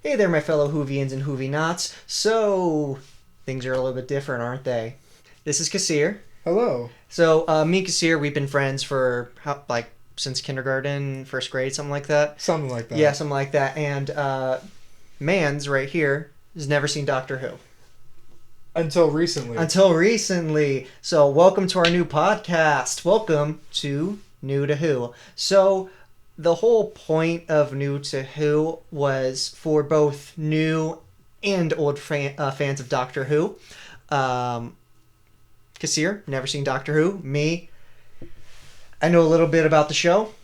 Hey there, my fellow Whovians and Whoninots. So, things are a little bit different, aren't they? This is Kasir. Hello. So, me and Kasir, we've been friends for, since kindergarten, first grade, something like that. Something like that. Yeah, something like that. And, Mans, right here, has never seen Doctor Who. Until recently. So, welcome to our new podcast. Welcome to New to Who. So, the whole point of New to Who was for both new and old fans of Doctor Who. Kasir, never seen Doctor Who. Me, I know a little bit about the show.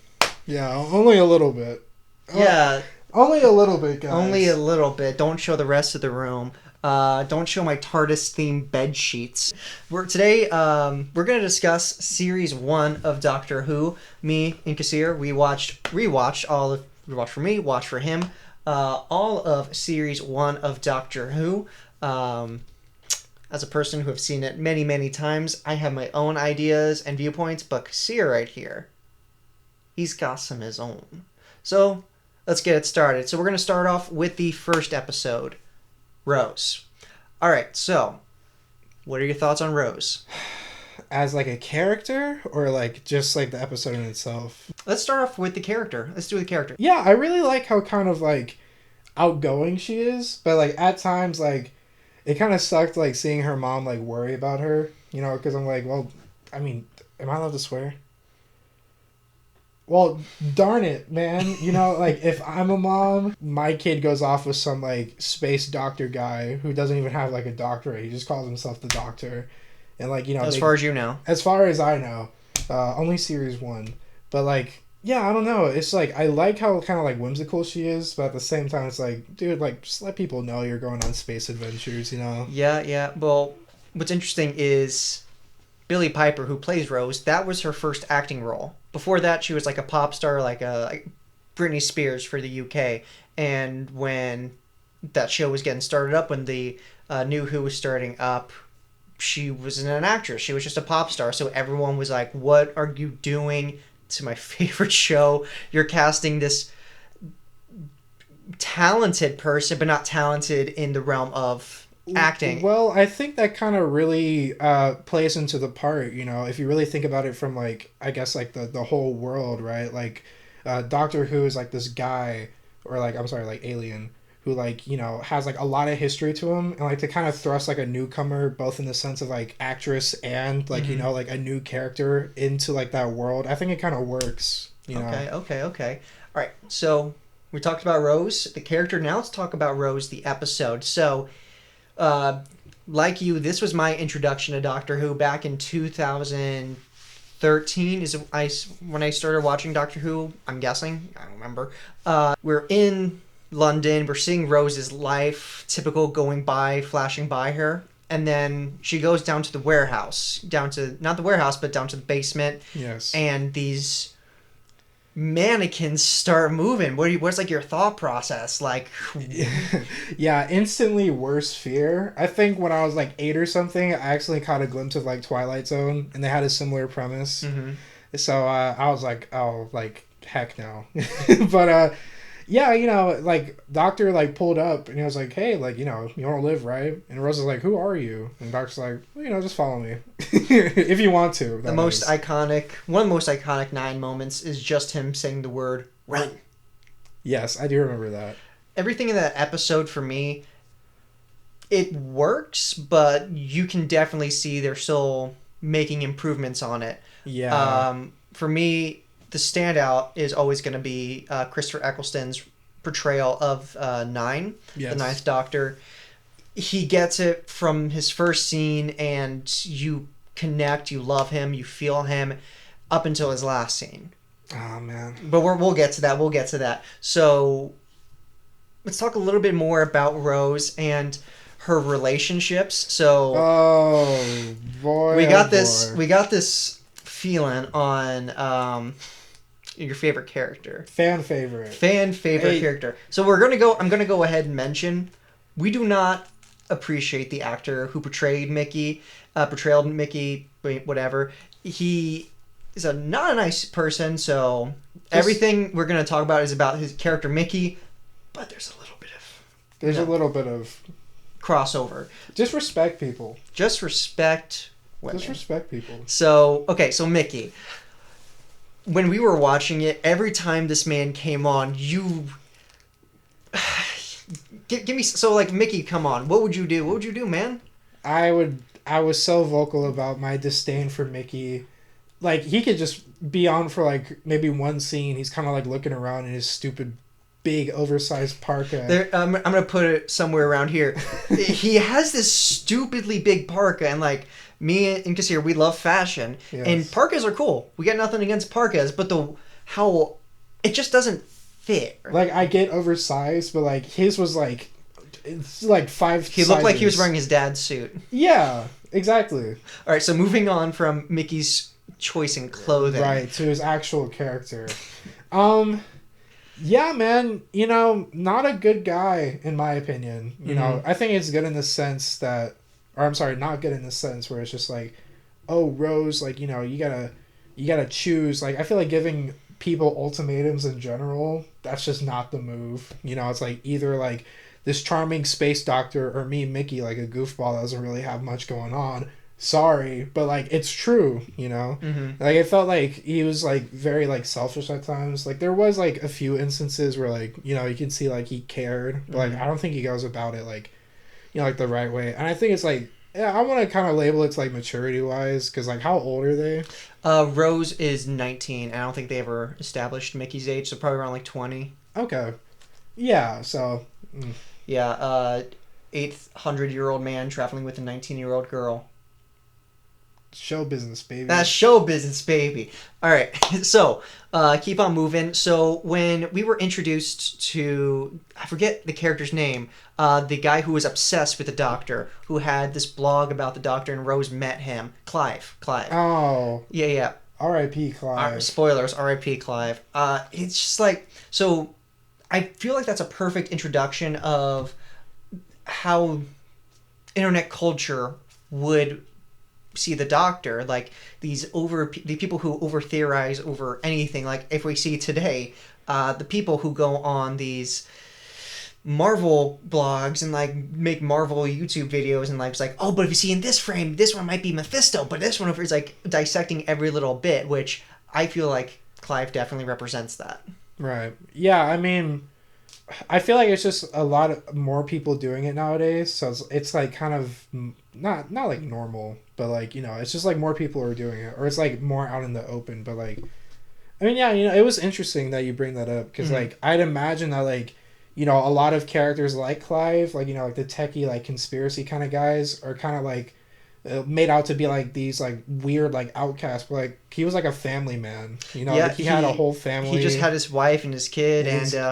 Yeah, only a little bit. Yeah. Only a little bit, guys. Only a little bit. Don't show the rest of the room. Don't show my TARDIS-themed bed sheets. Today, we're going to discuss Series 1 of Doctor Who. Me and Kasir, we watched for me, watch for him, all of Series 1 of Doctor Who. As a person who have seen it many, many times, I have my own ideas and viewpoints, but Kasir right here, he's got some of his own. So, let's get it started. So we're going to start off with the first episode. Rose. Alright, so, what are your thoughts on Rose? As like a character, or like just like the episode in itself? Let's start off with the character. Let's do the character. Yeah, I really like how kind of like outgoing she is, but like at times like it kind of sucked like seeing her mom like worry about her, you know, because I'm like, well, I mean, am I allowed to swear? Well, darn it, man. You know, like, if I'm a mom, my kid goes off with some, like, space doctor guy who doesn't even have, like, a doctorate. He just calls himself the doctor. And, like, you know... As far as you know. As far as I know. Only Series 1. But, like, yeah, I don't know. It's, like, I like how kind of, like, whimsical she is. But at the same time, it's like, dude, like, just let people know you're going on space adventures, you know? Yeah. Well, what's interesting is Billie Piper, who plays Rose, that was her first acting role. Before that, she was like a pop star, like Britney Spears for the UK. And when that show was getting started up, when the New Who was starting up, she wasn't an actress. She was just a pop star. So everyone was like, what are you doing to my favorite show? You're casting this talented person, but not talented in the realm of acting. Well, I think that kind of really plays into the part, you know, if you really think about it from, like, I guess, like, the whole world, right? Like, Doctor Who is, like, this guy, or, like, I'm sorry, like, alien, who, like, you know, has, like, a lot of history to him, and, like, to kind of thrust, like, a newcomer, both in the sense of, like, actress and, like, you know, like, a new character into, like, that world, I think it kind of works, you know? Okay. All right, so we talked about Rose, the character. Now let's talk about Rose, the episode. So... like you, this was my introduction to Doctor Who back in 2013 is when I started watching Doctor Who, I'm guessing. I don't remember. We're in London. We're seeing Rose's life, typical flashing by her. And then she goes down to the warehouse. Not the warehouse, but down to the basement. Yes. And these mannequins start moving. What's like your thought process? Like, yeah, instantly worst fear. I think when I was like 8 or something, I actually caught a glimpse of like Twilight Zone, and they had a similar premise. Mm-hmm. So I was like, oh, like heck no. But yeah, you know, like Doctor like pulled up and he was like, hey, like, you know, you want to live, right? And Rose is like, who are you? And Doctor's like, well, you know, just follow me if you want to. One of the most iconic 9 moments is just him saying the word run. Yes, I do remember that. Everything in that episode for me, it works, but you can definitely see they're still making improvements on it. Yeah. For me, the standout is always going to be Christopher Eccleston's portrayal of 9, yes. The 9th Doctor. He gets it from his first scene, and you connect, you love him, you feel him, up until his last scene. Oh, man. But we'll get to that. So, let's talk a little bit more about Rose and her relationships. So, oh, boy. We got this feeling on... your favorite character. Fan favorite character. So I'm gonna go ahead and mention, we do not appreciate the actor who portrayed Mickey, whatever. He is not a nice person, so everything we're gonna talk about is about his character Mickey, but there's a little bit of There's a little bit of crossover. Just respect people. Just respect women. Just respect people. So, okay, so Mickey. When we were watching it, every time this man came on, you... give me... So, like, Mickey, come on. What would you do? What would you do, man? I was so vocal about my disdain for Mickey. Like, he could just be on for, like, maybe one scene. He's kind of, like, looking around in his stupid, big, oversized parka. I'm going to put it somewhere around here. He has this stupidly big parka, and, like... Me and Kasir, we love fashion, yes. And parkas are cool. We got nothing against parkas, but how it just doesn't fit. Like, I get oversized, but like his was like, it's like 5 He looked like he was wearing his dad's suit. Yeah, exactly. All right, so moving on from Mickey's choice in clothing, right, to his actual character. Yeah, man, not a good guy in my opinion. You know, I think it's good in the sense that. Or I'm sorry, not good in the sense where it's just like, oh, Rose, like, you gotta choose. Like, I feel like giving people ultimatums in general, that's just not the move. It's like either like this charming space doctor or me, Mickey, like a goofball that doesn't really have much going on. Sorry, but like it's true, Like it felt like he was like very like selfish at times. Like there was like a few instances where like, you can see like he cared, but like I don't think he goes about it like like the right way. And I think it's like, yeah, I want to kind of label it to like maturity wise, because like how old are they? Rose is 19, and I don't think they ever established Mickey's age, so probably around like 20. Okay. Yeah, so. Yeah, 800-year-old man traveling with a 19-year-old girl. Show business, baby. That's show business, baby. All right, so keep on moving. So when we were introduced to, I forget the character's name, the guy who was obsessed with the Doctor, who had this blog about the Doctor, and Rose met him, Clive. Oh. Yeah. R.I.P. Clive. Spoilers, R.I.P. Clive. It's just like, so I feel like that's a perfect introduction of how internet culture would see the Doctor, like the people who over theorize over anything. Like if we see today, the people who go on these Marvel blogs and like make Marvel YouTube videos and like it's like, oh, but if you see in this frame, this one might be Mephisto, but this one over is like dissecting every little bit, which I feel like Clive definitely represents that. Right. Yeah, I mean, I feel like it's just a lot more people doing it nowadays, so it's like kind of not like normal, but like it's just like more people are doing it, or it's like more out in the open. But like, I mean, yeah, it was interesting that you bring that up, because like I'd imagine that like a lot of characters like Clive, like like the techie like conspiracy kind of guys are kind of like made out to be like these like weird like outcasts, but like he was like a family man, yeah, like he had a whole family. He just had his wife and his kid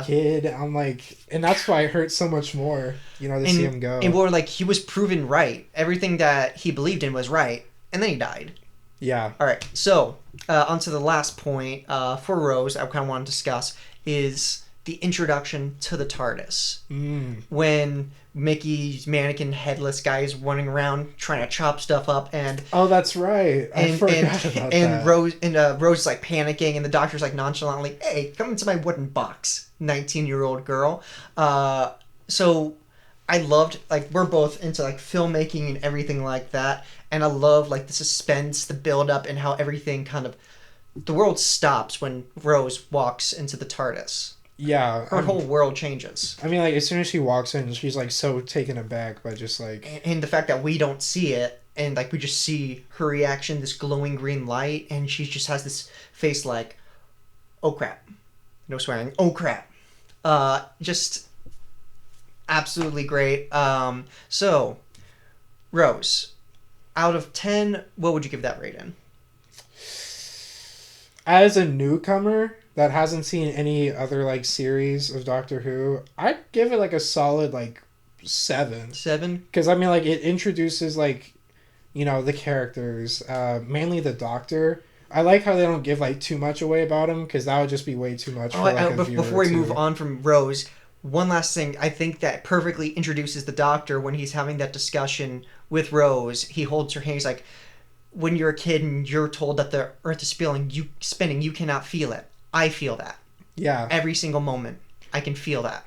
kid. I'm like, and that's why it hurts so much more, to see him go. And we're like, he was proven right. Everything that he believed in was right, and then he died. Yeah. All right. So on to the last point for Rose I kind of want to discuss is the introduction to the TARDIS. When Mickey's mannequin headless guy is running around trying to chop stuff up, and oh, that's right, I forgot about that. Rose is like panicking, and the Doctor's like nonchalantly, "Hey, come into my wooden box, 19-year-old girl." So I loved, like, we're both into like filmmaking and everything like that, and I love like the suspense, the build up, and how everything kind of the world stops when Rose walks into the TARDIS. Yeah, her whole world changes. I mean, like as soon as she walks in, she's like so taken aback by just like, and the fact that we don't see it, and like we just see her reaction, this glowing green light, and she just has this face like, oh crap, no swearing, oh crap, just absolutely great. So Rose, out of 10, what would you give that rating? As a newcomer that hasn't seen any other like series of Doctor Who, I'd give it like a solid like 7. 7? Because I mean, like it introduces like, the characters, mainly the Doctor. I like how they don't give like too much away about him, because that would just be way too much for like a viewer. Before we move on from Rose, one last thing I think that perfectly introduces the Doctor when he's having that discussion with Rose. He holds her hand. He's like, when you're a kid and you're told that the Earth is spinning, you cannot feel it. I feel that. Yeah. Every single moment, I can feel that.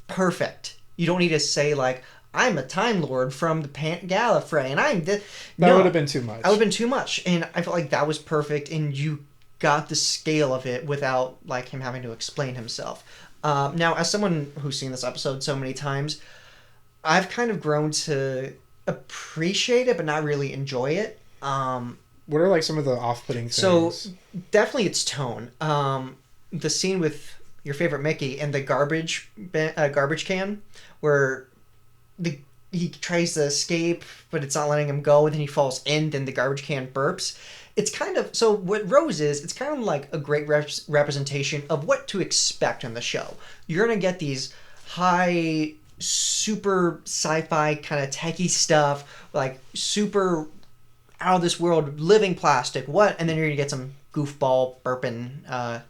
Perfect. You don't need to say like, I'm a Time Lord from the Gallifrey, and That no, would have been too much. that would have been too much, and I felt like that was perfect, and you got the scale of it without like him having to explain himself. Now, as someone who's seen this episode so many times, I've kind of grown to appreciate it, but not really enjoy it. What are like some of the off-putting things? So definitely its tone. The scene with your favorite Mickey and the garbage can, where he tries to escape, but it's not letting him go, and then he falls in. Then the garbage can burps. It's kind of so. What Rose is, it's kind of like a great representation of what to expect in the show. You're gonna get these high, super sci-fi kind of techie stuff, like super out of this world living plastic. What? And then you're gonna get some goofball burping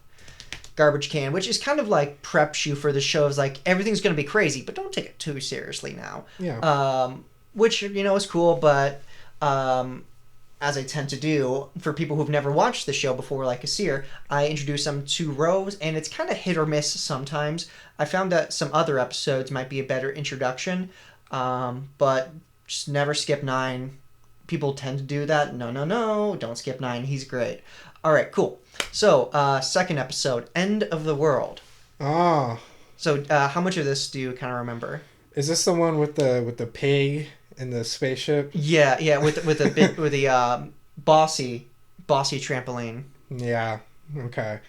garbage can, which is kind of like preps you for the shows. Like everything's gonna be crazy, but don't take it too seriously now. Yeah. Which is cool, but as I tend to do for people who've never watched the show before, like Kasir, I introduce them to Rose, and it's kind of hit or miss sometimes. I found that some other episodes might be a better introduction, but just never skip 9. People tend to do that. No, don't skip 9. He's great. All right, cool. So, second episode, End of the World. Ah. So, how much of this do you kind of remember? Is this the one with the pig and the spaceship? Yeah, with the bossy trampoline. Yeah. Okay.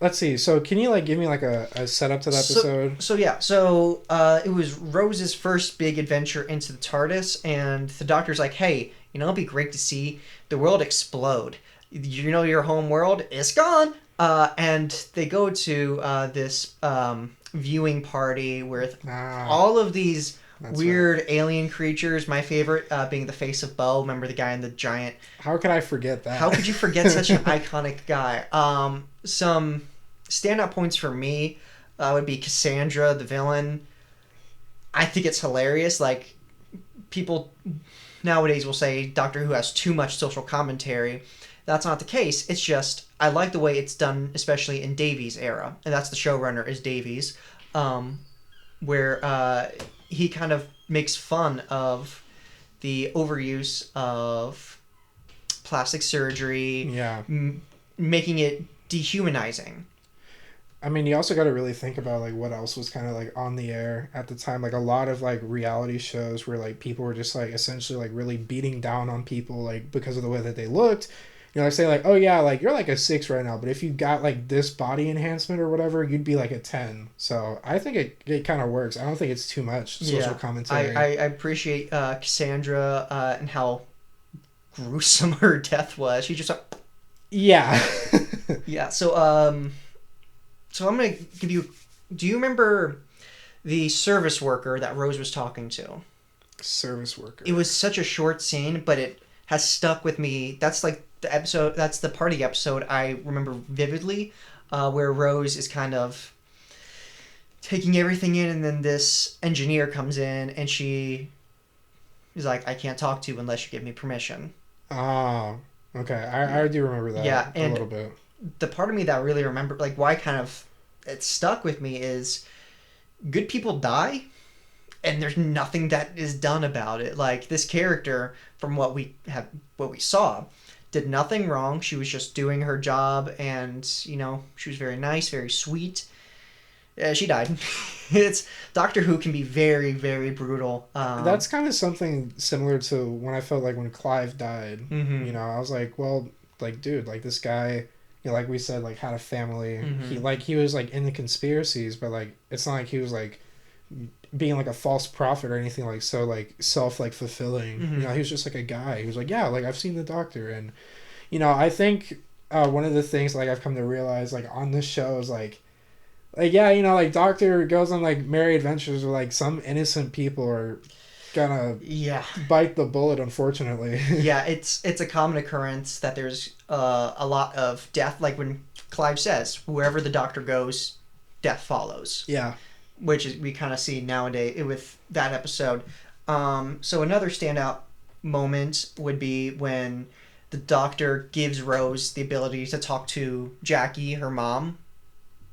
Let's see. So can you like give me like a setup to the episode? So it was Rose's first big adventure into the TARDIS, and the Doctor's like, hey, it'd be great to see the world explode. Your home world is gone. And they go to this viewing party with all of these weird alien creatures. My favorite being the face of Bo. Remember the guy in the giant... How could I forget that? How could you forget such an iconic guy? Some standout points for me would be Cassandra, the villain. I think it's hilarious. Like, people nowadays will say Doctor Who has too much social commentary. That's not the case. It's just, I like the way it's done, especially in Davies' era. And that's the showrunner, is Davies. Where he kind of makes fun of the overuse of plastic surgery. Yeah. Making it dehumanizing. I mean, you also got to really think about like what else was kind of like on the air at the time. Like a lot of like reality shows where like people were just like essentially like really beating down on people like because of the way that they looked. Like say like, oh yeah, like you're like a 6 right now, but if you got like this body enhancement or whatever, you'd be like a 10. So I think it kind of works. I don't think it's too much social commentary. I appreciate Cassandra and how gruesome her death was. She just yeah. Yeah. So I'm gonna give you. Do you remember the service worker that Rose was talking to? Service worker. It was such a short scene, but it has stuck with me. That's like the episode. That's the party episode I remember vividly, where Rose is kind of taking everything in, and then this engineer comes in, and she is like, "I can't talk to you unless you give me permission." Oh, okay. I do remember that. Yeah, and a little bit. The part of me that really remember, like, why kind of it stuck with me is good people die, and there's nothing that is done about it. Like, this character, from what we saw, did nothing wrong. She was just doing her job, and she was very nice, very sweet. She died. It's Doctor Who can be very, very brutal. That's kind of something similar to when I felt like when Clive died. Mm-hmm. I was like, well, like, dude, like this guy, like we said, like had a family. Mm-hmm. He was like in the conspiracies, but like it's not like he was like being like a false prophet or anything like so like self like fulfilling. Mm-hmm. He was just like a guy. He was like, yeah, like I've seen the Doctor, and I think one of the things like I've come to realize like on this show is like yeah, like Doctor goes on like merry adventures with like some innocent people are gonna bite the bullet, unfortunately. Yeah, it's a common occurrence that there's a lot of death. Like when Clive says, wherever the Doctor goes, death follows. Yeah. Which is we kind of see nowadays with that episode. So another standout moment would be when the Doctor gives Rose the ability to talk to Jackie, her mom,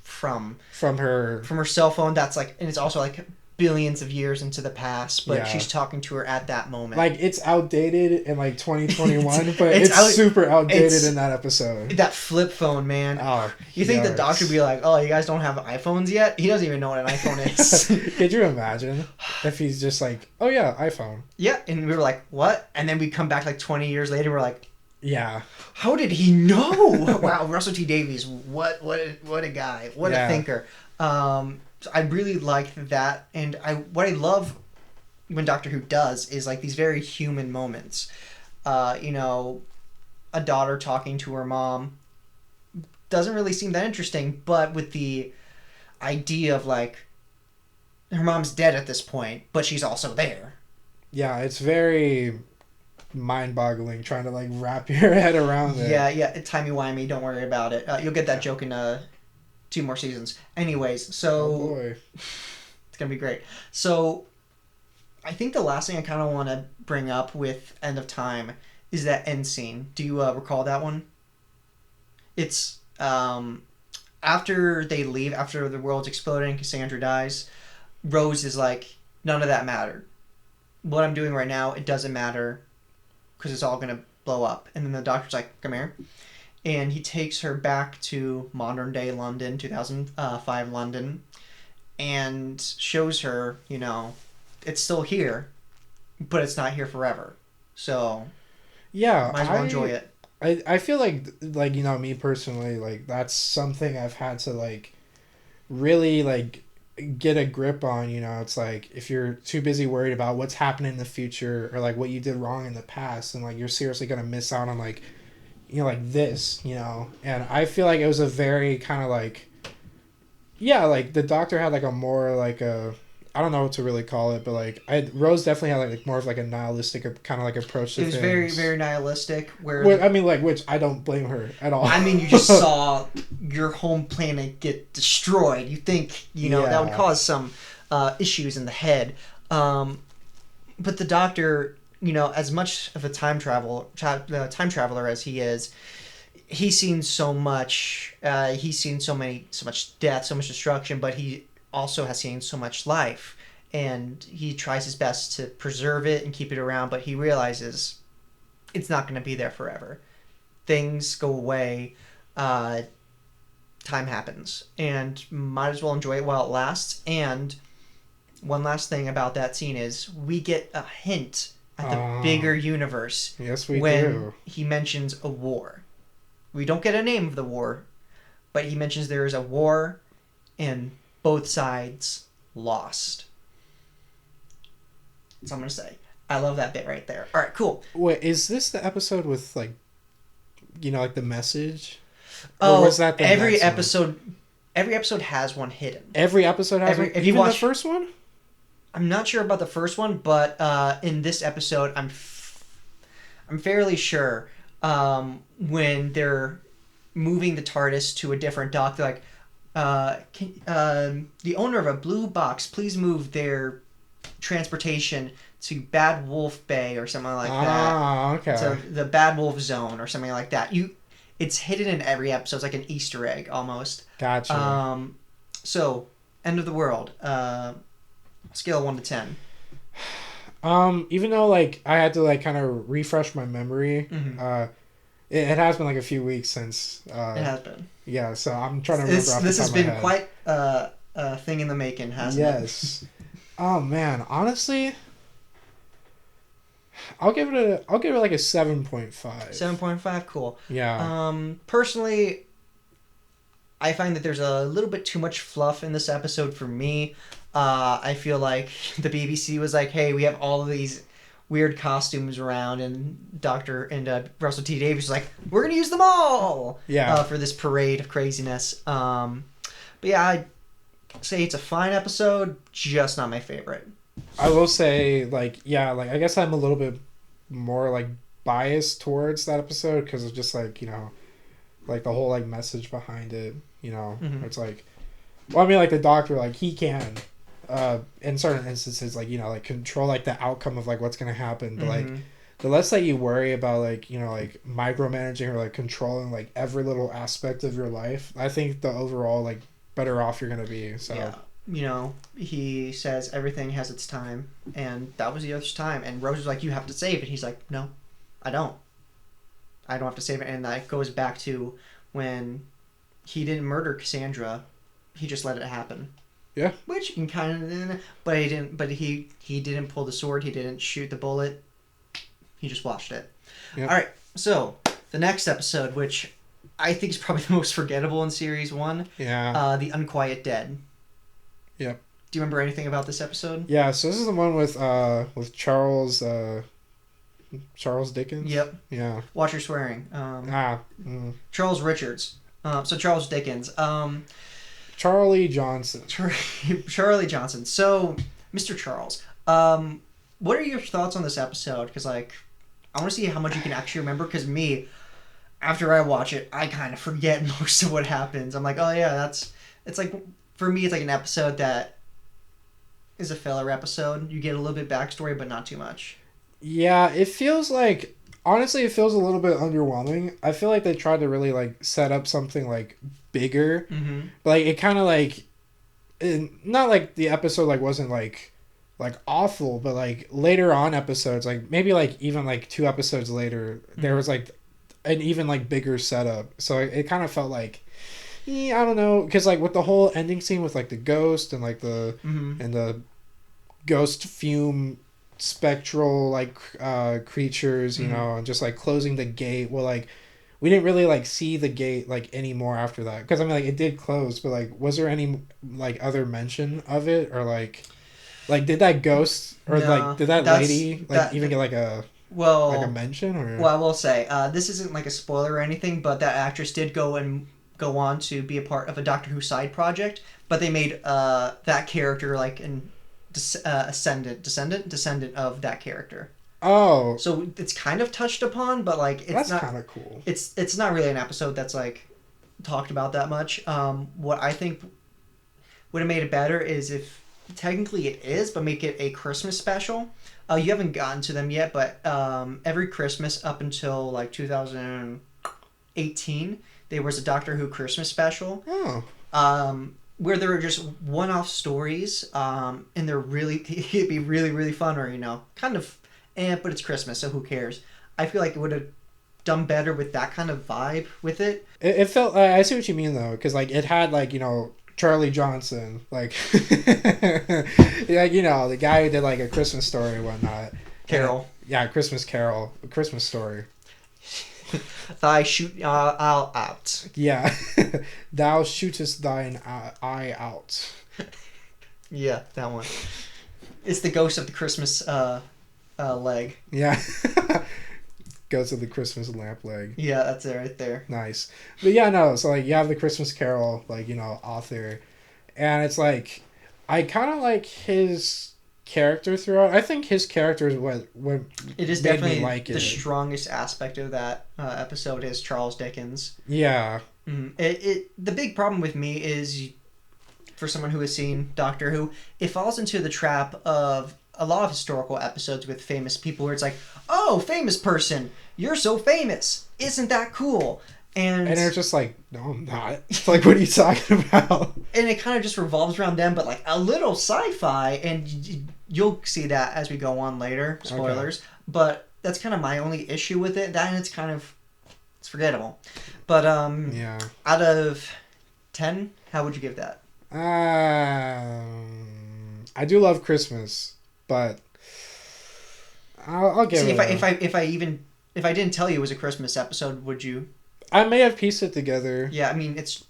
from her cell phone. That's like, and it's also like billions of years into the past, but Yeah. she's talking to her at that moment. Like, it's outdated in like 2021, but it's super outdated in that episode. That flip phone, man. Oh, you think the doctor would be like, "Oh, you guys don't have iPhones yet?" He doesn't even know what an iPhone is. Could you imagine if he's just like, "Oh yeah, iPhone." Yeah, and we were like, "What?" And then we come back like 20 years later, we're like, "Yeah, how did he know?" Wow, Russell T Davies, what a guy, what a thinker. So I really like that, and what I love when Doctor Who does is like these very human moments. You know, a daughter talking to her mom doesn't really seem that interesting, but with the idea of like her mom's dead at this point, but she's also there. Yeah, it's very mind-boggling trying to like wrap your head around it. Yeah, timey-wimey, don't worry about it. You'll get that joke in 2 more seasons. Anyways, so oh boy. It's gonna be great. So I think the last thing I kind of want to bring up with End of Time is that end scene. Do you recall that one? It's after they leave, after the world's exploded and Cassandra dies, Rose is like, none of that mattered. What I'm doing right now, it doesn't matter because it's all going to blow up. And then the doctor's like, come here. And he takes her back to modern day London, 2005 London, and shows her, you know, it's still here, but it's not here forever. So, yeah, might as well enjoy it. I feel like you know, me personally, like that's something I've had to like really like get a grip on. You know, it's like if you're too busy worried about what's happening in the future or like what you did wrong in the past, and like you're seriously gonna miss out on like, you know, like this, you know. And I feel like it was a very kind of like, yeah, like the doctor had like a more like a, I don't know what to really call it, but like Rose definitely had like more of like a nihilistic kind of like approach to things. It was very, very nihilistic. I mean, like, which I don't blame her at all. I mean, you just saw your home planet get destroyed. You think, you know, that would cause some issues in the head. But the doctor, you know, as much of a time traveler as he is, he's seen so much. He's seen so much death, so much destruction, but he also has seen so much life, and he tries his best to preserve it and keep it around, but he realizes it's not going to be there forever. Things go away, time happens, and might as well enjoy it while it lasts. And one last thing about that scene is we get a hint at the bigger universe. Yes, we when do. He mentions a war. We don't get a name of the war, but he mentions there is a war and both sides lost. That's what I'm going to say. I love that bit right there. All right, cool. Wait, is this the episode with like, you know, like the message? Oh, or was that the every episode has one hidden. Every episode has one? Even the first one? I'm not sure about the first one, but in this episode, I'm fairly sure when they're moving the TARDIS to a different dock, they're like, the owner of a blue box, please move their transportation to Bad Wolf Bay or something like that. Okay. So the Bad Wolf Zone or something like that. It's hidden in every episode. It's like an Easter egg almost. Gotcha. So End of the World. Scale of 1 to 10. Even though like I had to like kind of refresh my memory, it has been like a few weeks since. It has been. Yeah, so I'm trying to remember. This has been quite a thing in the making, hasn't it? Yes. Oh man, honestly, I'll give it like a 7.5. 7.5, cool. Yeah. Personally, I find that there's a little bit too much fluff in this episode for me. I feel like the BBC was like, hey, we have all of these weird costumes around, and Russell T Davies was like, we're gonna use them all for this parade of craziness. But yeah, I'd say it's a fine episode, just not my favorite. I will say, like, yeah, like I guess I'm a little bit more like biased towards that episode because it's just like, you know, like the whole like message behind it, you know. It's like, well, I mean, like the doctor, like he can in certain instances, like, you know, like control like the outcome of like what's gonna happen, but like the less that you worry about like, you know, like micromanaging or like controlling like every little aspect of your life, I think the overall like better off you're gonna be. So he says everything has its time, and that was the other's time. And Rose was like, "You have to save it." He's like, "No, I don't. I don't have to save it." And that goes back to when he didn't murder Cassandra; he just let it happen. Yeah. Which you can kind of, but he didn't. But he didn't pull the sword. He didn't shoot the bullet. He just watched it. Yep. All right. So the next episode, which I think is probably the most forgettable in series 1. Yeah. The Unquiet Dead. Yep. Do you remember anything about this episode? Yeah. So this is the one with Charles Dickens. Yep. Yeah. Watch your swearing. Charles Richards. So Charles Dickens. Charlie Johnson. Charlie Johnson. So, Mr. Charles, what are your thoughts on this episode? Because, I want to see how much you can actually remember. Because me, after I watch it, I kind of forget most of what happens. I'm like, oh yeah, it's like, for me, it's like an episode that is a filler episode. You get a little bit backstory, but not too much. Yeah, it feels like, honestly, it feels a little bit underwhelming. I feel like they tried to really, set up something, bigger. Mm-hmm. But, it kind of, not like the episode, wasn't, awful, but, later on episodes, maybe, even, 2 episodes later, there was, an even, bigger setup. So it kind of felt I don't know, because, with the whole ending scene with, the ghost and, and the ghost fume spectral creatures, you know, and just closing the gate. Well, we didn't really see the gate anymore after that, because I mean it did close, but was there any other mention of it, or did that ghost or No, did that lady even get a mention? Or well, I will say this isn't a spoiler or anything, but that actress did go on to be a part of a Doctor Who side project, but they made that character an descendant of that character. Oh, so it's kind of touched upon, but it's that's not kind of cool. It's not really an episode that's talked about that much. What I think would have made it better is if technically it is, but make it a Christmas special. You haven't gotten to them yet, but every Christmas up until 2018, there was a Doctor Who Christmas special. Oh. Where there were just one-off stories, and they're really, it'd be really, really fun, or, kind of, but it's Christmas, so who cares? I feel like it would have done better with that kind of vibe with it. It felt, I see what you mean, though, because, it had, Charlie Johnson, the guy who did, a Christmas Story and whatnot. Carol. Yeah, Christmas Carol, a Christmas Story. Thy shoot out. Yeah. Thou shootest thine eye out. Yeah, that one. It's the ghost of the Christmas leg. Yeah. Ghost of the Christmas lamp leg. Yeah, that's it right there. Nice. But yeah, no, so you have the Christmas Carol, author. And it's I kind of like his character throughout. I think his character is what it is made definitely me like the it. strongest aspect of that episode is Charles Dickens. Yeah. The big problem with me is, for someone who has seen Doctor Who, it falls into the trap of a lot of historical episodes with famous people where it's oh, famous person, you're so famous, isn't that cool? And they're just no, I'm not. It's what are you talking about? And it kind of just revolves around them, but a little sci-fi, and you'll see that as we go on later. Spoilers. Okay. But that's kind of my only issue with it. That, and it's forgettable. But yeah. Out of 10, how would you give that? I do love Christmas, but I'll give it. If I didn't tell you it was a Christmas episode, would you? I may have pieced it together. Yeah, I mean, it's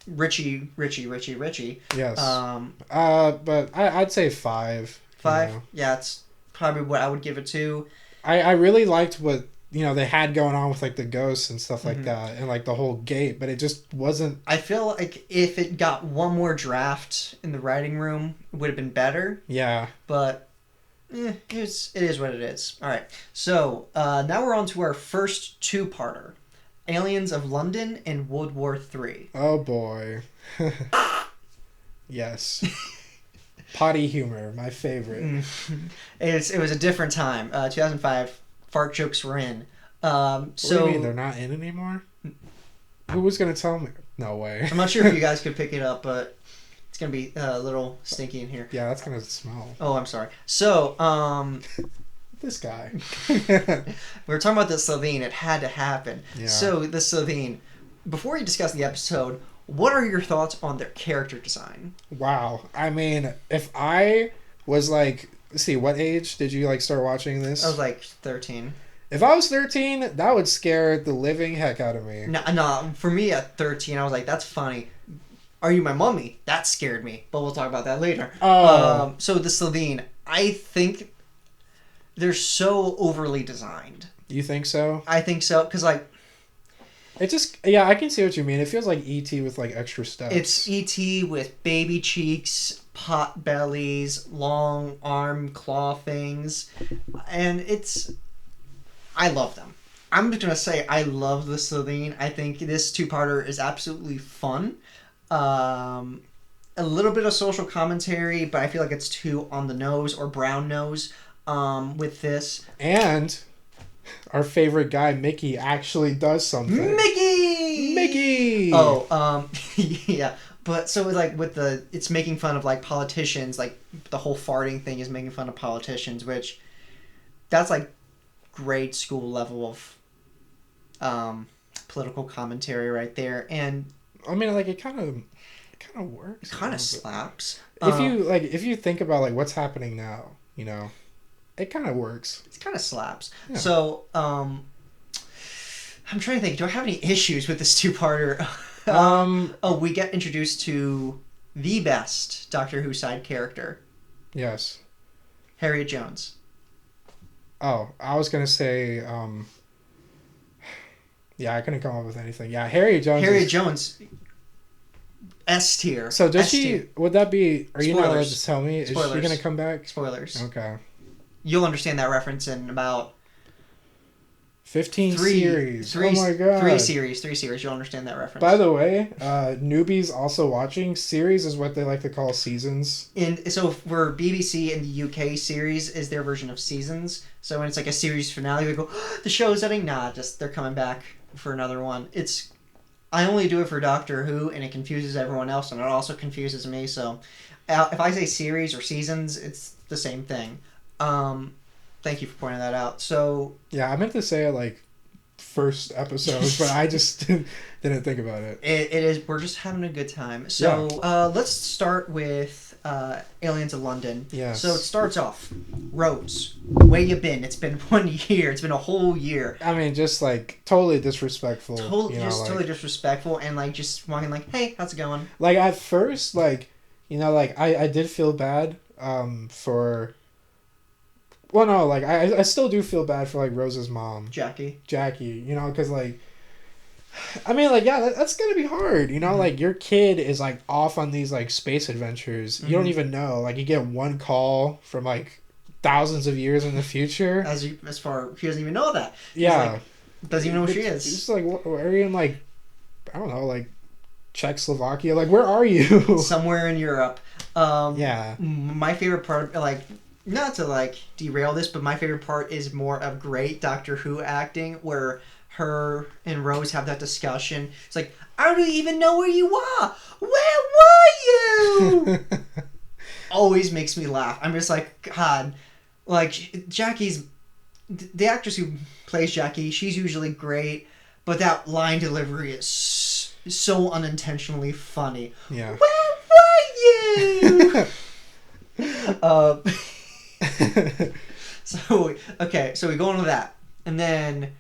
Richie. Yes. But I'd say 5. 5? Yeah, it's probably what I would give it to. I really liked what, they had going on with, the ghosts and stuff like that, and, the whole gate, but it just wasn't... I feel like if it got one more draft in the writing room, it would have been better. Yeah. But... it is what it is. All right. So, now we're on to our first 2-parter. Aliens of London and World War III. Oh, boy. Yes. Potty humor, my favorite. It was a different time. 2005, fart jokes were in. What do you mean, they're not in anymore? Who was going to tell me? No way. I'm not sure if you guys could pick it up, but It's gonna be a little stinky in here. Yeah, that's gonna smell. Oh, I'm sorry. So, This guy. we were talking about the Slovene. It had to happen. Yeah. So, the Slovene. Before you discuss the episode, what are your thoughts on their character design? Wow. I mean, if I was like, let's see, what age did you like start watching this? I was like 13. If I was 13, that would scare the living heck out of me. No, for me at 13, I was like, that's funny. Are you my mummy? That scared me, but we'll talk about that later. Oh. So the Slovene, I think they're so overly designed. You think so? I think so, because like it just, yeah, I can see what you mean. It feels like E.T. with like extra steps. it's E.T. with baby cheeks, pot bellies, long arm claw things, and I love them. I'm just gonna say I love the Slovene. I think this two-parter is absolutely fun. A little bit of social commentary, but I feel like it's too on the nose or brown nose with this. And our favorite guy, Mickey, actually does something. Mickey! Oh, yeah. But so like with it's making fun of like politicians, like the whole farting thing is making fun of politicians, which that's like grade school level of political commentary right there. And I mean, like it kind of works. it kind of slaps. If you think about like what's happening now, you know, it kind of works. It kind of slaps. Yeah. So I'm trying to think. Do I have any issues with this two-parter? We get introduced to the best Doctor Who side character, Yes. Harriet Jones. Oh, I was gonna say, yeah, I couldn't come up with anything. Yeah, Harriet Jones. S tier. So does S she? tier. Would that be? Are you not allowed Spoilers. to tell me? Is she Spoilers. gonna come back? Spoilers. Okay. You'll understand that reference in about 15 three series. Oh my god. 3 series. You'll understand that reference. By the way, newbies also watching, series is what they like to call seasons. So for BBC in the UK, series is their version of seasons. So when it's like a series finale, they go, oh, the show's ending. Nah, just they're coming back for another one. I only do it for Doctor Who, and it confuses everyone else, and it also confuses me. So if I say series or seasons, it's the same thing. Thank you for pointing that out. So Yeah, I meant to say like first episode, but I just didn't think about it. it is. We're just having a good time. So let's start with Aliens of London. Yes. So it starts off, Rose, where you been? It's been 1 year. It's been a whole year. I mean, just like totally disrespectful. Totally disrespectful, and like just walking like, hey, how's it going? Like at first, like like I did feel bad for. Well, no, like I still do feel bad for like Rose's mom, Jackie, because like, I mean, like, yeah, that's gonna be hard, Mm-hmm. like your kid is like off on these like space adventures. Mm-hmm. You don't even know, like you get one call from like thousands of years in the future. as far he doesn't even know that. Yeah, Like, doesn't even know who she It's is. just like, where are you in like, I don't know, like Czechoslovakia? Like, where are you? Somewhere in Europe. Yeah. My favorite part, like, not to like derail this, but my favorite part is more of great Doctor Who acting, where her and Rose have that discussion. It's like, I don't even know where you are. Where were you? Always makes me laugh. I'm just like, God, like Jackie's, the actress who plays Jackie, she's usually great, but that line delivery is so unintentionally funny. Yeah. Where were you? So we go into that, and then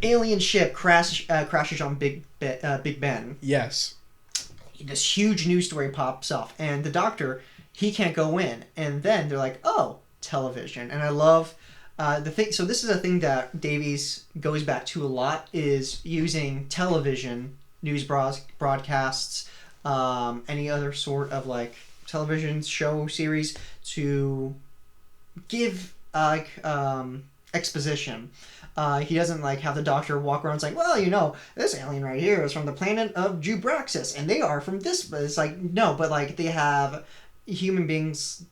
alien ship crashes on Big Ben. Yes. This huge news story pops up, and the Doctor, he can't go in, and then they're like, oh, television. And I love the thing. So this is a thing that Davies goes back to a lot, is using television news broadcasts, any other sort of like television show series to give exposition. He doesn't like have the Doctor walk around saying, well, this alien right here is from the planet of Jubraxis and they are from this, but it's like, no, but like they have human beings.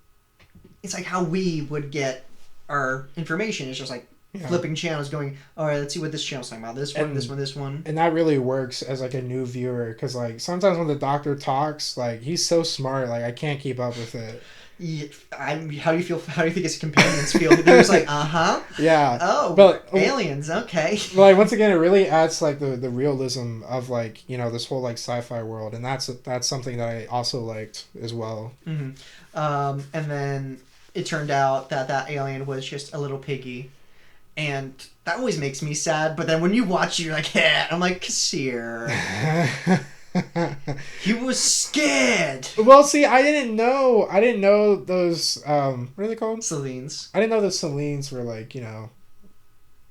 It's like how we would get our information. It's just like flipping channels, going, all right, let's see what this channel's talking about. This one, this one, this one. And that really works as like a new viewer, because like sometimes when the doctor talks, like he's so smart, like I can't keep up with it. Yeah, how do you feel? How do you think his companions feel? They're just like, Yeah. Oh, but aliens. Okay. Like once again, it really adds like the realism of like this whole like sci-fi world, and that's something that I also liked as well. Mm-hmm. And then it turned out that alien was just a little piggy, and that always makes me sad. But then when you watch it, you're like, yeah. I'm like, Kasir. He was scared. Well, see, I didn't know those what are they called? Selines. I didn't know the Selines were like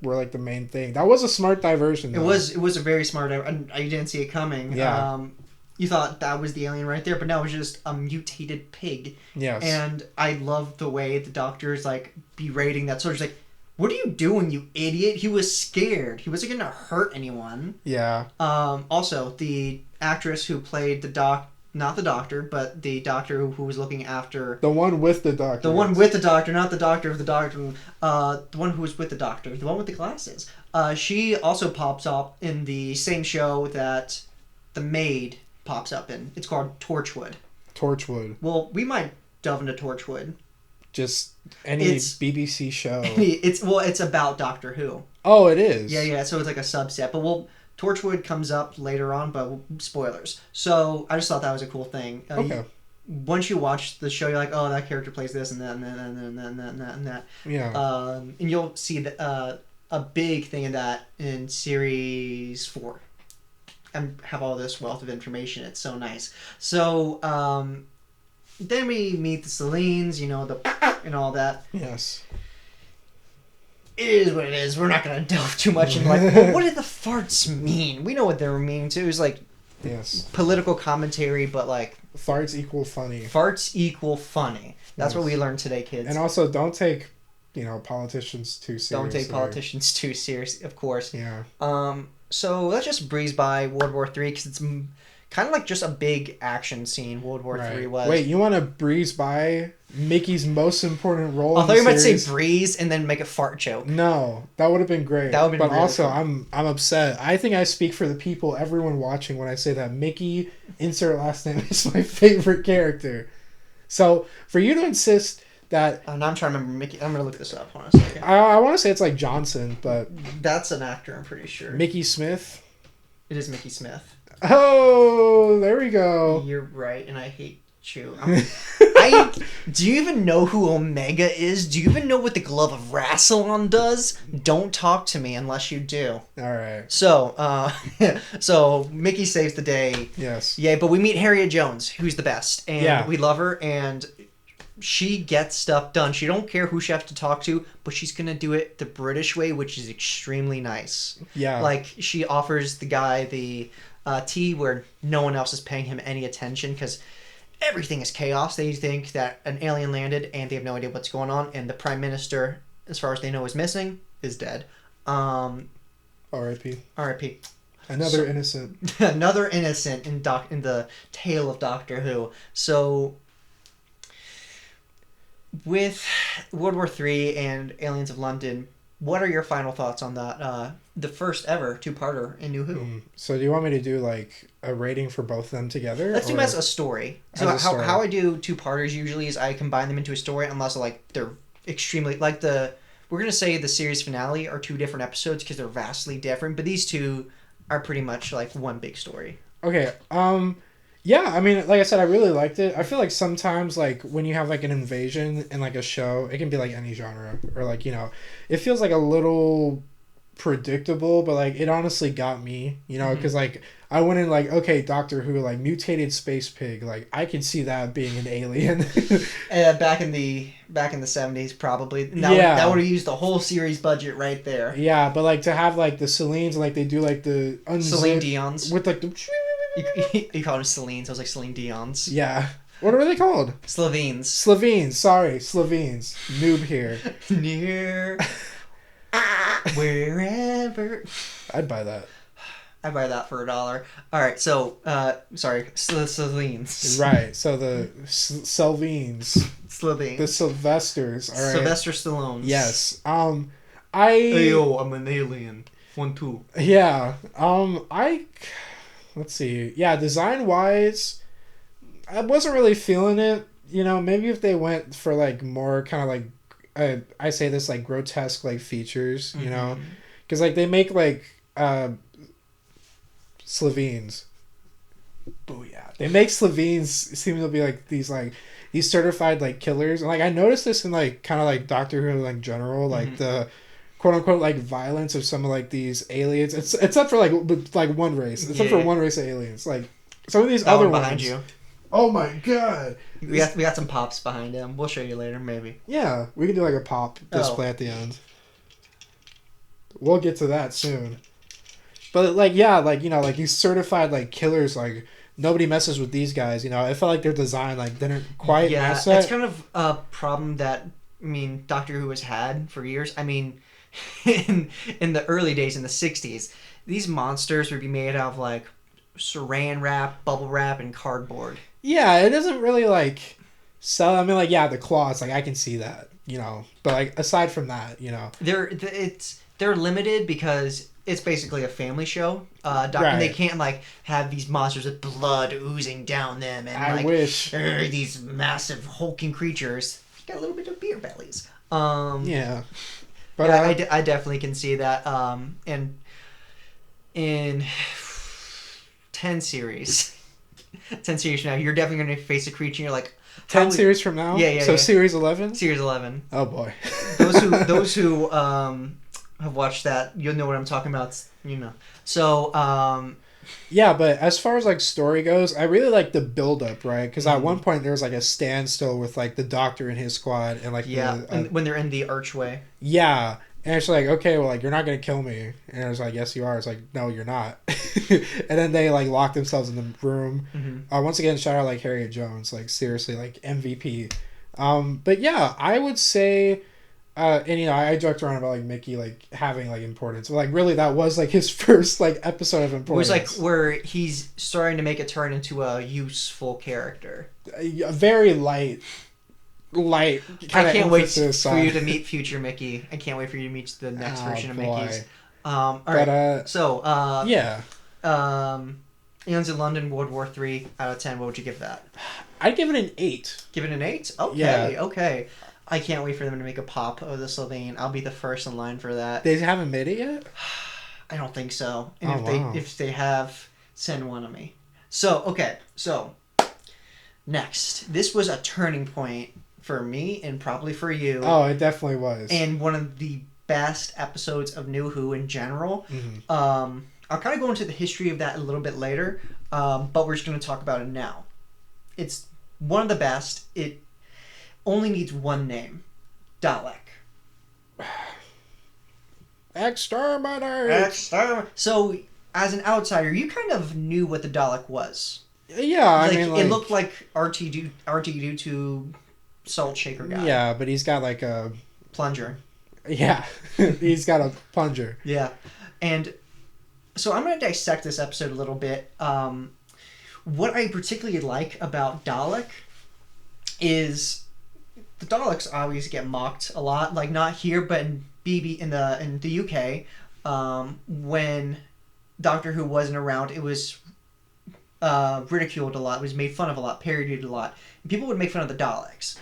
were like the main thing. That was a smart diversion, though. It was a very smart. I didn't see it coming. Yeah. You thought that was the alien right there, but no, it was just a mutated pig. Yes. And I love the way the doctor's like berating that soldier's like, what are you doing, you idiot? He was scared. He wasn't gonna hurt anyone. Yeah. Also, the actress who played not the doctor, but the doctor who was looking after... The one with the doctor. The one with the doctor, not the doctor of the doctor. The one who was with the doctor. The one with the glasses. She also pops up in the same show that the maid pops up in. It's called Torchwood. Torchwood. Well, we might delve into Torchwood. Just any BBC show. It's about Doctor Who. Oh, it is? Yeah, so it's like a subset. But Torchwood comes up later on, but spoilers. So I just thought that was a cool thing. Okay. Once you watch the show, you're like, oh, that character plays this and that and that and that and that and that and that. Yeah. And you'll see a big thing of that in series 4. And have all this wealth of information. It's so nice. So then we meet the Selines, and all that. Yes. It is what it is. We're not going to delve too much into well, what did the farts mean? We know what they were meaning too. It was like political commentary, but like farts equal funny. Farts equal funny. That's what we learned today, kids. And also, don't take politicians too seriously. Don't take politicians too seriously, of course. Yeah. So let's just breeze by World War III because it's kind of like just a big action scene. World War III was. Wait, you want to breeze by Mickey's most important role? I thought you might say breeze and then make a fart joke. No, that would have been great. That would have been. But really also, cool. I'm upset. I think I speak for the people, everyone watching, when I say that Mickey, insert last name, is my favorite character. So for you to insist that now I'm trying to remember Mickey. I'm gonna look this up. Hold on a second. I want to say it's like Johnson, but that's an actor. I'm pretty sure. Mickey Smith. It is Mickey Smith. Oh, there we go. You're right, and I hate you. Do you even know who Omega is? Do you even know what the Glove of Rassilon does? Don't talk to me unless you do. All right. So, so Mickey saves the day. Yes. Yeah, but we meet Harriet Jones, who's the best, and we love her, and she gets stuff done. She don't care who she has to talk to, but she's gonna do it the British way, which is extremely nice. Yeah. Like she offers the guy the tea where no one else is paying him any attention because everything is chaos. They think that an alien landed and they have no idea what's going on, and the prime minister, as far as they know, is missing, is dead. R.I.P. R.I.P. Another innocent. Another innocent in the tale of Doctor Who. So with World War III and Aliens of London, what are your final thoughts on that? The first ever two-parter in New Who. So do you want me to do like a rating for both of them together? Let's do them as a story. So how I do two-parters usually is I combine them into a story unless like they're extremely like we're gonna say the series finale are 2 different episodes because they're vastly different, but these 2 are pretty much like one big story. Okay. Yeah, I mean, like I said, I really liked it. I feel like sometimes, like, when you have, like, an invasion in, like, a show, it can be, like, any genre. Or, like, it feels, like, a little predictable, but, like, it honestly got me, because, like, I went in, like, okay, Doctor Who, like, mutated space pig. Like, I can see that being an alien. Back in the 70s, probably. That would have used the whole series budget right there. Yeah, but, like, to have, like, the Celines, like, they do, like, the Celine Dion's. With, like, the... You called them Celines. I was like Celine Dion's. Yeah. What are they called? Slovene. Sorry, Slovenes. Noob here. Near. Wherever. I'd buy that. I'd buy that for $1. All right, so sorry, Slovenes. Right. So the Slovenes. Slovenes. The Sylvesters. All right. Sylvester Stallones. Yes. I I'm an alien. 1, 2. yeah. I let's see. Yeah, design wise, I wasn't really feeling it. You know, maybe if they went for like more kind of like, I say this like grotesque like features. You know, Mm-hmm. because like they make like Slovenes. Booyah! They make Slovenes seem to be like these certified like killers, and like I noticed this in like kind of like Doctor Who like general, like Mm-hmm. the quote unquote like violence of some of like these aliens. It's except for like one race, except for Yeah. one race of aliens. Like some of these That other one behind ones. you. Oh my god! We got some pops behind him. We'll show you later, maybe. Yeah, we can do like a pop Oh. display at the end. We'll get to that soon. But like yeah, like you know, like these certified like killers, like nobody messes with these guys. You know, I felt like their design like didn't quite Yeah, match it's that. kind of a problem that Doctor Who has had for years. In the early days in the '60s, these monsters would be made out of like saran wrap, bubble wrap, and cardboard. Yeah, it doesn't really like sell. I mean, like yeah, the claws, like I can see that, you know. But like aside from that, you know, They're limited because it's basically a family show. And they right? can't like have these monsters with blood oozing down them and I like wish. these massive hulking creatures. Got a little bit of beer bellies. Yeah, but Yeah, I definitely can see that. And in 10 series, 10 series from now, you're definitely going to face a creature and you're like, how 10 series from now. Yeah, yeah, So yeah. series 11. Series 11. Oh boy. Those who have watched that, you'll know what I'm talking about. You know. So Yeah, but as far as like story goes, I really like the build up, right? Because at one mhm. point there was like a standstill with like the Doctor and his squad and like Yeah, the when they're in the archway. yeah, and it's like okay, well like you're not gonna kill me, and I was like yes you are. It's like no you're not, and then they like lock themselves in the room. Mm-hmm. Once again, shout out like Harriet Jones, like seriously like MVP. But yeah, I would say. And you know, I joked around about like Mickey like having like importance, but like really that was like his first like episode of It was like importance. where he's starting to make a turn into a useful character. A very light kind I of can't wait emphasis for you on. to meet future Mickey. I can't wait for you to meet the next Oh version of Mickey's. boy, All but right. So, yeah, Eons in London, World War III out of 10. What would you give that? I'd give it an 8. Give it an 8? Okay, Yeah, okay. I can't wait for them to make a pop of the Slovene. I'll be the first in line for that. they haven't made it yet. I don't think so. And Oh wow. if they have, send one of me. So, okay. So, next. This was a turning point for me and probably for you. Oh, it definitely was. And one of the best episodes of New Who in general. Mm-hmm. I'll kind of go into the history of that a little bit later, but we're just going to talk about it now. It's one of the best. It only needs one name. Dalek. Exterminate. So, as an outsider, you kind of knew what the Dalek was. Yeah, I mean, like, it looked like R2 salt shaker guy. yeah, but he's got like a Plunger. yeah, he's got a plunger. Yeah. And so I'm going to dissect this episode a little bit. What I particularly like about Dalek is the Daleks always get mocked a lot. Like not here, but in the UK, when Doctor Who wasn't around, it was ridiculed a lot. It was made fun of a lot, parodied a lot. And people would make fun of the Daleks.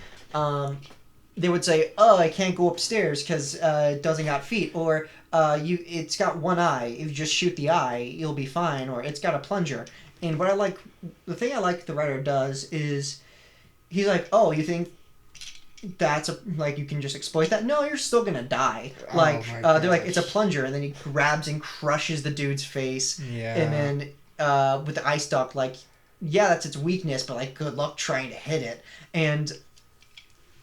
They would say, "Oh, I can't go upstairs because it doesn't got feet," or it's got one eye. If you just shoot the eye, you'll be fine. Or it's got a plunger. And the thing I like the writer does is he's like, "Oh, you think that's you can just exploit that? No, you're still gonna die." Oh my They're like, "It's a gosh. plunger," and then he grabs and crushes the dude's face, Yeah. and then with the ice duck, yeah, that's its weakness, but good luck trying to hit it. And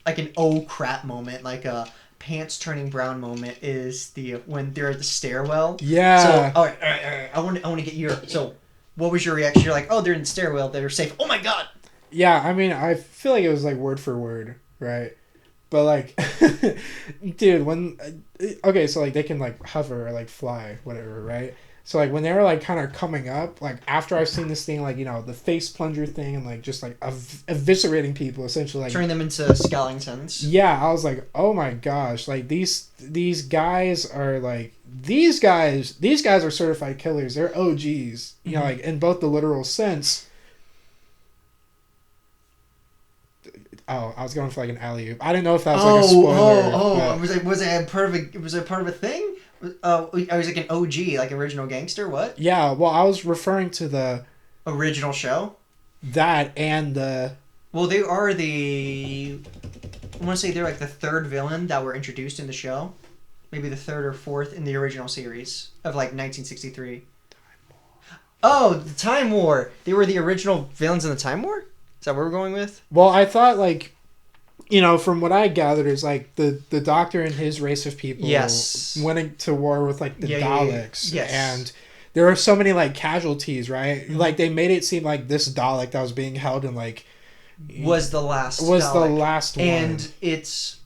like an oh crap moment, like a pants turning brown moment is when they're at the stairwell. Yeah. So all right. I want to get your what was your reaction? You're like, oh, they're in the stairwell, they're safe. Oh my god. Yeah, I mean, I feel like it was like word for word, right? But like, dude, when okay, so like they can like hover or like fly, whatever, right? So like when they were like kind of coming up, like after I've seen this thing, like the face plunger thing and like just like eviscerating people essentially, like Turning them into skeletons. yeah, I was like, oh my gosh, like these guys are like these guys are certified killers. They're OGs, like in both the literal sense. Oh, I was going for like an alley oop. I didn't know if that was like a spoiler. Was it part of a thing? I was like an OG, like original gangster. What? Yeah, well, I was referring to the original show. That and the. Well, they are the. I want to say they're like the third villain that were introduced in the show, maybe the third or fourth in the original series of like 1963. Oh, the Time War. They were the original villains in the Time War. Is that what we're going with? Well, I thought like. From what I gathered, is like the Doctor and his race of people went to war with like the Daleks. Yes. And there were so many like casualties, right? Mm-hmm. Like they made it seem like this Dalek that was being held in like was the last one. And it's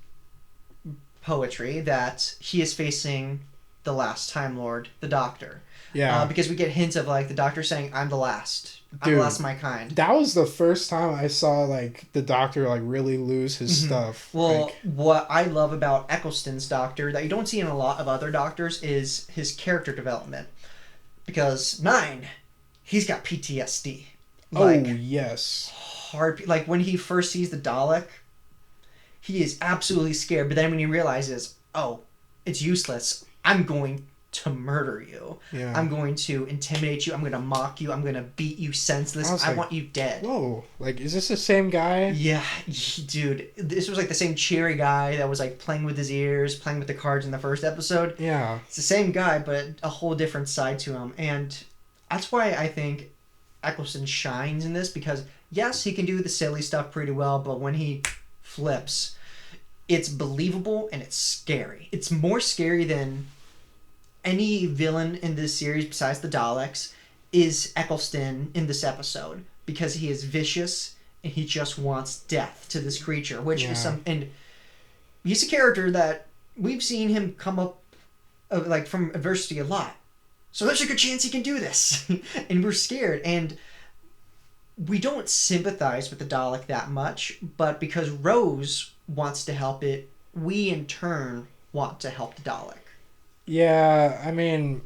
poetry that he is facing the last Time Lord, the Doctor. Yeah. Because we get hints of like the Doctor saying, "I'm the last. I'm the last of my kind." That was the first time I saw like the Doctor like really lose his stuff. Well, like, what I love about Eccleston's Doctor that you don't see in a lot of other Doctors is his character development. Because 9, he's got PTSD. Like, oh yes. Like when he first sees the Dalek, he is absolutely scared. But then when he realizes, oh, it's useless. I'm going to murder you. Yeah. I'm going to intimidate you. I'm going to mock you. I'm going to beat you senseless. I want you dead. Whoa. Like, is this the same guy? Yeah, dude. This was like the same cheery guy that was like playing with his ears, playing with the cards in the first episode. Yeah. It's the same guy, but a whole different side to him. And that's why I think Eccleston shines in this, because yes, he can do the silly stuff pretty well, but when he flips, it's believable and it's scary. It's more scary than any villain in this series besides the Daleks is Eccleston in this episode, because he is vicious and he just wants death to this creature, which is and he's a character that we've seen him come up like from adversity a lot. So there's a good chance he can do this. And we're scared, and we don't sympathize with the Dalek that much, but because Rose wants to help it, we in turn want to help the Dalek. Yeah, I mean,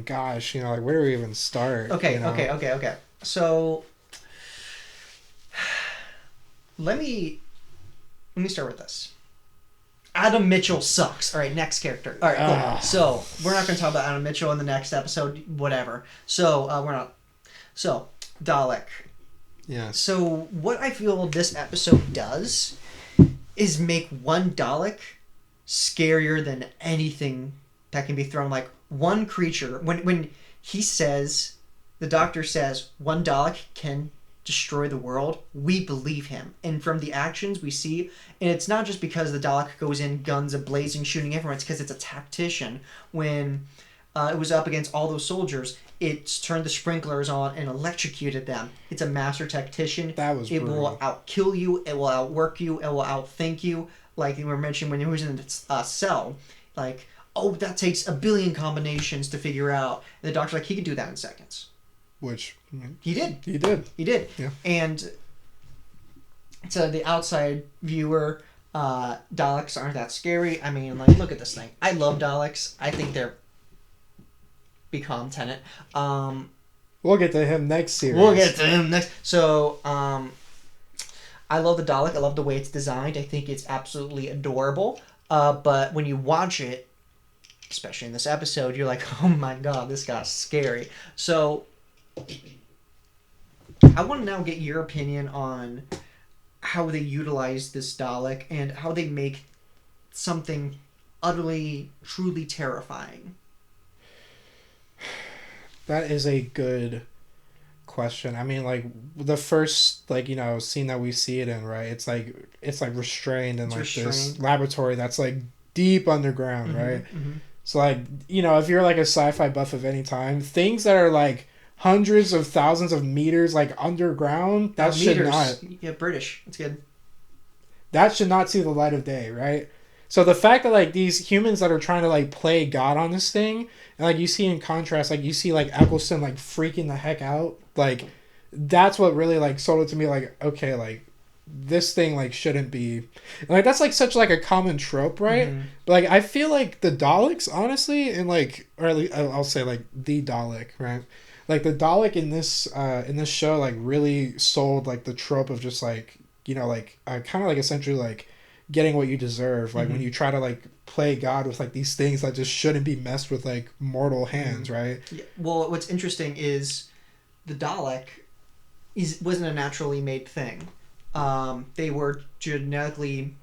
gosh, like where do we even start? Okay. So let me start with this. Adam Mitchell sucks. All right, next character. All right, cool. So we're not going to talk about Adam Mitchell in the next episode. Whatever. So we're not. So Dalek. Yeah. So what I feel this episode does is make one Dalek scarier than anything that can be thrown. Like one creature, when he says, the Doctor says, one Dalek can destroy the world, we believe him. And from the actions we see, and it's not just because the Dalek goes in guns a-blazing, shooting everyone, it's because it's a tactician. When it was up against all those soldiers, it's turned the sprinklers on and electrocuted them. It's a master tactician. That was brutal. It will outkill you, it will outwork you, it will outthink you. Like we were mentioning when he was in the cell, like, oh, that takes a billion combinations to figure out. And the Doctor's like, he could do that in seconds. Which he did. He did. Yeah. And to the outside viewer, Daleks aren't that scary. I mean, like, look at this thing. I love Daleks. I think they're become Tenet. We'll get to him next series. So, I love the Dalek. I love the way it's designed. I think it's absolutely adorable. But when you watch it, especially in this episode, you're like, oh my god, this guy's scary. So I want to now get your opinion on how they utilize this Dalek and how they make something utterly, truly terrifying. That is a good question. I mean, like the first, like, scene that we see it in, right? It's like restrained in this laboratory that's like deep underground, right? Mm-hmm. So like, if you're like a sci-fi buff of any time, things that are like hundreds of thousands of meters like underground, should not. Yeah, British. That's good. That should not see the light of day, right? So the fact that like these humans that are trying to like play God on this thing, and like you see in contrast, like you see like Eccleston like freaking the heck out, like that's what really like sold it to me. Like, okay, like this thing like shouldn't be, and, like that's like such like a common trope, right? Mm-hmm. But like I feel like the Daleks, honestly, and like, or at least I'll say like the Dalek, right? Like the Dalek in this show like really sold like the trope of just like, you know, like kind of like essentially like getting what you deserve, like when you try to like play God with like these things that just shouldn't be messed with like mortal hands, right? Yeah. Well, what's interesting is the Dalek wasn't a naturally made thing. They were genetically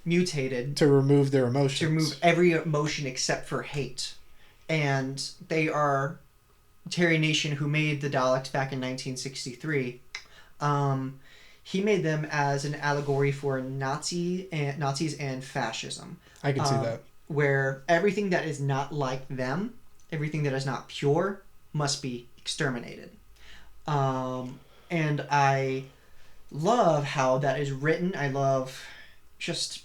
mutated To remove their emotions. to remove every emotion except for hate. And they are Terry Nation, who made the Daleks back in 1963. He made them as an allegory for Nazis and fascism. I can see that. Where everything that is not like them, everything that is not pure, must be exterminated. And I love how that is written. I love just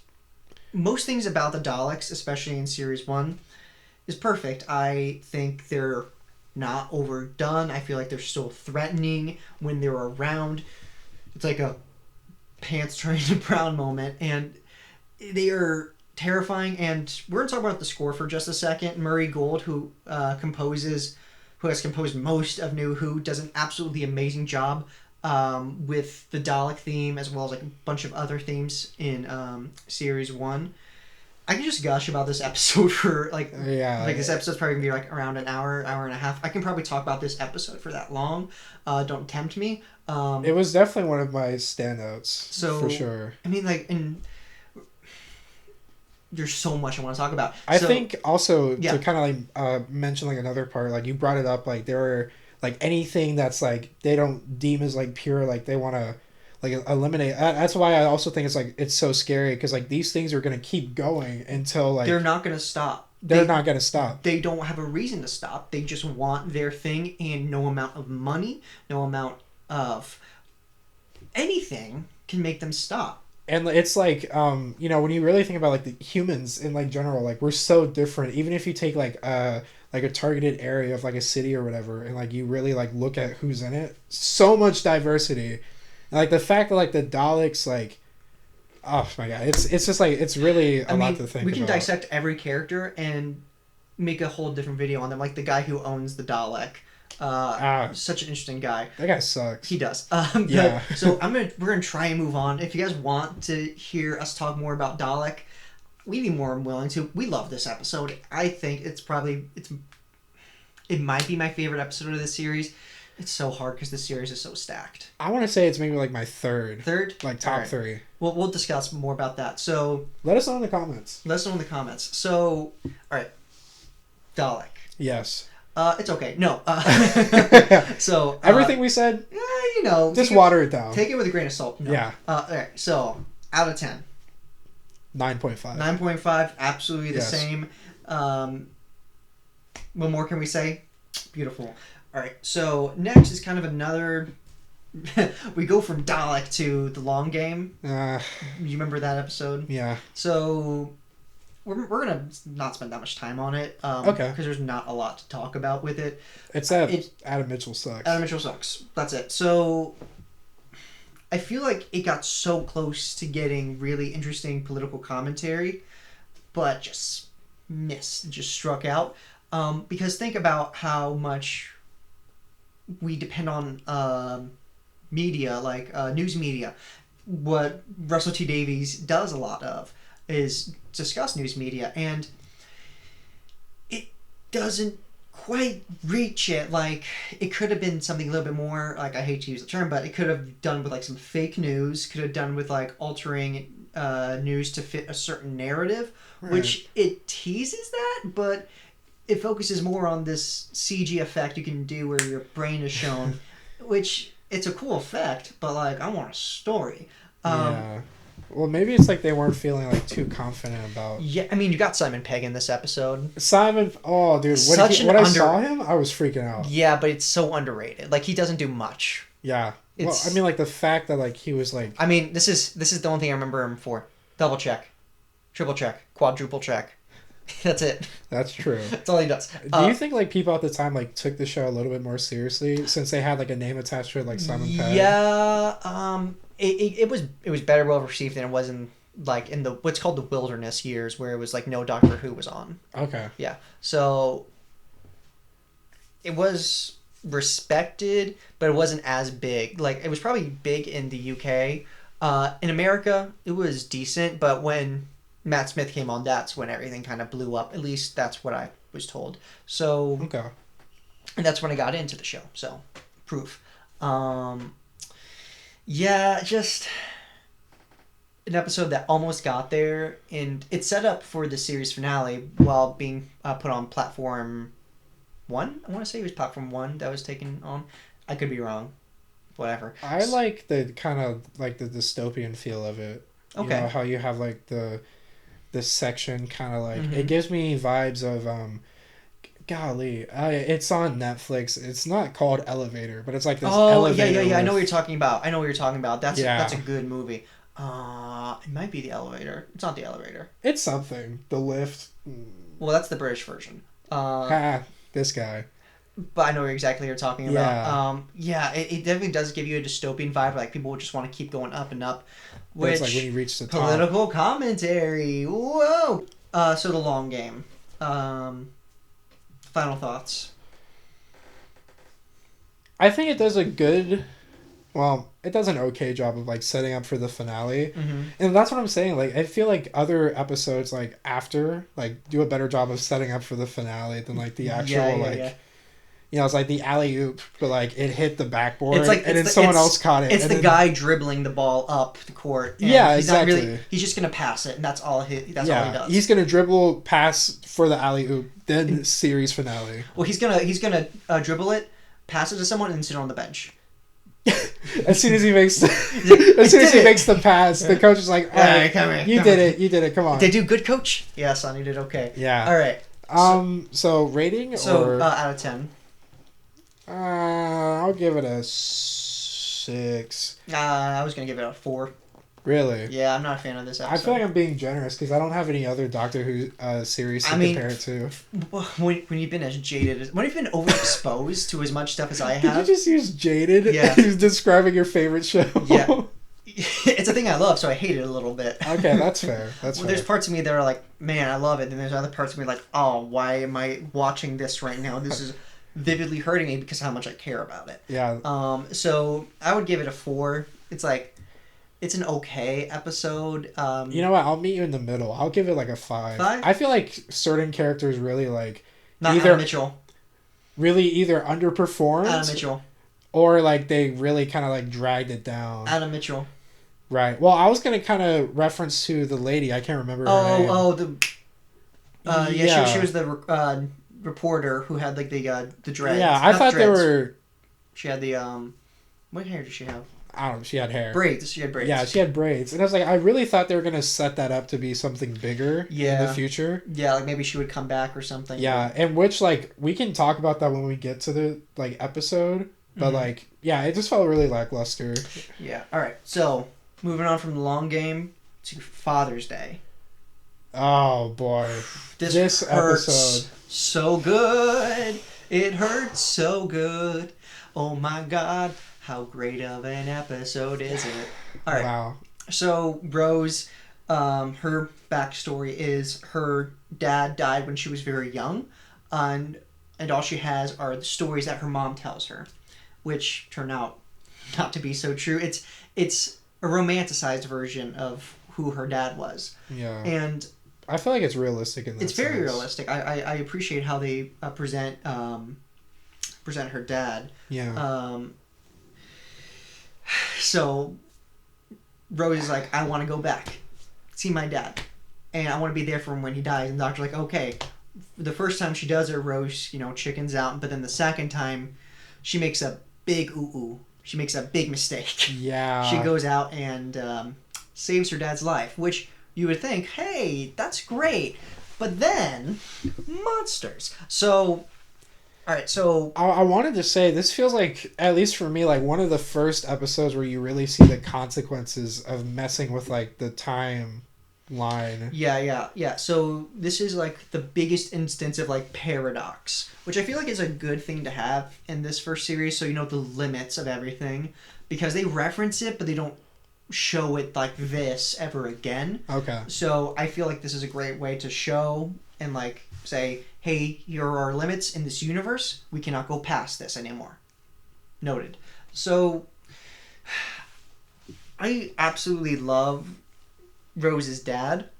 most things about the Daleks, especially in Series 1, is perfect. I think they're not overdone. I feel like they're still threatening when they're around. It's like a pants turning to brown moment, and they are terrifying. And we're going to talk about the score for just a second. Murray Gold, who has composed most of New Who, does an absolutely amazing job with the Dalek theme as well as like a bunch of other themes in Series 1. I can just gush about this episode for like this episode's probably gonna be like around an hour and a half. I can probably talk about this episode for that long. Don't tempt me. It was definitely one of my standouts. So for sure. I mean, like, and there's so much I want to talk about. I think also to kind of like mention like another part, like you brought it up, like there are like anything that's like they don't deem as like pure, like they want to like eliminate. That's why I also think it's so scary, because like these things are gonna keep going until like they're not gonna stop. They're not gonna stop. They don't have a reason to stop. They just want their thing, and no amount of money, no amount of anything can make them stop. And it's like you know, when you really think about like the humans in like general, like we're so different. Even if you take like a targeted area of like a city or whatever, and like you really like look at who's in it, so much diversity. And, like the fact that like the Daleks, like, oh my god, it's just like it's really a lot to think about. We can dissect every character and make a whole different video on them. Like the guy who owns the Dalek, such an interesting guy. That guy sucks. He does. Yeah. So we're gonna try and move on. If you guys want to hear us talk more about Dalek, we'd be more than willing to. We love this episode. I think it might be my favorite episode of this series. It's so hard because the series is so stacked. I want to say it's maybe like my third, like top right. 3. We'll discuss more about that. So let us know in the comments. So, all right, Dalek. Yes. It's okay. No. So everything we said. Yeah, you know. Just water it down. Take it with a grain of salt. No. Yeah. All right. So out of 10. 9.5. 9.5. Absolutely the same. What more can we say? Beautiful. All right, so next is kind of another. We go from Dalek to the long game. You remember that episode? Yeah. So we're gonna not spend that much time on it. Okay. Because there's not a lot to talk about with it. It's that Adam Mitchell sucks. Adam Mitchell sucks. That's it. So I feel like it got so close to getting really interesting political commentary, but just missed. Just struck out. Because think about how much we depend on media, like news media. What Russell T Davies does a lot of is discuss news media, and it doesn't quite reach it. Like, it could have been something a little bit more, like, I hate to use the term, but it could have done with like some fake news, could have done with like altering news to fit a certain narrative, right. Which it teases that, but it focuses more on this CG effect you can do where your brain is shown, which it's a cool effect, but like I want a story. Yeah. Well, maybe it's like they weren't feeling like too confident about. Yeah, I mean, you got Simon Pegg in this episode. Simon, oh dude, when I saw him, I was freaking out. Yeah, but it's so underrated. Like, he doesn't do much. Yeah. Well, I mean, like the fact that like he was like. I mean, this is the only thing I remember him for. Double check. triple check, quadruple check. That's it. That's true. That's all he does. Do you think like people at the time like took the show a little bit more seriously since they had like a name attached to it, like Simon Pegg? Yeah. It was better well received than it was in like in the what's called the wilderness years where it was like no Doctor Who was on. Okay. Yeah. So it was respected, but it wasn't as big. Like it was probably big in the UK. In America, it was decent, but when Matt Smith came on, that's when everything kind of blew up. At least that's what I was told. So, Okay. and that's when I got into the show. So, proof. Yeah, just an episode that almost got there, and it's set up for the series finale while being put on platform 1. I want to say it was platform 1 that was taken on. I could be wrong. Whatever. I like the kind of like the dystopian feel of it. Okay. You know how you have like this section kind of like Mhm. it gives me vibes of golly, it's on Netflix. It's not called Elevator, but it's like this elevator. Yeah. I know what with- you're talking about. That's Yeah. that's a good movie. It might be the elevator. It's not the elevator. It's something. The lift. Well, that's the British version. This guy. But I know exactly what you're talking about. Yeah. It definitely does give you a dystopian vibe. Like people would just want to keep going up and up. But it's Which like when you reach the top. political commentary. Whoa. So the long game. Final thoughts. I think it does a good, well, it does an okay job of like setting up for the finale. Mm-hmm. And that's what I'm saying. Like, I feel like other episodes, like after, like do a better job of setting up for the finale than like the actual you know, it's like the alley oop, but like it hit the backboard, It's like and then someone else caught it. It's and the then, guy dribbling the ball up the court. And Yeah, he's not exactly. he's just gonna pass it, and that's all. That's all he does. He's gonna dribble, pass for the alley oop, then series finale. Well, he's gonna dribble it, pass it to someone, and sit on the bench. As soon as he makes, he makes the pass, the coach is like, "All right, come here, you did it. Come on." Did they do good, coach? Yeah, son, you did okay. Yeah. All right. So rating or out of 10. I'll give it a 6. I was gonna give it a 4. Really? Yeah, I'm not a fan of this episode. I feel like I'm being generous because I don't have any other Doctor Who series to compare it to. When you've been as jaded, when you've been overexposed to as much stuff as I Did have. you just use jaded? Yeah. He's describing your favorite show. Yeah. It's a thing I love, so I hate it a little bit. Okay, that's fair. That's fair. There's parts of me that are like, man, I love it. Then there's other parts of me like, oh, why am I watching this right now? This is vividly hurting me because of how much I care about it. Yeah. So I would give it a 4. It's like, it's an okay episode. You know what? I'll meet you in the middle. I'll give it like a 5. 5? I feel like certain characters really like Not either Adam Mitchell. really either underperformed Adam Mitchell. or like they really kind of like dragged it down. Adam Mitchell. Right. Well, I was gonna kind of reference to the lady. I can't remember her name. She was the reporter who had like the dreads. Yeah, I Not thought they dreads. were. She had the what hair did she have? I don't know. She had hair. Braids. She had braids. Yeah, she had braids, and I was like, I really thought they were gonna set that up to be something bigger in the future. Yeah, like maybe she would come back or something. Yeah, and which like we can talk about that when we get to the like episode, but like yeah, it just felt really lackluster. Yeah. All right. So moving on from the long game to Father's Day. Oh boy, this hurts episode so good. It hurts so good. Oh my God, how great of an episode is it? All right. Wow. So Rose, her backstory is her dad died when she was very young, and all she has are the stories that her mom tells her, which turn out not to be so true. It's a romanticized version of who her dad was. Yeah. And I feel like it's realistic in that it's very sense. realistic. I appreciate how they present her dad. Yeah. So Rose is like, I want to go back, see my dad, and I want to be there for him when he dies. And the doctor's like, okay. The first time she does it, Rose, chickens out. But then the second time, she makes a big ooh-ooh. She makes a big mistake. Yeah. She goes out and saves her dad's life, which you would think, hey, that's great. But then, monsters. So, all right, so... I wanted to say, this feels like, at least for me, like one of the first episodes where you really see the consequences of messing with like the time line. Yeah. So this is like the biggest instance of like paradox, which I feel like is a good thing to have in this first series. So you know the limits of everything, because they reference it, but they don't show it like this ever again. Okay. So I feel like this is a great way to show and like say, hey, here are our limits in this universe. We cannot go past this anymore. Noted. So I absolutely love Rose's dad,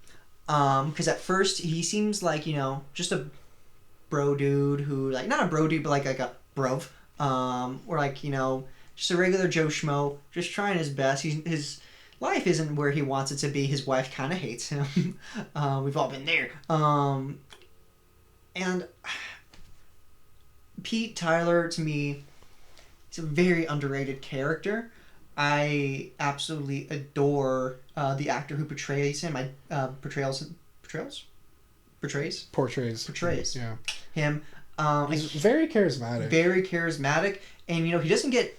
because at first he seems like, you know, just a bro dude who, like, not a bro dude, but like a brov, or like, you know, just a regular Joe Schmo, just trying his best. His life isn't where he wants it to be. His wife kind of hates him. We've all been there. And Pete Tyler, to me, he's a very underrated character. I absolutely adore the actor who portrays him. Portrays Yeah. him. He's very charismatic. Very charismatic, and you know he doesn't get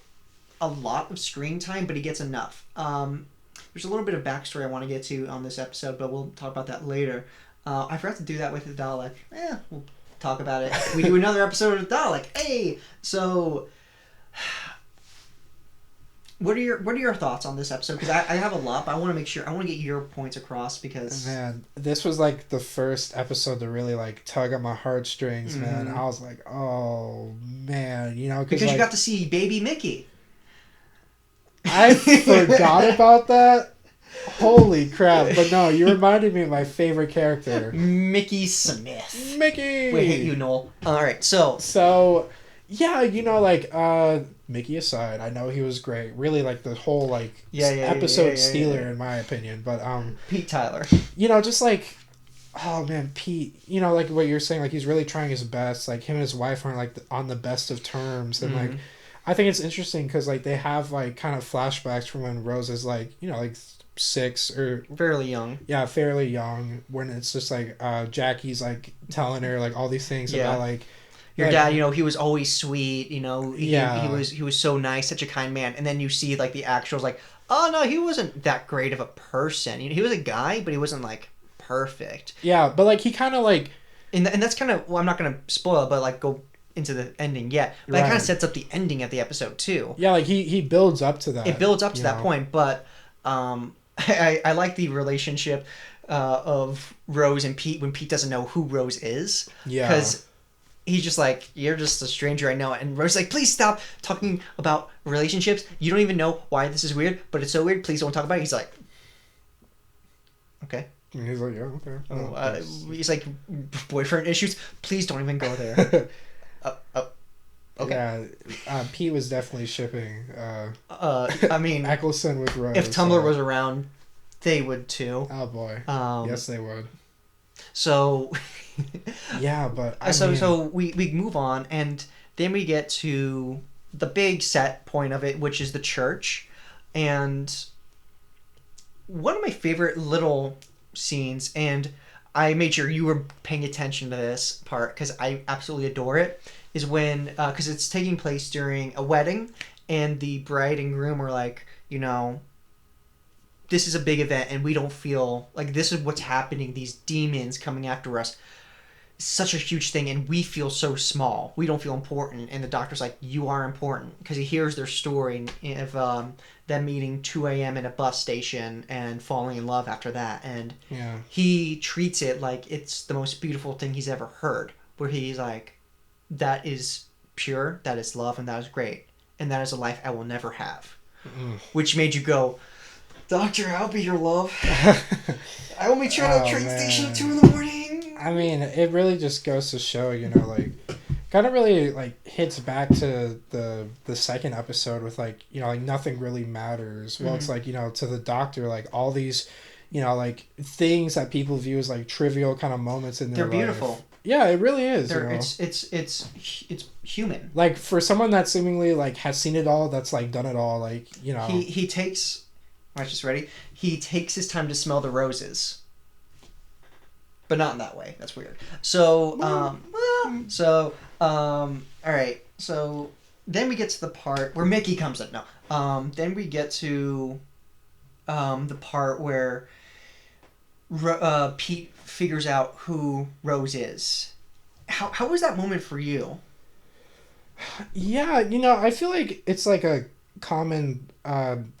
a lot of screen time, but he gets enough. There's a little bit of backstory I want to get to on this episode, but we'll talk about that later. I forgot to do that with the Dalek. We'll talk about it. We do another episode of Dalek. Hey, so. What are your thoughts on this episode? Because I have a lot, but I want to make sure I want to get your points across because man, this was like the first episode to really like tug at my heartstrings. Man, I was like, oh man, you know, because like, you got to see baby Mickey. I forgot about that. Holy crap! But no, you reminded me of my favorite character, Mickey Smith. Mickey. We hate you, Noel. All right, so yeah, you know, like Mickey aside, I know he was great. Really, like the whole like episode stealer in my opinion. But Pete Tyler, you know, just like, oh man, Pete, you know, like what you're saying, like he's really trying his best. Like him and his wife aren't like on the best of terms, and like I think it's interesting because like they have like kind of flashbacks from when Rose is like, you know, like 6 or fairly young. Yeah, fairly young. When it's just like Jackie's like telling her like all these things about like. Your dad, you know, he was always sweet, you know, he was so nice, such a kind man. And then you see like the actuals like, oh no, he wasn't that great of a person. You know, he was a guy, but he wasn't like perfect. Yeah, but like he kind of like and that's kind of, well, I'm not going to spoil it, but like go into the ending yet. But that kind of sets up the ending of the episode too. Yeah, like he builds up to that. It builds up to that point, but I like the relationship of Rose and Pete when Pete doesn't know who Rose is. Yeah. Because he's just like, you're just a stranger I know. And Rose's like, please stop talking about relationships. You don't even know why this is weird, but it's so weird. Please don't talk about it. He's like, okay. And he's like, yeah, okay. He's like, boyfriend issues? Please don't even go there. Okay. Yeah, Pete was definitely shipping. I mean, Eccleston with Rose. If Tumblr was around, they would too. Oh boy. Yes, they would. So. Yeah, but so we move on, and then we get to the big set point of it, which is the church. And one of my favorite little scenes, and I made sure you were paying attention to this part because I absolutely adore it, is when because it's taking place during a wedding, and the bride and groom are like, you know, this is a big event and we don't feel like this is what's happening, these demons coming after us, such a huge thing, and we feel so small, we don't feel important. And the doctor's like, you are important, because he hears their story of them meeting 2 a.m. in a bus station and falling in love after that. And he treats it like it's the most beautiful thing he's ever heard, where he's like, that is pure, that is love, and that is great, and that is a life I will never have. Which made you go, Doctor, I'll be your love. I will meet you at a train station at 2 a.m. I mean, it really just goes to show, you know, like, kind of really, like, hits back to the second episode with, like, you know, like, nothing really matters. Well, it's like, you know, to the doctor, like, all these, you know, like, things that people view as, like, trivial kind of moments in their life. They're beautiful. Yeah, it really is. You know? It's human. Like, for someone that seemingly, like, has seen it all, that's, like, done it all, like, you know. He takes... Am I just ready? He takes his time to smell the roses. But not in that way. That's weird. So, all right. So, then we get to the part where Mickey comes in. No. Then we get to the part where Pete figures out who Rose is. How was that moment for you? Yeah, I feel like it's like a common kind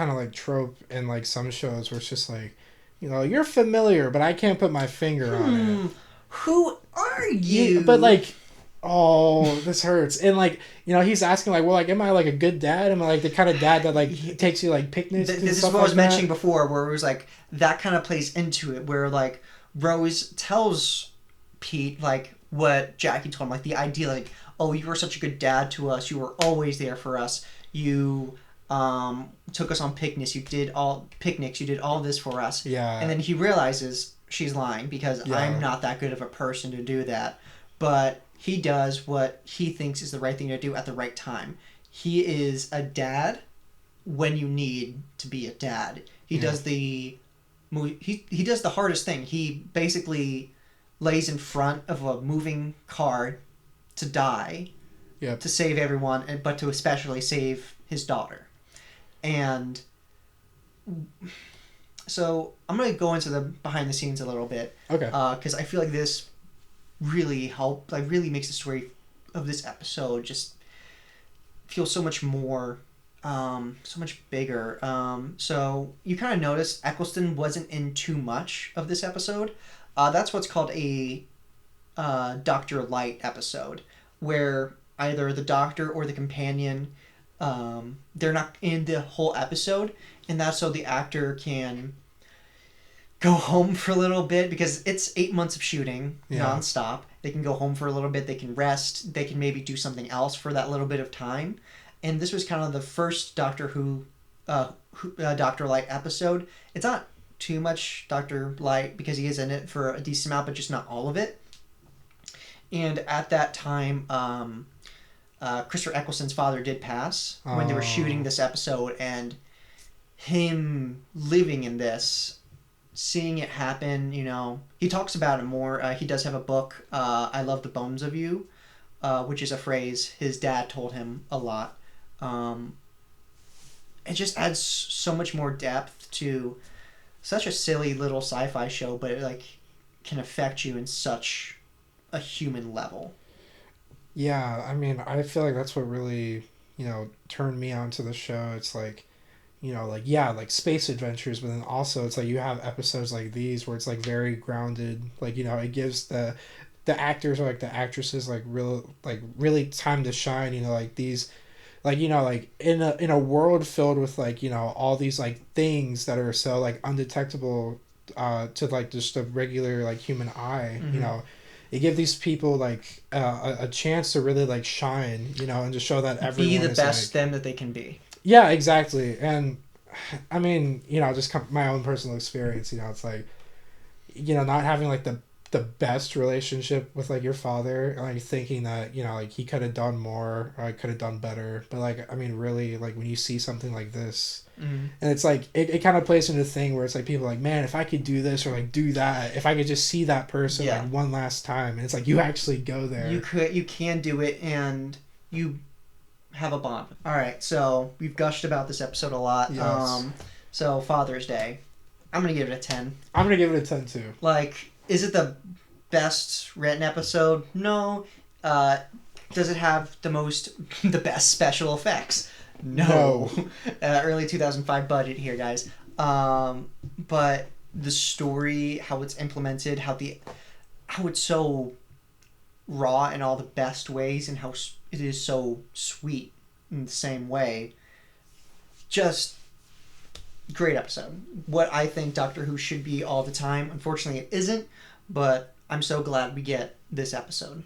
of like trope in like some shows where it's just like, you're familiar, but I can't put my finger on it. Who are you? But like, oh, this hurts. And like, he's asking like, well, like, am I like a good dad? Am I like the kind of dad that like takes you like picnics? This and is stuff what I like was mentioning before, where it was like that kind of plays into it, where like Rose tells Pete like what Jackie told him, like the idea, like, oh, you were such a good dad to us. You were always there for us. You took us on picnics. You did all this for us. Yeah. And then he realizes she's lying because I'm not that good of a person to do that. But he does what he thinks is the right thing to do at the right time. He is a dad when you need to be a dad. He does the he does the hardest thing. He basically lays in front of a moving car to die, to save everyone, but to especially save his daughter. And so I'm going to go into the behind the scenes a little bit. Okay. Because I feel like this really really makes the story of this episode just feel so much more, so much bigger. So you kind of noticed Eccleston wasn't in too much of this episode. That's what's called a Dr. Light episode, where either the doctor or the companion, they're not in the whole episode, and that's so the actor can go home for a little bit, because it's 8 months of shooting nonstop. They can go home for a little bit, they can rest, they can maybe do something else for that little bit of time. And this was kind of the first Doctor Who, Dr. Light episode. It's not too much Dr. Light because he is in it for a decent amount, but just not all of it. And at that time, Christopher Eccleston's father did pass when they were shooting this episode, and him living in this, seeing it happen, he talks about it more. He does have a book, I Love the Bones of You, which is a phrase his dad told him a lot. It just adds so much more depth to such a silly little sci-fi show, but it like can affect you in such a human level. Yeah, I mean, I feel like that's what really, turned me onto the show. It's like, like space adventures, but then also it's like you have episodes like these where it's like very grounded. Like, it gives the actors or like the actresses like really time to shine. Like these, like, like in a world filled with like, all these like things that are so like undetectable to like just a regular like human eye. Mm-hmm. You give these people like a chance to really like shine, and to show that everyone be the is best like, them that they can be. Yeah, exactly. And I mean, just my own personal experience, it's like, not having like the best relationship with like your father, like thinking that, like he could have done more or I could have done better. But like, I mean, really, like when you see something like this, and it's like, it kind of plays into the thing where it's like people are like, man, if I could do this or like do that, if I could just see that person like one last time, and it's like you actually go there. You can do it, and you have a bond. All right, so we've gushed about this episode a lot. Yes. So Father's Day, I'm gonna give it a 10. I'm gonna give it a 10 too. Like, is it the best written episode? No. Does it have the best special effects? No. Early 2005 budget here, guys. But the story, how it's implemented, how it's so raw in all the best ways, and how it is so sweet in the same way. Just great episode. What I think Doctor Who should be all the time. Unfortunately, it isn't, but I'm so glad we get this episode.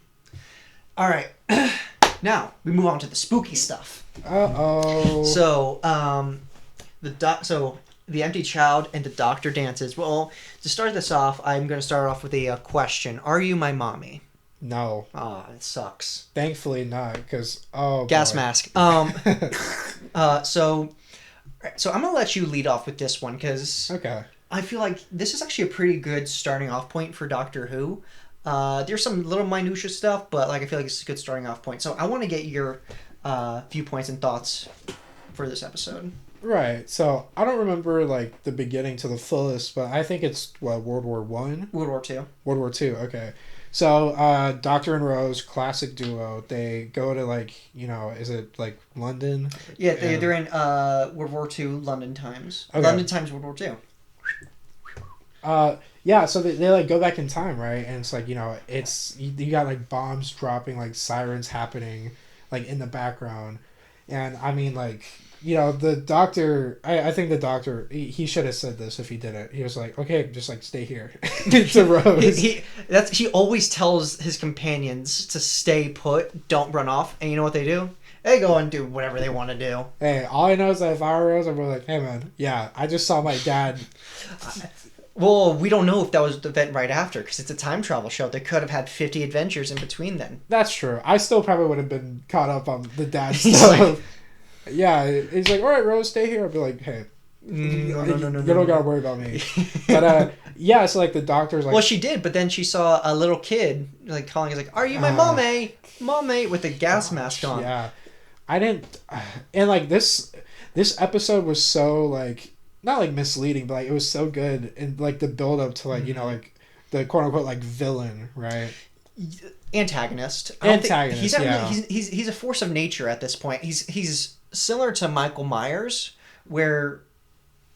All right. Now, we move on to the spooky stuff. Uh-oh. So, the empty child and the doctor dances. Well, to start this off, I'm going to start off with a question. Are you my mommy? No. Oh, it sucks. Thankfully not, because, gas boy. mask. So I'm going to let you lead off with this one, because I feel like this is actually a pretty good starting off point for Doctor Who. There's some little minutia stuff, but like I feel like it's a good starting off point. So I want to get your viewpoints and thoughts for this episode. Right. So I don't remember like the beginning to the fullest, but I think it's what, World War One, World War Two. World War Two. Okay. So Doctor and Rose, classic duo. They go to like is it like London? Yeah, And, they're in World War Two London times. Okay. London times World War Two. Yeah, so they like go back in time, right? And it's like it's you got like bombs dropping, like sirens happening, like in the background, and I mean like the doctor. I think the doctor he should have said this if he didn't. He was like, okay, just like stay here. To Rose. He always tells his companions to stay put, don't run off, and you know what they do? They go and do whatever they want to do. Hey, all I know is that if I were Rose, I'd be like, hey man, yeah, I just saw my dad. Well, we don't know if that was the event right after, because it's a time travel show. They could have had 50 adventures in between then. That's true. I still probably would have been caught up on the dad He's stuff. like- Yeah, he's like, all right, Rose, stay here. I'd be like, hey, No. you don't gotta worry about me. But yeah, so like the doctor's like, Well, she did, but then she saw a little kid like calling. He's like, "Are you my mommy?" With a gas mask on. Yeah, I didn't, and like this episode was so like not like misleading, but like it was so good and like the build up to like like the quote unquote like villain, right? Antagonist. Antagonist. He's a force of nature at this point. He's similar to Michael Myers, where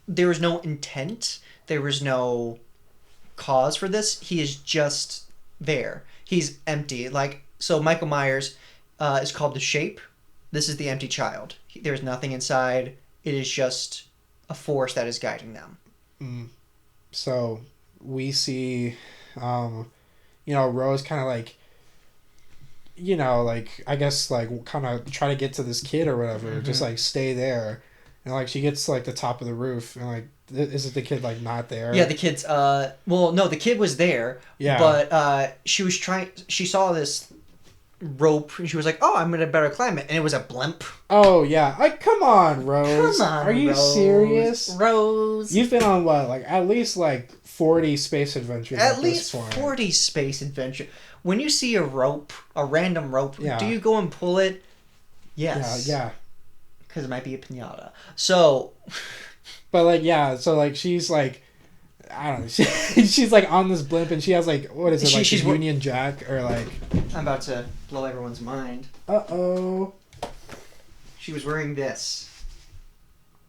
there was no intent, there was no cause for this. He is just there. He's empty. Like so, Michael Myers is called the Shape. This is the empty child. There is nothing inside. It is just a force that is guiding them. So we see, Rose kind of like, like I guess like kind of try to get to this kid or whatever, just like stay there, and like she gets to like the top of the roof and like is it the kid like not there? Yeah, the kid's well no, the kid was there. Yeah. But she saw this rope and she was like, "Oh, I'm gonna better climb it," and it was a blimp. Oh yeah, like come on, Rose. Come on, are you Rose. serious? Rose. You've been on what, like at least like 40 space adventures. At least this point. 40 space adventure. When you see a rope, a random rope, Yeah. do you go and pull it? Yes. Yeah. Because it might be a piñata. So. But like yeah, so like she's like, I don't know, she's like on this blimp and she has like what is it like she's a Union Jack or like. I'm about to blow everyone's mind. Uh-oh. She was wearing this.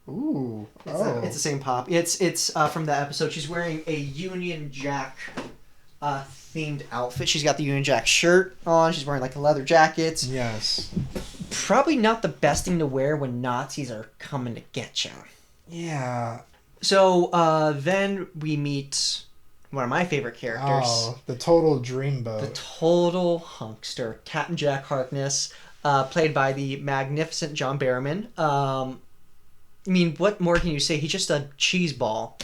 Ooh. It's the same pop. It's from the episode. She's wearing a Union Jack themed outfit. She's got the Union Jack shirt on. She's wearing like a leather jacket. Yes. Probably not the best thing to wear when Nazis are coming to get you. Yeah. So then we meet one of my favorite characters. Oh, the total dreamboat. The total hunkster, Captain Jack Harkness, played by the magnificent John Barrowman. I mean, what more can you say? He's just a cheese ball.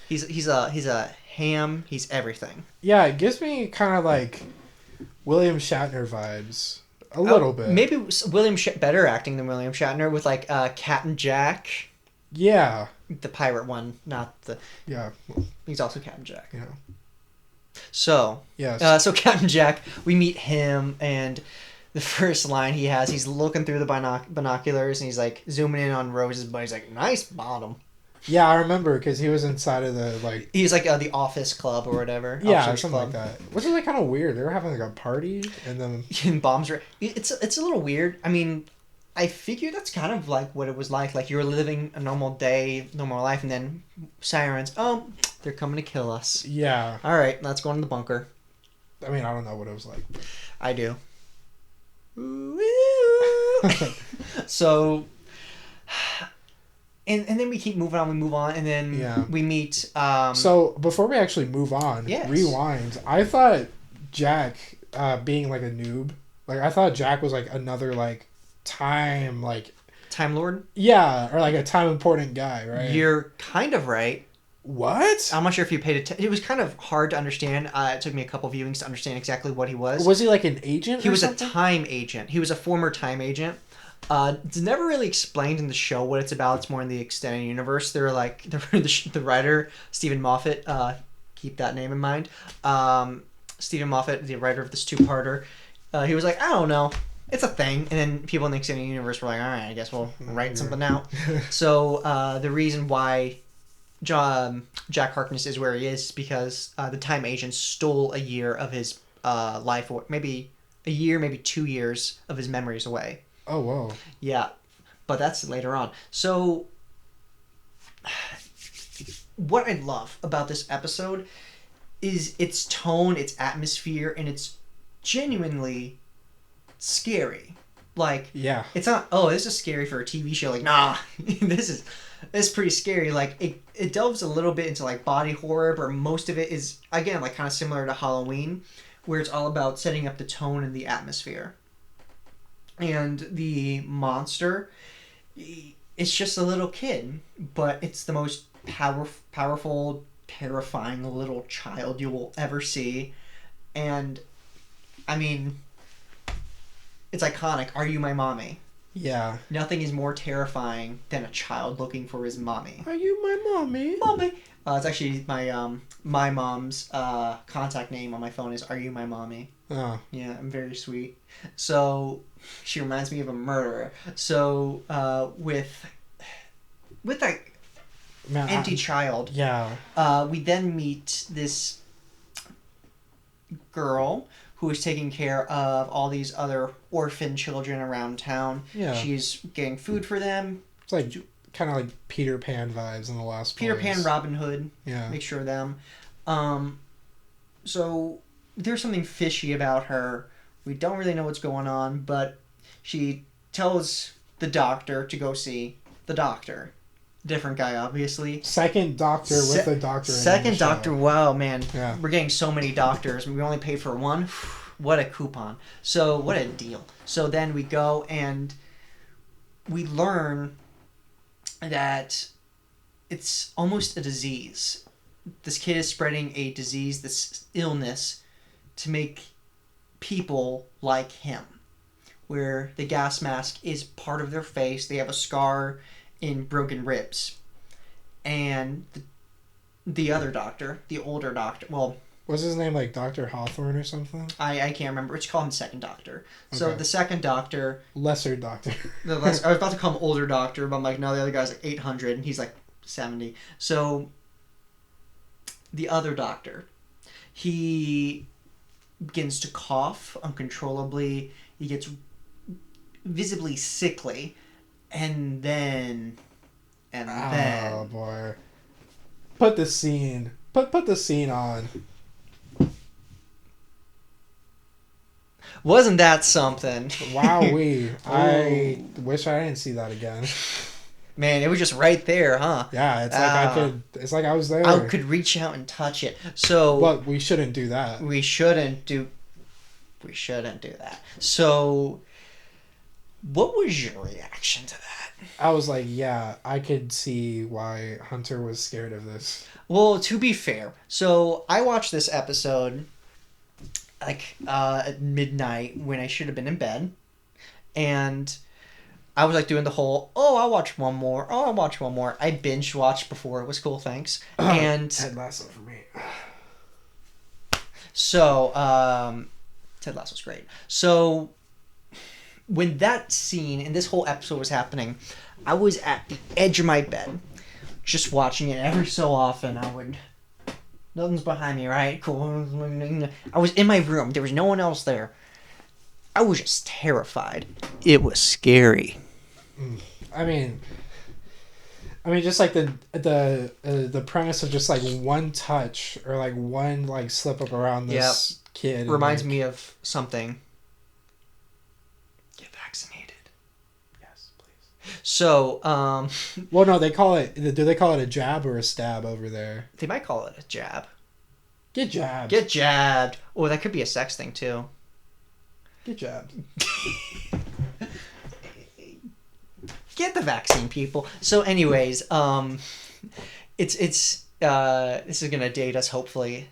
He's a ham. He's everything. Yeah, it gives me kind of like William Shatner vibes. A little bit. Maybe better acting than William Shatner with like Captain Jack. Yeah. The pirate one, not the... Yeah. He's also Captain Jack. Yeah. So... Yes. So Captain Jack, we meet him, and the first line he has, he's looking through the binoculars, and he's like zooming in on Rose's butt. He's like, "Nice bottom." Yeah, I remember because he was inside of the like. He's like the office club or whatever. Yeah, Officers something club. like that. Which is like kind of weird. They were having like a party, and then And bombs are... It's a little weird. I mean... I figure that's kind of like what it was like. Like you were living a normal day, normal life, and then sirens. Oh, they're coming to kill us. yeah. All right, let's go into the bunker. I mean, I don't know what it was like. I do. So, and then we keep moving on. We move on, and then we meet. So before we actually move on, Yes. rewind. I thought Jack, being like a noob, like I thought Jack was like another like time Time Lord. Yeah, or like a time important guy, right? You're kind of right. What? I'm not sure if you paid attention. It was kind of hard to understand. It took me a couple viewings to understand exactly what he was. Was he like an agent? He or was something? a time agent. He was a former time agent. It's never really explained in the show what it's about. It's more in the extended universe. They're like the writer Stephen Moffat. Keep that name in mind. Stephen Moffat, the writer of this two-parter. He was like, I don't know. it's a thing. And then people in the extended universe were like, all right, I guess we'll write something out. So the reason why Jack Harkness is where he is because the time agents stole a year of his life, or maybe a year, maybe 2 years of his memories away. Oh, whoa. Yeah, but that's later on. So what I love about this episode is its tone, its atmosphere, and it's genuinely scary. Like, yeah, it's not, oh, this is scary for a TV show. Like, nah, this is pretty scary. Like, it delves a little bit into, like, body horror, but most of it is, again, like, kind of similar to Halloween, where it's all about setting up the tone and the atmosphere. And the monster, it's just a little kid, but it's the most powerful, terrifying little child you will ever see. And, I mean, it's iconic. Are you my mommy? Yeah. Nothing is more terrifying than a child looking for his mommy. Are you my mommy? Mommy. It's actually my mom's contact name on my phone is Are You My Mommy? Oh. Yeah, I'm very sweet. So she reminds me of a murderer. So with that empty child, yeah, we then meet this girl who is taking care of all these other orphan children around town. Yeah. She's getting food for them. It's like kind of like Peter Pan vibes in the last Peter place. Pan, Robin Hood. Yeah. Make sure of them. So there's something fishy about her. We don't really know what's going on, but she tells the doctor to go see the doctor. Different guy, obviously. Second doctor with a doctor. Second doctor. Wow, man. Yeah. We're getting so many doctors. We only paid for one. What a coupon. So what a deal. So then we go and we learn that it's almost a disease. This kid is spreading a disease, this illness, to make people like him. Where the gas mask is part of their face. They have a scar in broken ribs. And the other doctor, the older doctor, well... Was his name like Dr. Hawthorne or something? I can't remember. It's called him Second Doctor. So Okay. the Second Doctor... Lesser doctor. I was about to call him Older Doctor, but I'm like, no, the other guy's like 800, and he's like 70. So the other doctor, he begins to cough uncontrollably. He gets visibly sickly. And then... Oh, boy. Put the scene. Put the scene on. Wasn't that something? Wowee. I wish I didn't see that again. Man, it was just right there, huh? Yeah, it's like I was there. I could reach out and touch it. So But we shouldn't do that. We shouldn't do that. So what was your reaction to that? I was like, yeah, I could see why Hunter was scared of this. Well, to be fair, so I watched this episode like at midnight when I should have been in bed, and I was like doing the whole, I'll watch one more. I binge watched before. It was cool, thanks. And Ted Lasso for me. So Ted Lasso's great. So when that scene and this whole episode was happening, I was at the edge of my bed, just watching it. Every so often, nothing's behind me, right? Cool. I was in my room. There was no one else there. I was just terrified. It was scary. I mean, just like the premise of just like one touch or like one like slip up around this kid reminds me of something. Get vaccinated. Yes, please. So, well, no, they call it. Do they call it a jab or a stab over there? They might call it a jab. Get jabbed. Get jabbed. Oh, that could be a sex thing too. Get jabbed. Get the vaccine, people. So, anyways, it's this is gonna date us. Hopefully,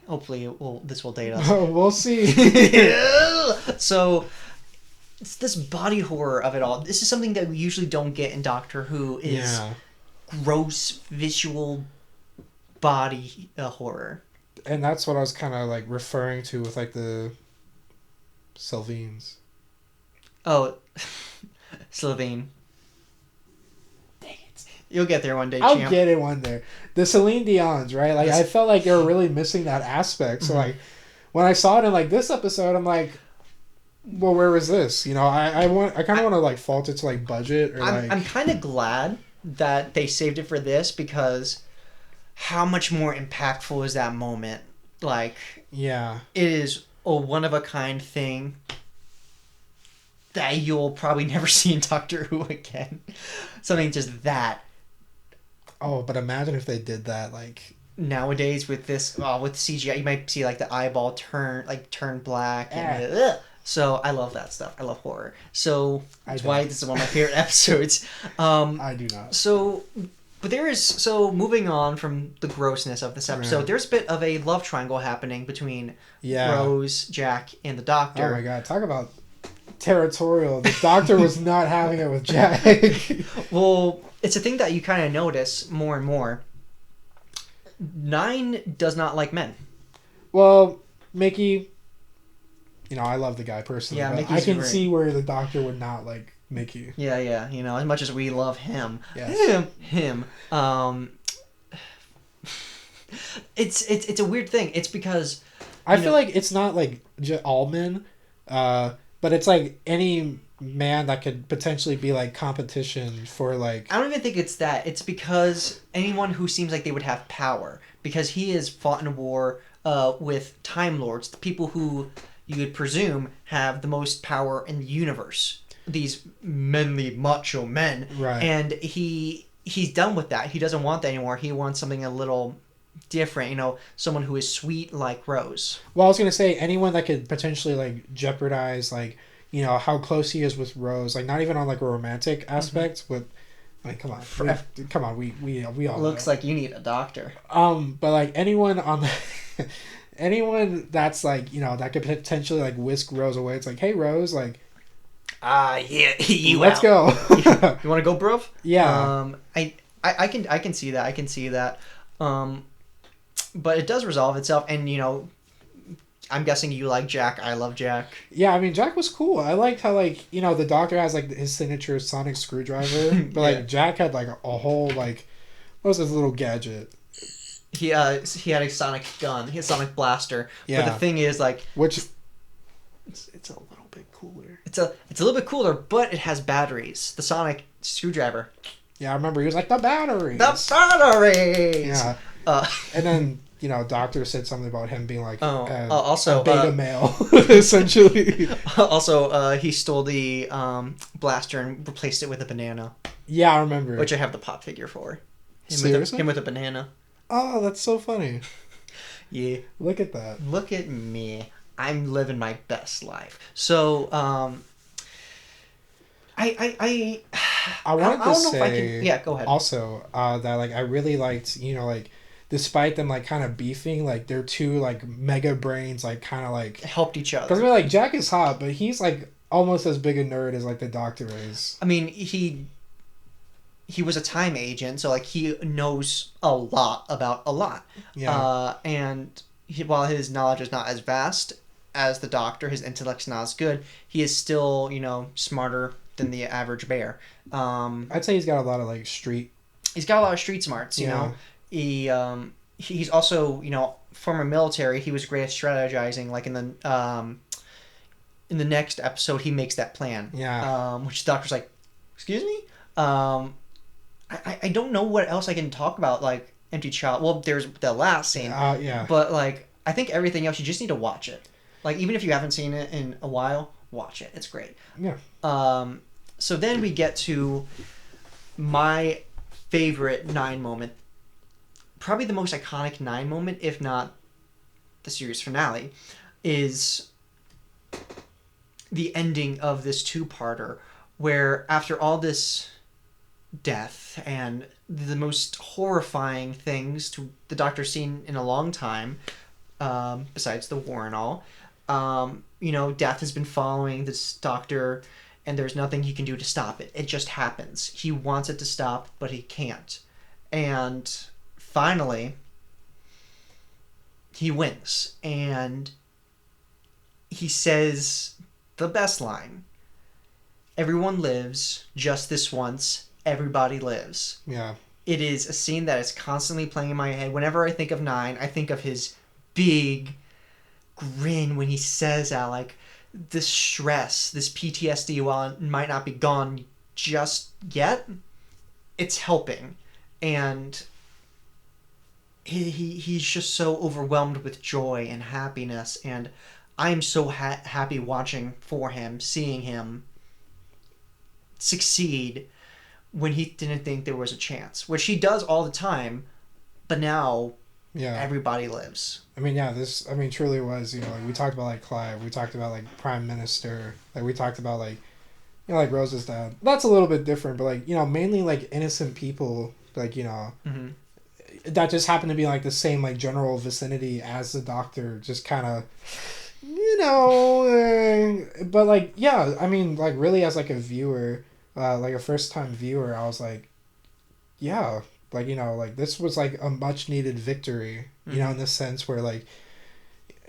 this will date us. We'll see. So, it's this body horror of it all. This is something that we usually don't get in Doctor Who. Is gross visual body horror. And that's what I was kind of like referring to with like the Sylvains. Oh, Slovene. Dang it. You'll get there one day, I'll champ. get it one day. The Celine Dion's, right? Like, I felt like they were really missing that aspect. So, like, when I saw it in, like, this episode, I'm like, well, where was this? You know, I kind of want to, like, fault it to, like, budget or, I'm kind of glad that they saved it for this, because how much more impactful is that moment? Like, yeah. it is a one-of-a-kind thing that you'll probably never see in Doctor Who again. Something just that. Oh, but imagine if they did that, like... Nowadays with this, with CGI, you might see, like, the eyeball turn black. And so I love that stuff. I love horror. So that's why this is one of my favorite episodes. I do not. So... But moving on from the grossness of this episode, there's a bit of a love triangle happening between Rose, Jack, and the Doctor. Oh my god, talk about territorial. The Doctor was not having it with Jack. Well, it's a thing that you kind of notice more and more. 9 does not like men. Well, Mickey, you know, I love the guy personally. Yeah, but I can see where the Doctor would not like Mickey. Yeah. You know, as much as we love him. Yes. Him. It's a weird thing. It's because... I feel like it's not like all men, but it's like any man that could potentially be like competition for like... I don't even think it's that. It's because anyone who seems like they would have power. Because he has fought in a war with Time Lords, the people who you would presume have the most power in the universe. These manly macho men. Right. And he's done with that. He doesn't want that anymore. He wants something a little different, you know, someone who is sweet like Rose. Well, I was going to say anyone that could potentially like jeopardize like, you know, how close he is with Rose, like not even on like a romantic aspect with like come on, we all looks know. Like you need a doctor. But like anyone on the anyone that's like, you know, that could potentially like whisk Rose away. It's like, "Hey Rose, like yeah, you let's go." You want to go, bro? Yeah. I can see that. I can see that. But it does resolve itself, and you know, I'm guessing you like Jack. I love Jack. Yeah, I mean Jack was cool. I liked how like, you know, the Doctor has like his signature sonic screwdriver, but like Jack had like a whole like, what was his little gadget? He had a sonic gun. He had a sonic blaster. Yeah. But the thing is, like, which it's a little bit cooler. It's a little bit cooler, but it has batteries. The sonic screwdriver. Yeah, I remember he was like the batteries. The batteries. Yeah. And then, you know, Doctor said something about him being like also a beta male, essentially. Also, he stole the blaster and replaced it with a banana. Yeah, I remember. Which I have the pop figure for. Seriously? Him with a banana. Oh, that's so funny. Yeah. Look at that. Look at me. I'm living my best life. So, I wanted to say, yeah, go ahead. Also, that like I really liked, you know, like despite them like kind of beefing, like their two like mega brains like kind of like helped each other. Because I mean, like Jack is hot, but he's like almost as big a nerd as like the Doctor is. I mean, he was a time agent, so like he knows a lot about a lot. Yeah. And while his knowledge is not as vast as the Doctor, his intellect's not as good. He is still, you know, smarter than the average bear. I'd say he's got a lot of like street. He's got a lot of street smarts. You know, he's also, you know, former military. He was great at strategizing. Like in the next episode, he makes that plan. Yeah. Which the Doctor's like, excuse me. I don't know what else I can talk about. Like empty child. Well, there's the last scene. Yeah. But like, I think everything else you just need to watch it. Like even if you haven't seen it in a while, watch it. It's great. Yeah. So then we get to my favorite 9 moment. Probably the most iconic 9 moment, if not the series finale, is the ending of this 2-parter where after all this death and the most horrifying things to the Doctor's seen in a long time, besides the war and all, you know, death has been following this Doctor and there's nothing he can do to stop it. It just happens. He wants it to stop, but he can't. And finally, he wins. And he says the best line. everyone lives just this once. Everybody lives. Yeah. It is a scene that is constantly playing in my head. Whenever I think of 9, I think of his big grin when he says that, like, this stress, this PTSD, while it might not be gone just yet, it's helping. And he's just so overwhelmed with joy and happiness, and I am so happy watching for him, seeing him succeed when he didn't think there was a chance, which he does all the time, but now everybody lives. I mean, this, I mean, truly was, you know, like, we talked about, like, Clive, we talked about, like, Prime Minister, like, we talked about, like, you know, like, Rose's dad. That's a little bit different, but, like, you know, mainly, like, innocent people, like, you know, that just happen to be, like, the same, like, general vicinity as the Doctor, just kind of, you know, but, like, yeah, I mean, like, really as, like, a viewer, like, a first-time viewer, I was like, yeah, like, you know, like, this was, like, a much-needed victory, you know, in the sense where, like,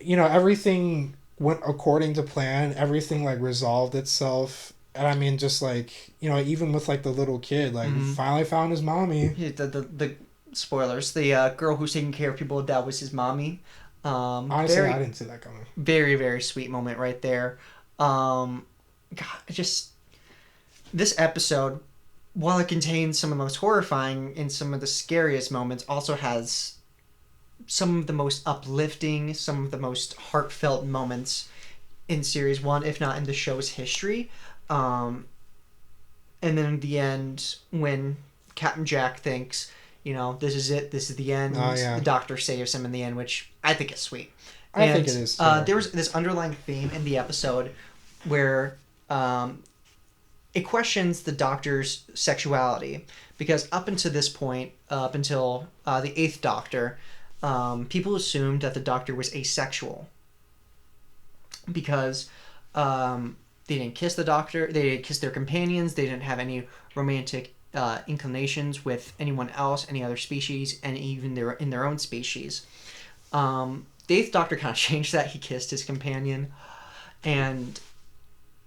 you know, everything went according to plan, everything, like, resolved itself, and I mean, just, like, you know, even with, like, the little kid, like, finally found his mommy. The spoilers, the girl who's taking care of people, that was his mommy. Honestly, I didn't see that coming. Very, very sweet moment right there. God, just, this episode, while it contains some of the most horrifying and some of the scariest moments, also has some of the most uplifting, some of the most heartfelt moments in Series 1, if not in the show's history. And then in the end, when Captain Jack thinks, you know, this is it, this is the end, the Doctor saves him in the end, which I think is sweet. I think it is, too. There was this underlying theme in the episode where it questions the Doctor's sexuality, because up until this point, up until the 8th Doctor, people assumed that the Doctor was asexual, because they didn't kiss the Doctor, they didn't kiss their companions, they didn't have any romantic inclinations with anyone else, any other species, and even in their own species. The 8th Doctor kind of changed that. He kissed his companion, and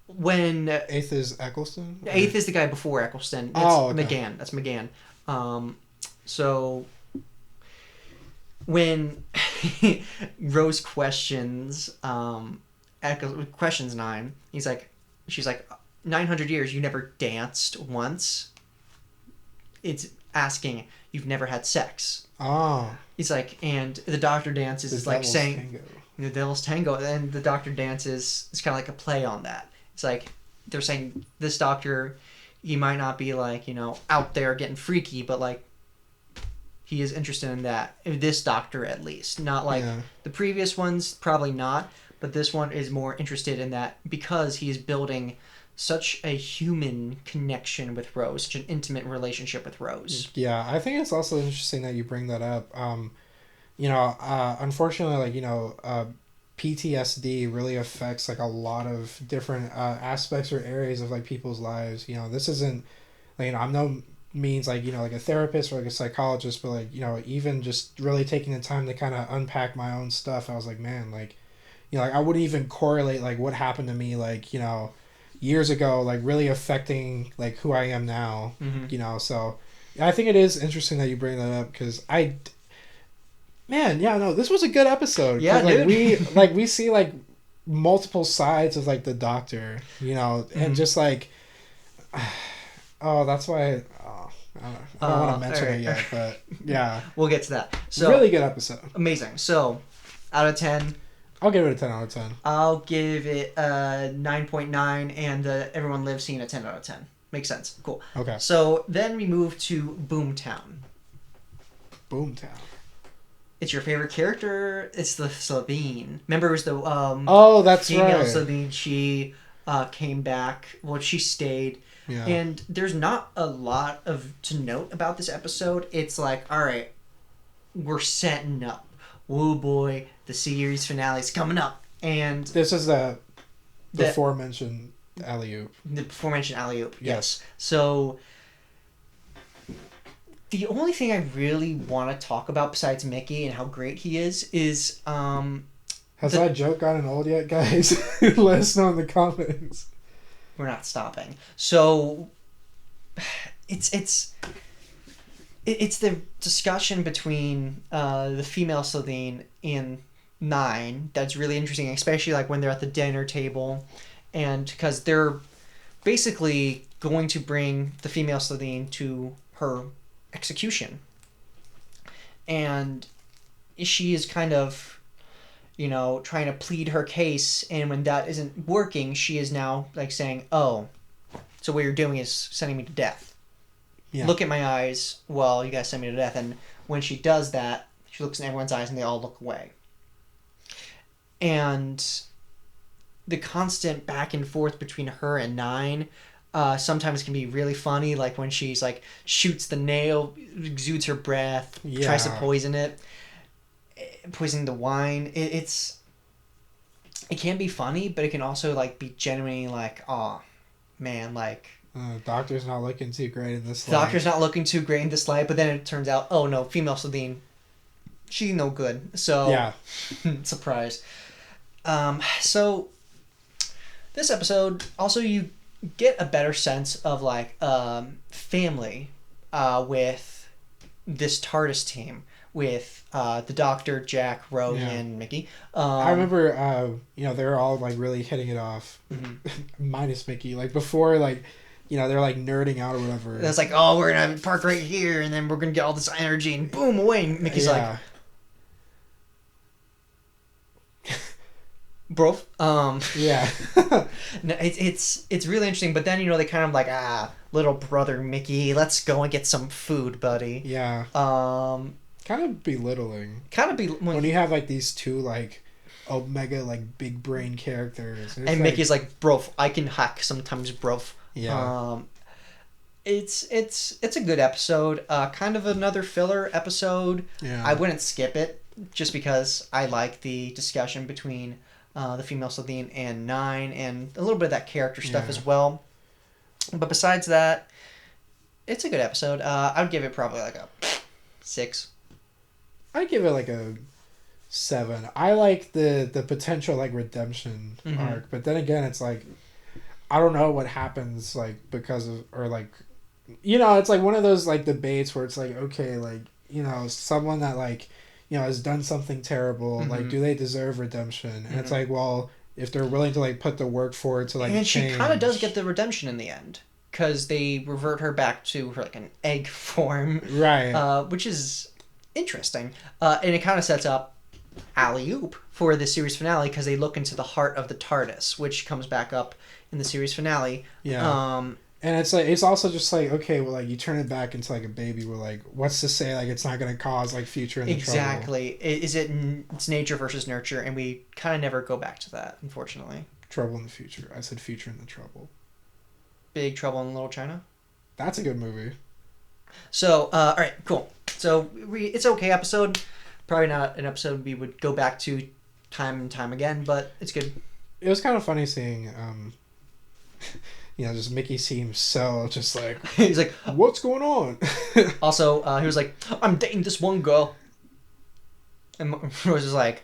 when 8th is Eccleston? 8th is the guy before Eccleston. That's McGann. That's McGann. So when Rose questions 9, she's like, 900 years, you never danced once. It's asking, you've never had sex. Oh. He's like, and the Doctor dances is like saying, Tango. The Devil's Tango, and the Doctor dances is kind of like a play on that. It's like, they're saying this Doctor, he might not be, like, you know, out there getting freaky, but, like, he is interested in that. This Doctor, at least. Not like the previous ones, probably not, but this one is more interested in that because he is building such a human connection with Rose, such an intimate relationship with Rose. Yeah, I think it's also interesting that you bring that up. You know, unfortunately, like, you know, PTSD really affects, like, a lot of different aspects or areas of, like, people's lives. You know, this isn't, like, you know, I'm no means, like, you know, like a therapist or like a psychologist, but, like, you know, even just really taking the time to kind of unpack my own stuff, I was like, man, like, you know, like, I wouldn't even correlate, like, what happened to me, like, you know, years ago, like, really affecting, like, who I am now, you know. So I think it is interesting that you bring that up, because this was a good episode. Yeah, dude. we see, like, multiple sides of, like, the Doctor, you know, and just, like, that's why I don't want to mention it yet, but yeah. We'll get to that. So really good episode. Amazing. So, out of 10... I'll give it a 10 out of 10. I'll give it a 9.9 and Everyone Lives scene a 10 out of 10. Makes sense. Cool. Okay. So then we move to Boomtown. Boomtown. It's your favorite character. It's the Sabine. Remember, it was the that's female right. Sabine. She came back. Well, she stayed. Yeah. And there's not a lot to note about this episode. It's like, all right, we're setting up. Woo boy, the series finale's coming up, and this is the aforementioned alley-oop. The aforementioned alley-oop. Yes. So the only thing I really want to talk about besides Mickey and how great he is has that joke gotten old yet, guys? Let us know in the comments. we're not stopping. So it's the discussion between the female Slitheen in 9 that's really interesting, especially like when they're at the dinner table, and because they're basically going to bring the female Slitheen to her execution, and she is kind of, trying to plead her case, and when that isn't working, she is now like saying, "Oh, so what you're doing is sending me to death. Yeah. Look at my eyes. Well, you guys send me to death." And when she does that, she looks in everyone's eyes, and they all look away. And the constant back and forth between her and 9 sometimes can be really funny, like when she's like shoots the nail, exudes her breath, tries to poison the wine. It can be funny, but it can also like be genuinely like, oh man, like Doctor's not looking too great in this light. Doctor's not looking too great in this light, but then it turns out, oh no, female Slitheen, she's no good. So yeah. Surprise. So this episode also, you get a better sense of like family with this TARDIS team with the Doctor, Jack, Rose, and Mickey. I remember they were all like really hitting it off, minus Mickey. Like before, like they're like nerding out or whatever. It's like, oh, we're gonna park right here, and then we're gonna get all this energy, and boom, away. And Mickey's like, bro. Yeah. No, it's really interesting, but then they kind of like, little brother Mickey, let's go and get some food, buddy. Yeah. Kind of belittling. When you have like these two like omega like big brain characters, and like, Mickey's like, bro, I can hack sometimes, bro. Yeah. It's a good episode. Kind of another filler episode. Yeah. I wouldn't skip it just because I like the discussion between the female Slitheen and 9, and a little bit of that character stuff as well. But besides that, it's a good episode. I would give it probably like a 6. I'd give it like a 7. I like the potential like redemption arc, but then again, it's like I don't know what happens like because of, or like it's like one of those like debates where it's like, okay, like someone that like has done something terrible, like do they deserve redemption? And it's like, well, if they're willing to like put the work forward to like and change. She kind of does get the redemption in the end, because they revert her back to her like an egg form, right? Which is interesting, and it kind of sets up alley-oop for the series finale, because they look into the heart of the TARDIS, which comes back up in the series finale. And it's like, it's also just like, okay, well, like you turn it back into like a baby. We're like, what's to say like it's not going to cause like future in the trouble? Exactly. Is it's nature versus nurture, and we kind of never go back to that, unfortunately. Trouble in the future. I said future in the trouble. Big Trouble in Little China. That's a good movie. So, all right, cool. So it's an okay episode. Probably not an episode we would go back to time and time again, but it's good. It was kind of funny seeing, just Mickey seems so just like he's like, what's going on? Also, he was like, I'm dating this one girl, and Rose was like,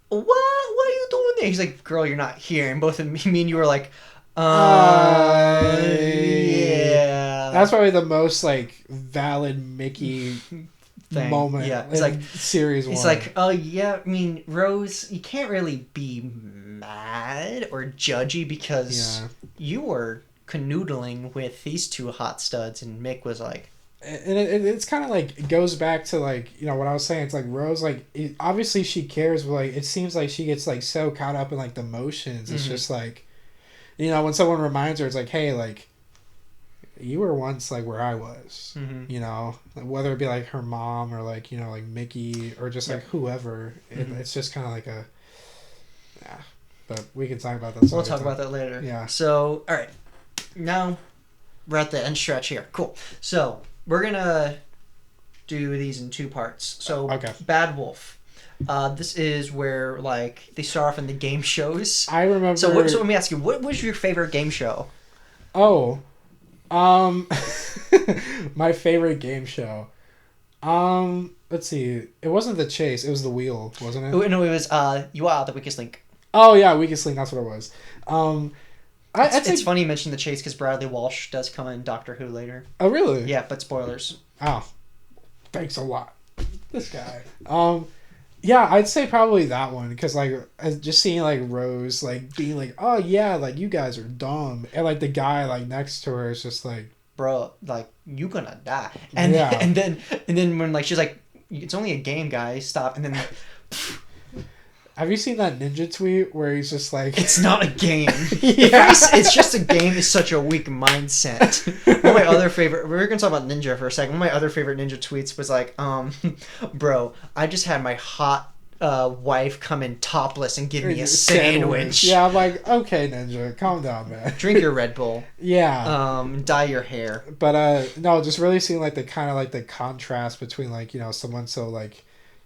what are you doing there? He's like, girl, you're not here. And both of me and you were like, yeah. That's probably the most like valid Mickey moment. Yeah, it's like series 1. It's like, oh yeah, I mean, Rose, you can't really be mad or judgy because you were canoodling with these two hot studs, and Mick was like, and it's kind of like, it goes back to like what I was saying. It's like Rose, like obviously she cares, but like it seems like she gets like so caught up in like the motions. It's just like, when someone reminds her, it's like, hey, like you were once like where I was, whether it be like her mom or like like Mickey or just like whoever. It's just kind of like a but we can talk about that. We'll talk about that later. Yeah. So all right, now we're at the end stretch here. Cool. So we're gonna do these in 2 parts. So Bad Wolf. This is where like they start off in the game shows. I remember. So let me ask you, what was your favorite game show? Oh, my favorite game show. Let's see. It wasn't the chase. It was the wheel, wasn't it? No, it was You Are the Weakest Link. Oh yeah, Weakest Link. That's what it was. It's funny you mentioned the chase because Bradley Walsh does come in Doctor Who later. Oh, really? Yeah, but spoilers. Oh, thanks a lot. This guy. Yeah, I'd say probably that one because like just seeing like Rose like being like, oh yeah, like you guys are dumb, and like the guy like next to her is just like, bro, like you gonna die, and then when like she's like, it's only a game, guys, stop, and then. Have you seen that ninja tweet where he's just like... It's not a game. Yeah. It's just a game is such a weak mindset. One of my other favorite... We're going to talk about Ninja for a second. One of my other favorite Ninja tweets was like, bro, I just had my hot wife come in topless and give me a sandwich. Yeah, I'm like, okay, Ninja, calm down, man. Drink your Red Bull. Yeah. Dye your hair. But, no, just really seeing like the kind of like the contrast between like, you know, someone so like,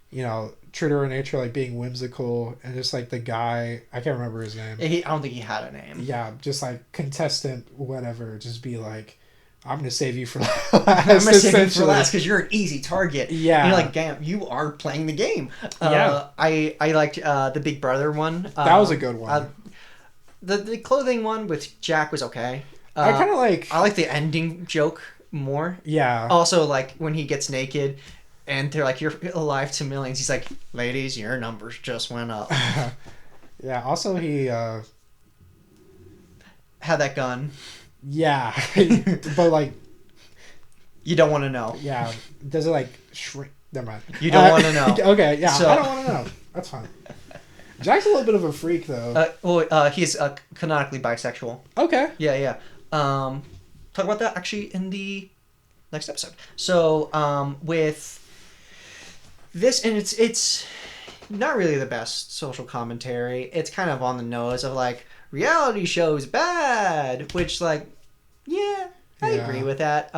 you know... true to her nature, like being whimsical, and just like the guy, I can't remember his name. I don't think he had a name. Yeah, just like contestant, whatever. Just be like, I'm gonna save you for last. I'm gonna save you for last because you're an easy target. Yeah, and you're like, damn, you are playing the game. Yeah, I liked the Big Brother one. That was a good one. The clothing one with Jack was okay. I kind of like. I like the ending joke more. Yeah. Also, like when he gets naked. And they're like, you're alive to millions. He's like, ladies, your numbers just went up. Yeah, also he... had that gun. Yeah. But like... You don't want to know. Yeah. Does it like shrink? Never mind. You don't want to know. Okay, yeah. So, I don't want to know. That's fine. Jack's a little bit of a freak, though. He's canonically bisexual. Okay. Yeah. Talk about that actually in the next episode. So, with... this, and it's not really the best social commentary. It's kind of on the nose of like reality shows bad, which like, yeah, I agree with that.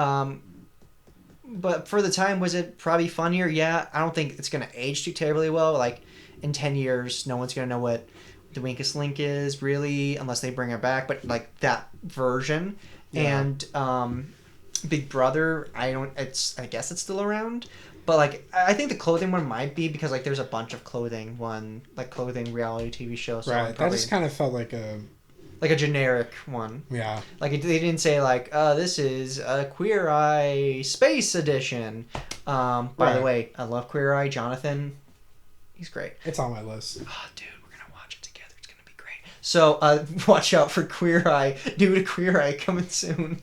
But for the time, was it probably funnier? Yeah, I don't think it's gonna age too terribly well. Like in 10 years, no one's gonna know what the Winkus Link is really, unless they bring it back. But like that version, and Big Brother, I guess it's still around. But, like, I think the clothing one might be because, like, there's a bunch of clothing reality TV shows. So right. That just kind of felt like a... like a generic one. Yeah. Like, they didn't say, like, this is a Queer Eye Space Edition. By the way, I love Queer Eye. Jonathan, he's great. It's on my list. Oh, dude, we're going to watch it together. It's going to be great. So, watch out for Queer Eye. Due to Queer Eye coming soon.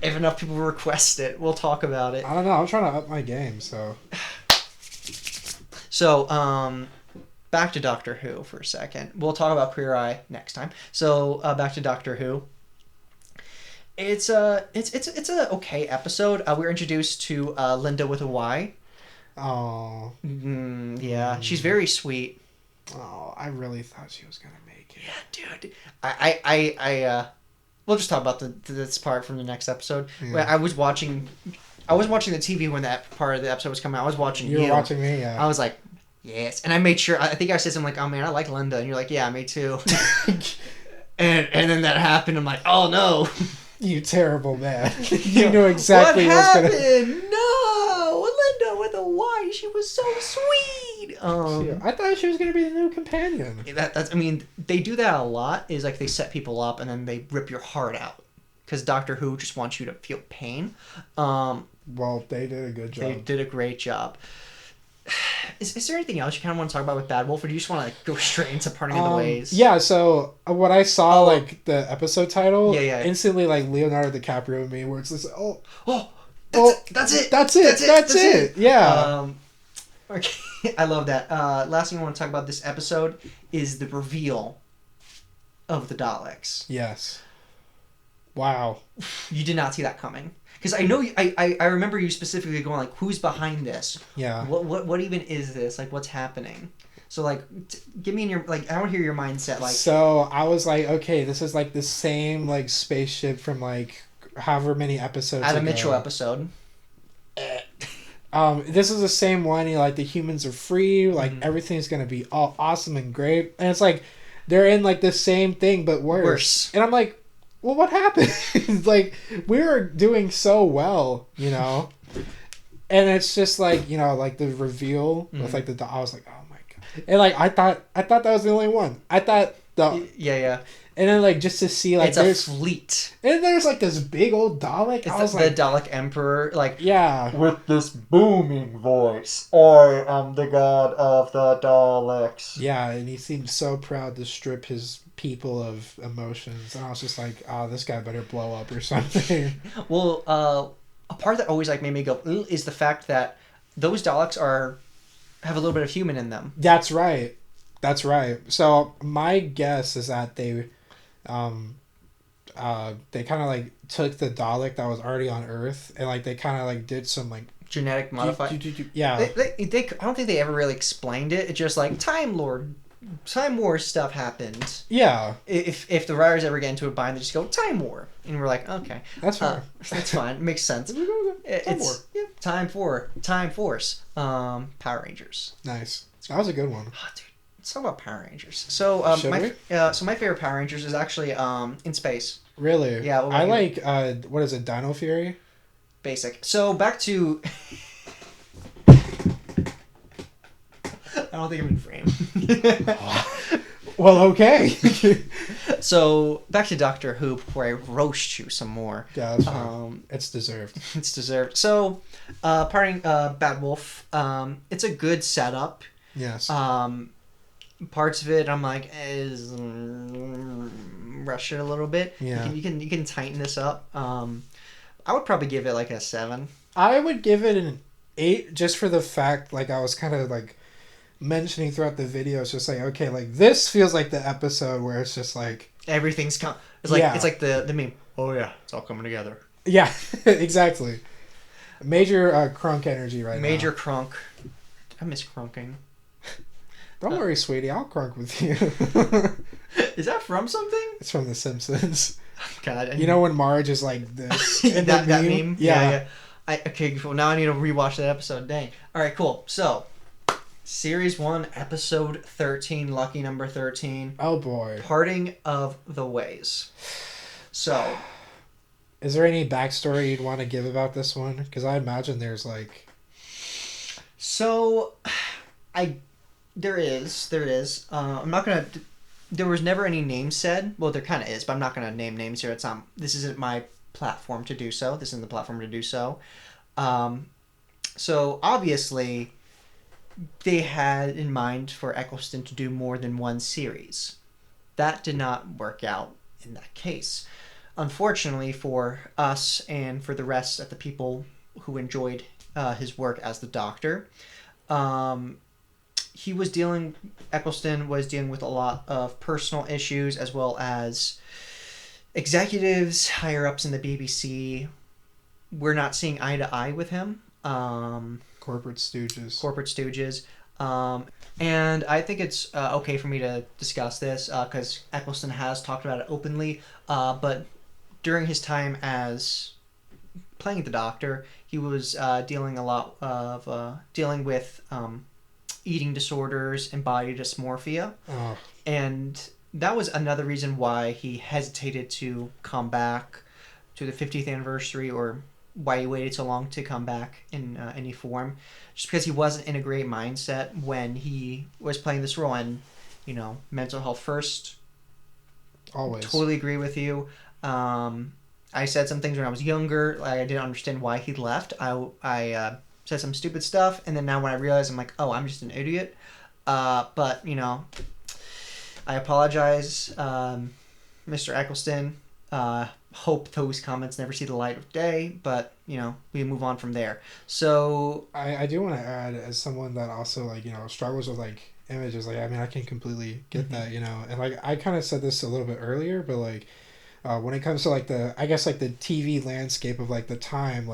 If enough people request it, we'll talk about it. I don't know. I'm trying to up my game, so. So, back to Doctor Who for a second. We'll talk about Queer Eye next time. So, back to Doctor Who. It's a okay episode. We're introduced to Linda with a Y. Oh. Yeah, she's very sweet. Oh, I really thought she was gonna make it. Yeah, dude. I we'll just talk about this part from the next episode. Yeah. I was watching the TV when that part of the episode was coming out. I was watching you. You were watching me, yeah. I was like, yes. And I made sure, I think I said something like, oh man, I like Linda. And you're like, yeah, me too. and then that happened. I'm like, oh no. You terrible man. You knew exactly what was going to... No! Linda with a Y. She was so sweet. I thought she was going to be the new companion. That's. I mean, they do that a lot. Is like they set people up and then they rip your heart out. Because Doctor Who just wants you to feel pain. Well, they did a good job. They did a great job. Is there anything else you kind of want to talk about with Bad Wolf, or do you just want to like, go straight into Parting of the Ways? Yeah, so when I saw like the episode title, instantly like Leonardo DiCaprio and me, where it's this, that's it. That's it. Yeah. Okay, I love that. Last thing I want to talk about this episode is the reveal of the Daleks. Yes. Wow. You did not see that coming. Because I know I remember you specifically going like, who's behind this? Yeah. What even is this? Like, what's happening? So like, give me in your like, I want to hear your mindset. Like, so I was like, okay, this is like the same like spaceship from like however many episodes. Adam Mitchell episode. This is the same one. You know, like the humans are free. Like everything's gonna be all awesome and great. And it's like they're in like the same thing but worse. And I'm like, well, what happened? Like, we were doing so well, you know? And it's just like, you know, like the reveal with like I was like, oh my God. And like, I thought that was the only one. I thought Yeah. And then like just to see like It's a fleet. and there's like this big old Dalek. I was The like, Dalek Emperor, like yeah, with this booming voice. I am the god of the Daleks. yeah, and he seemed so proud to strip his people of emotions, and I was just like, oh, this guy better blow up or something. Well, a part that always like made me go is the fact that those Daleks have a little bit of human in them. That's right. That's right. So my guess is that they kind of like took the Dalek that was already on Earth and like they kind of like did some like Genetic modified. Yeah. They I don't think they ever really explained it. It's just like Time War stuff happened. Yeah. If the writers ever get into a bind, they just go Time War, and we're like, okay, that's fine. That's fine. It makes sense. Time Force. Power Rangers. Nice. That was a good one. Oh, dude, let's talk about Power Rangers. So my favorite Power Rangers is actually in space. Really? Yeah. I like what is it, Dino Fury? Basic. So back to. I don't think I'm in frame. Well, okay. So back to Doctor Who before I roast you some more. Yeah, that's fine. It's deserved. It's deserved. So, Bad Wolf. It's a good setup. Yes. Parts of it I'm like rush it a little bit. Yeah. You can tighten this up. I would probably give it like a 7. I would give it an 8 just for the fact like I was kind of like mentioning throughout the video. It's just like, okay, like this feels like the episode where it's just like everything's it's like the meme. Oh yeah, it's all coming together. Yeah, exactly. Major crunk energy right now. Major crunk. I miss crunking. Don't worry, sweetie. I'll crunk with you. Is that from something? It's from The Simpsons. God, you know when Marge is like this? And that meme? Yeah. Okay, cool. Now I need to rewatch that episode. Dang. All right, cool. So, Series 1, Episode 13, lucky number 13. Oh, boy. Parting of the Ways. So... Is there any backstory you'd want to give about this one? Because I imagine there's like... So, there is. I'm not going to... There was never any names said. Well, there kind of is, but I'm not going to name names here. This isn't my platform to do so. This isn't the platform to do so. So, obviously, they had in mind for Eccleston to do more than one series. That did not work out in that case. Unfortunately for us and for the rest of the people who enjoyed his work as the Doctor, Eccleston was dealing with a lot of personal issues as well as executives, higher ups in the BBC. We're not seeing eye to eye with him. Corporate stooges. And I think it's okay for me to discuss this because Eccleston has talked about it openly, but during his time as playing the Doctor, he was dealing with eating disorders and body dysmorphia. Oh. And that was another reason why he hesitated to come back to the 50th anniversary, or why he waited so long to come back in any form, just because he wasn't in a great mindset when he was playing this role. And, mental health first. Always. Totally agree with you. I said some things when I was younger. Like, I didn't understand why he left. I said some stupid stuff, and then now when I realize, I'm like, oh, I'm just an idiot. But, I apologize, Mr. Eccleston. Hope those comments never see the light of day, but, we move on from there. So... I do want to add, as someone that also, struggles with, images, I can completely get that, and, I kind of said this a little bit earlier, but, when it comes to, the TV landscape of, the time,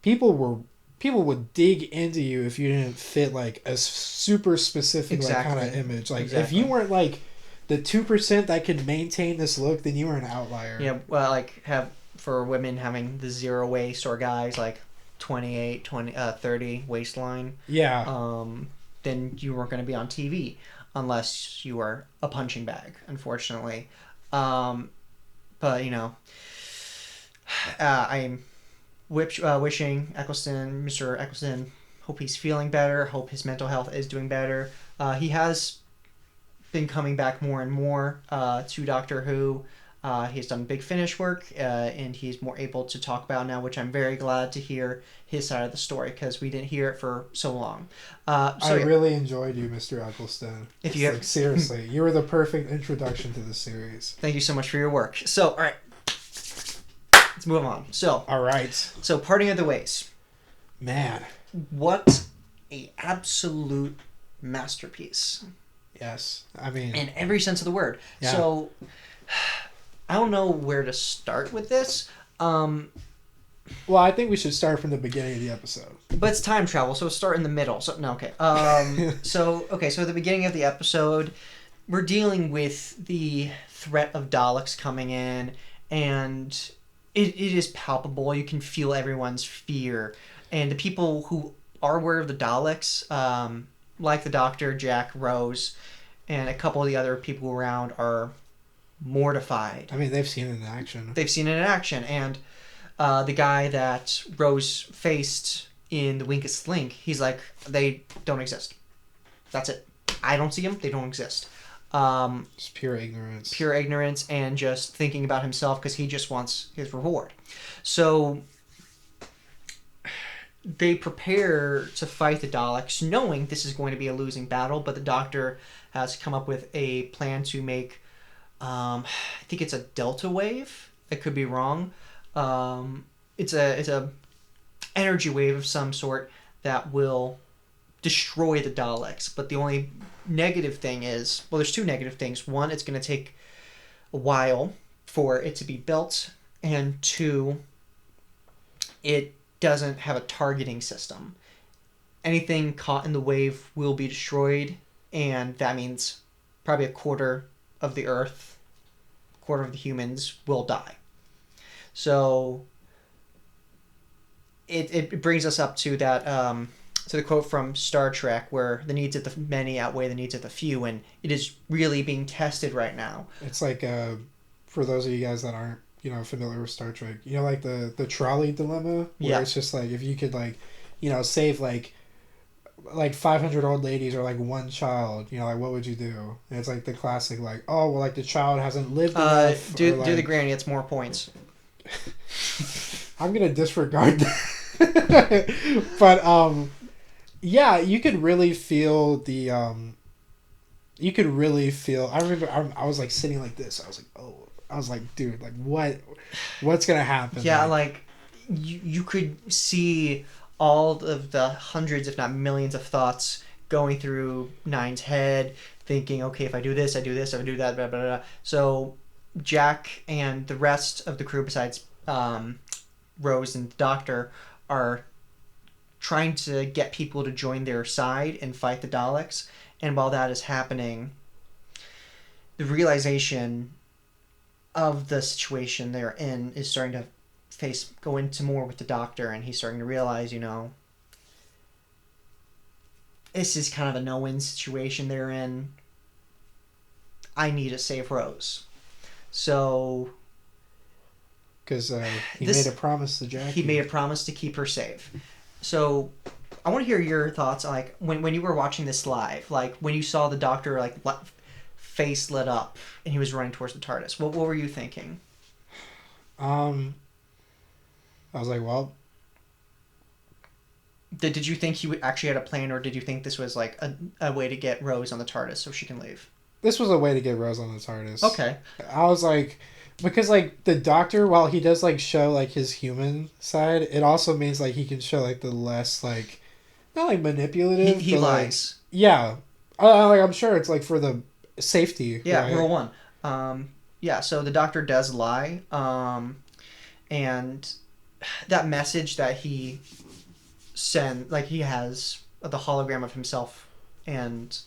people would dig into you if you didn't fit, a super specific, kind of image. If you weren't, the 2% that could maintain this look, then you were an outlier. Yeah, well, for women having the 0 waist, or guys, 28, 30 waistline. Yeah. Then you weren't going to be on TV unless you were a punching bag, unfortunately. But, I'm wishing Mr. Eccleston, hope he's feeling better, hope his mental health is doing better. He has been coming back more and more to Doctor Who. He's done Big Finish work, and he's more able to talk about now, which I'm very glad to hear his side of the story because we didn't hear it for so long. I really enjoyed you, Mr. Eccleston. If you like, seriously, you were the perfect introduction to the series. Thank you so much for your work. So, all right, let's move on. So, all right. So, parting of the ways. Man, what a absolute masterpiece. Yes, I mean, in every sense of the word. Yeah. So, I don't know where to start with this. Well, I think we should start from the beginning of the episode. But it's time travel, so start in the middle. So no, okay. So at the beginning of the episode, we're dealing with the threat of Daleks coming in, and it is palpable. You can feel everyone's fear, and the people who are aware of the Daleks, like the Doctor, Jack, Rose, and a couple of the other people around, are mortified. I mean, they've seen it in action. And the guy that Rose faced in the Winkest Link, he's like, they don't exist. That's it. I don't see them. They don't exist. Just pure ignorance. Pure ignorance and just thinking about himself because he just wants his reward. So they prepare to fight the Daleks, knowing this is going to be a losing battle, but the Doctor has come up with a plan to make, I think it's a delta wave. I could be wrong. It's a energy wave of some sort that will destroy the Daleks. But the only negative thing is, well, there's two negative things. One, it's going to take a while for it to be built, and two, it doesn't have a targeting system. Anything caught in the wave will be destroyed, and that means probably a quarter of the Earth, quarter of the humans will die. So it brings us up to that to the quote from Star Trek, where the needs of the many outweigh the needs of the few, and it is really being tested right now. It's like for those of you guys that aren't familiar with Star Trek, like the trolley dilemma, where it's just like if you could save like 500 old ladies or like one child, what would you do? And it's like the classic the child hasn't lived enough. Do the granny, it's more points. I'm gonna disregard that. But yeah, you could really feel the I remember I was like sitting like this. I was like, dude, like what's gonna happen? Yeah, like you could see all of the hundreds, if not millions, of thoughts going through Nine's head, thinking, okay, if I do this, I do this, I do that, blah, blah, blah. So Jack and the rest of the crew, besides Rose and the Doctor, are trying to get people to join their side and fight the Daleks. And while that is happening, the realization of the situation they're in is starting to go into more with the Doctor, and he's starting to realize, this is kind of a no-win situation they're in. I need to save Rose. So, because he made a promise to Jackie. He made a promise to keep her safe. So, I want to hear your thoughts on, like, when you were watching this live, like when you saw the Doctor face lit up and he was running towards the TARDIS. What were you thinking? I was like, well... Did you think he actually had a plan, or did you think this was like a way to get Rose on the TARDIS so she can leave? This was a way to get Rose on the TARDIS. Okay. I was like... Because, like, the Doctor, while he does, like, show, like, his human side, it also means, like, he can show, like, the less, like... Not, like, manipulative. He lies. Like, yeah. I'm sure it's, like, for the safety. Yeah, right? rule one. Yeah, so the Doctor does lie. And that message that he sent, like, he has the hologram of himself, and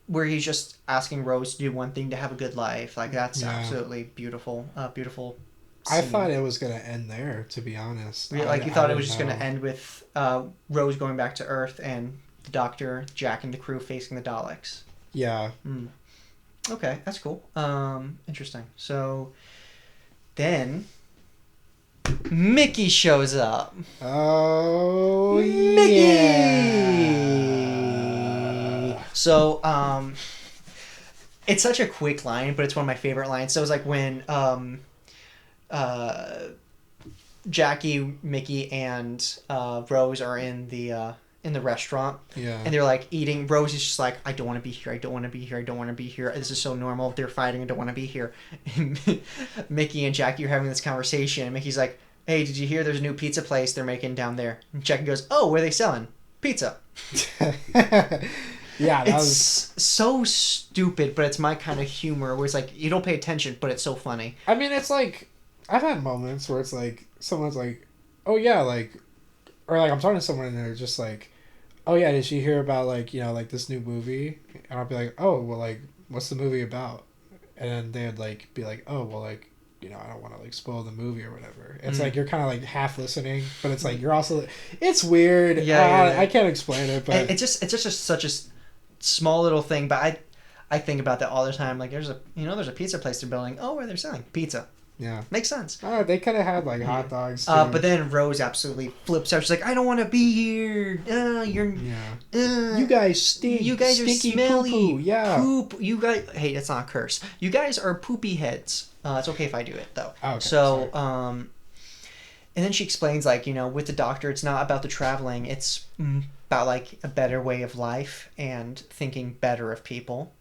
where he's just asking Rose to do one thing to have a good life. Like, that's absolutely beautiful. Beautiful scene. I thought it was going to end there, to be honest. You thought it was just going to end with Rose going back to Earth and the Doctor, Jack, and the crew facing the Daleks. Yeah. Okay, that's cool. Interesting. So, then Mickey shows up. Oh, Mickey! yeah. So, It's such a quick line, but it's one of my favorite lines. So it's like when Jackie, Mickey, and Rose are in the restaurant. Yeah. And they're like eating. Rose is just like, I don't want to be here. I don't want to be here. I don't want to be here. This is so normal. They're fighting. I don't want to be here. And Mickey and Jackie are having this conversation. And Mickey's like, hey, did you hear there's a new pizza place they're making down there? And Jackie goes, oh, what are they selling? Pizza. Yeah, it's so stupid, but it's my kind of humor where it's like, you don't pay attention, but it's so funny. I mean, it's like, I've had moments where it's like, someone's like, oh yeah, like, or like I'm talking to someone and they're just like, oh yeah, did you hear about like, like this new movie? And I'll be like, oh, well, like, what's the movie about? And then they'd like be like, oh, well, like, I don't want to like spoil the movie or whatever. It's like you're kind of like half listening, but it's like you're also, it's weird. Yeah, I can't explain it, but it's just such a small little thing. But I think about that all the time. Like there's a pizza place they're building. Oh, where they're selling pizza. Yeah, makes sense. Oh, they could have had like hot dogs. But then Rose absolutely flips out. She's like, I don't want to be here. You guys stink. You guys stinky are smelly. Poo-poo. Yeah. Poop. You guys. Hey, that's not a curse. You guys are poopy heads. It's okay if I do it though. Okay, so and then she explains like with the doctor, it's not about the traveling. It's about like a better way of life and thinking better of people,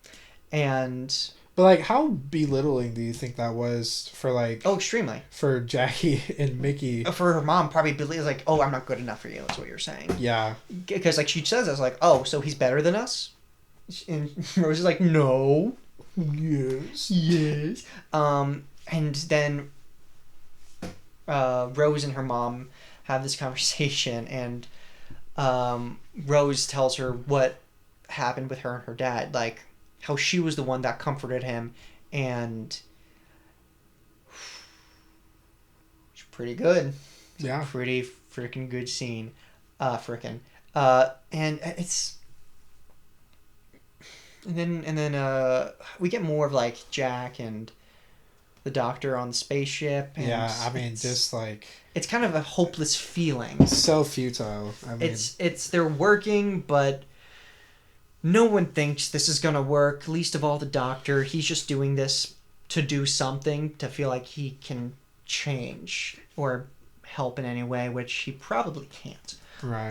and. But like, how belittling do you think that was for like? Oh, extremely. For Jackie and Mickey. For her mom, probably like, oh, I'm not good enough for you. That's what you're saying. Yeah. Because like she says, I was like, oh, so he's better than us, and Rose is like, no. Yes. And then Rose and her mom have this conversation, and Rose tells her what happened with her and her dad, like. How she was the one that comforted him, and it's pretty good. Yeah. Pretty freaking good scene. And it's and then we get more of like Jack and the doctor on the spaceship. And yeah, I mean, just like it's kind of a hopeless feeling. So futile. I mean, it's they're working, but. No one thinks this is going to work, least of all the doctor. He's just doing this to do something, to feel like he can change or help in any way, which he probably can't. Right.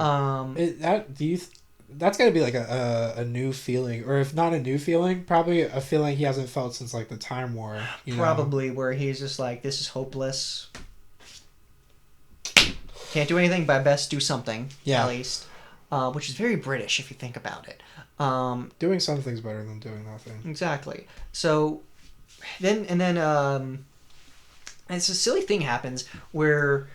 That's got to be like a new feeling, or if not a new feeling, probably a feeling he hasn't felt since like the Time War. Probably, where he's just like, this is hopeless. Can't do anything, but I best do something, at least. Which is very British if you think about it. Doing something's better than doing nothing. Exactly. So, then it's a silly thing happens where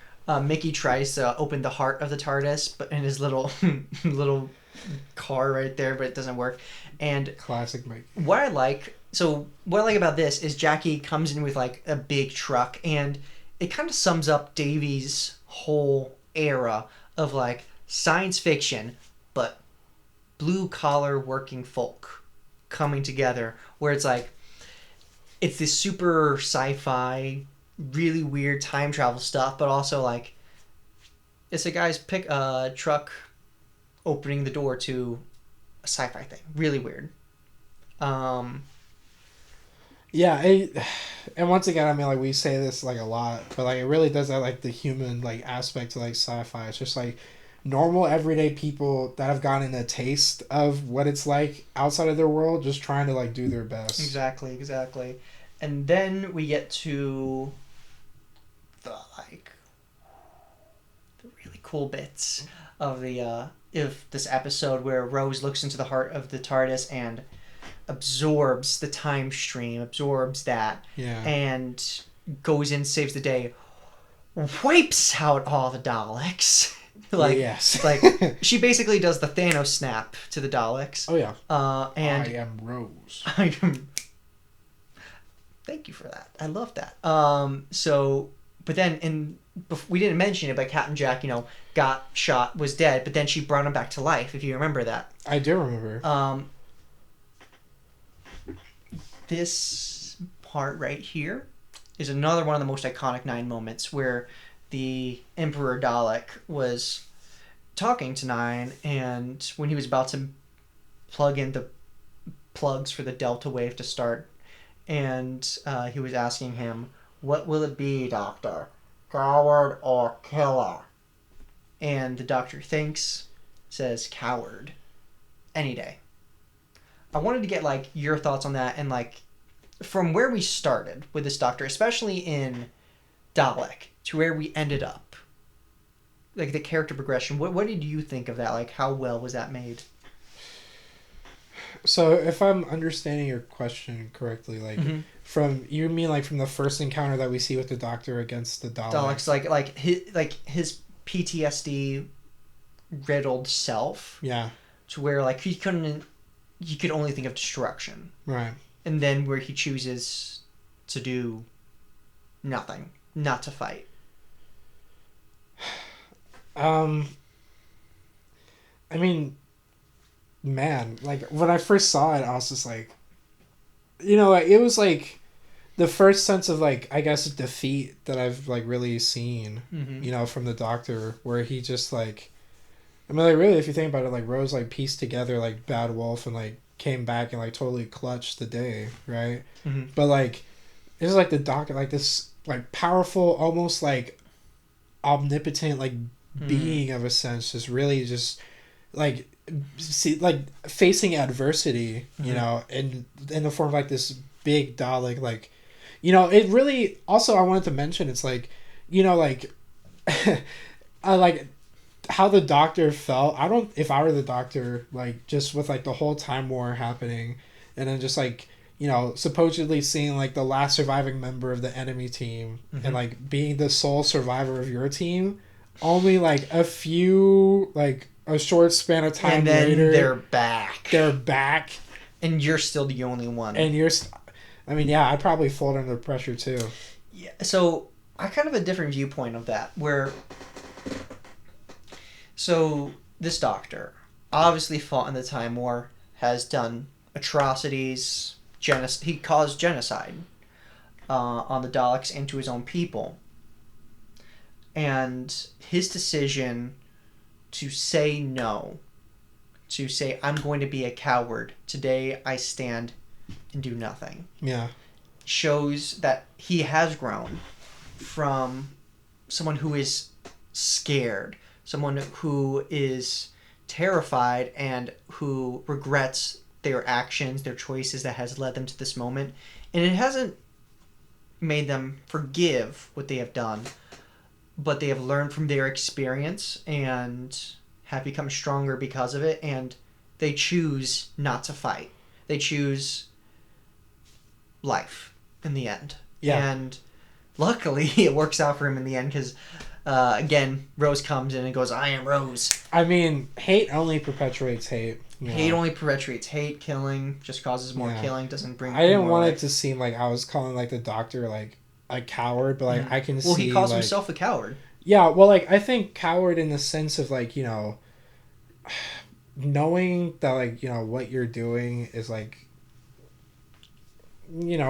Mickey tries to open the heart of the TARDIS, but in his little car right there, but it doesn't work. And classic Mickey. What I like about this is Jackie comes in with like a big truck, and it kind of sums up Davy's whole era of like science fiction, but blue collar working folk coming together, where it's like it's this super sci-fi, really weird time travel stuff, but also like it's a guy's truck opening the door to a sci-fi thing. Really weird. Yeah, and once again, I mean, like we say this like a lot, but like it really does have like the human like aspect to like sci-fi. It's just like normal everyday people that have gotten a taste of what it's like outside of their world, just trying to like do their best. Exactly. And then we get to the really cool bits of this episode where Rose looks into the heart of the TARDIS and absorbs the time stream, absorbs that, and goes in, saves the day, wipes out all the Daleks. Yes. Like she basically does the Thanos snap to the Daleks. Oh yeah. And I am Rose. Thank you for that. I love that. But then we didn't mention it, but Captain Jack, got shot, was dead, but then she brought him back to life. If you remember that. I do remember. This part right here is another one of the most iconic 9 moments where the Emperor Dalek was talking to 9, and when he was about to plug in the plugs for the Delta wave to start, and he was asking him, "What will it be, Doctor? Coward or killer?" And the Doctor thinks, says, "Coward. Any day." I wanted to get like your thoughts on that, and like from where we started with this Doctor, especially in Dalek, to where we ended up. Like the character progression. What did you think of that? Like how well was that made? So if I'm understanding your question correctly, like from you mean like from the first encounter that we see with the Doctor against the Daleks, his PTSD riddled self. Yeah. To where like he could only think of destruction. Right. And then where he chooses to do nothing, not to fight. I mean, man, like when I first saw it, I was just like, like, it was like the first sense of like, I guess, defeat that I've like really seen, from the Doctor, where he just like, I mean, like really, if you think about it, like Rose like pieced together like Bad Wolf and like came back and like totally clutched the day, right? But like, it's like the Doctor, like this like powerful, almost like omnipotent like being of a sense, just really just like facing adversity, in the form of like this big Dalek, like, it really also, I wanted to mention, it's like, like I like how the Doctor felt. If I were the Doctor, like just with like the whole Time War happening, and then just like, supposedly seeing like the last surviving member of the enemy team and like being the sole survivor of your team, only like a short span of time and then later they're back and you're still the only one, and I mean, yeah, I'd probably fold under pressure too. Yeah, so I kind of have a different viewpoint of that, where so this Doctor obviously fought in the Time War, has done atrocities, he caused genocide on the Daleks and to his own people. And his decision to say no, to say, I'm going to be a coward, today I stand and do nothing. Yeah. Shows that he has grown from someone who is scared, someone who is terrified and who regrets their actions, their choices that has led them to this moment. And it hasn't made them forgive what they have done, but they have learned from their experience and have become stronger because of it, and they choose not to fight. They choose life in the end. Yeah. And luckily it works out for him in the end, because again, Rose comes in and goes, I am Rose. I mean, hate only perpetuates hate. Hate only perpetuates hate. Killing just causes more killing, doesn't bring I didn't want life. it to seem like I was calling like the Doctor like a coward, but like I can see. Well, he calls himself a coward. Yeah, well, like I think coward in the sense of like, knowing that like, what you're doing is like,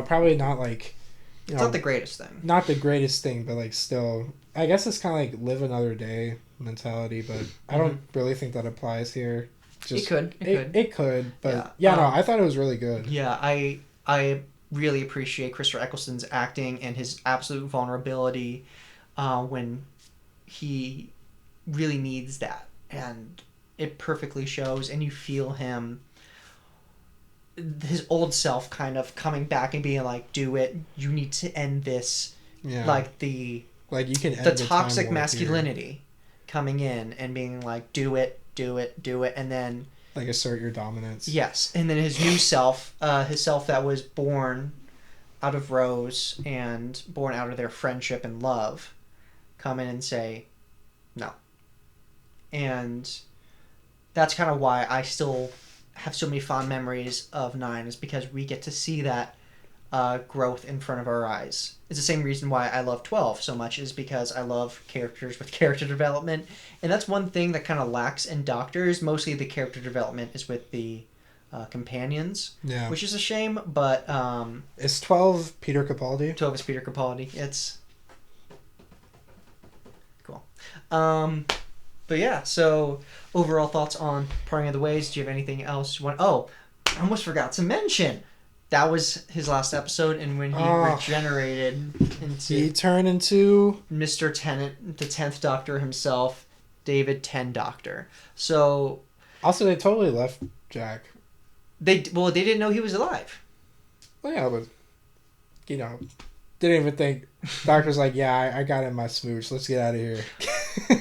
probably not like, It's not the greatest thing. Not the greatest thing, but like still, I guess it's kind of like live another day mentality, but I don't really think that applies here. It could, but no, I thought it was really good. Yeah, I really appreciate Christopher Eccleston's acting and his absolute vulnerability when he really needs that, and it perfectly shows, and you feel him, his old self kind of coming back and being like, do it, you need to end this. Like you can end the toxic masculinity coming in and being like, do it, and then like assert your dominance. Yes, and then his new self, his self that was born out of Rose and born out of their friendship and love, come in and say no. And that's kind of why I still have so many fond memories of 9, is because we get to see that growth in front of our eyes. It's the same reason why I love 12 so much, is because I love characters with character development. And that's one thing that kind of lacks in Doctors. Mostly the character development is with the companions, which is a shame, but... is 12 Peter Capaldi? 12 is Peter Capaldi. It's... cool. But yeah, so overall thoughts on Parting of the Ways. Do you have anything else you want... Oh, I almost forgot to mention that was his last episode, and when he regenerated he turned into Mr. Tennant, the 10th Doctor himself, David 10 Doctor. So also they totally left Jack. They didn't know he was alive. Well, yeah, but didn't even think. Doctor's like, yeah, I got in my smooch. Let's get out of here.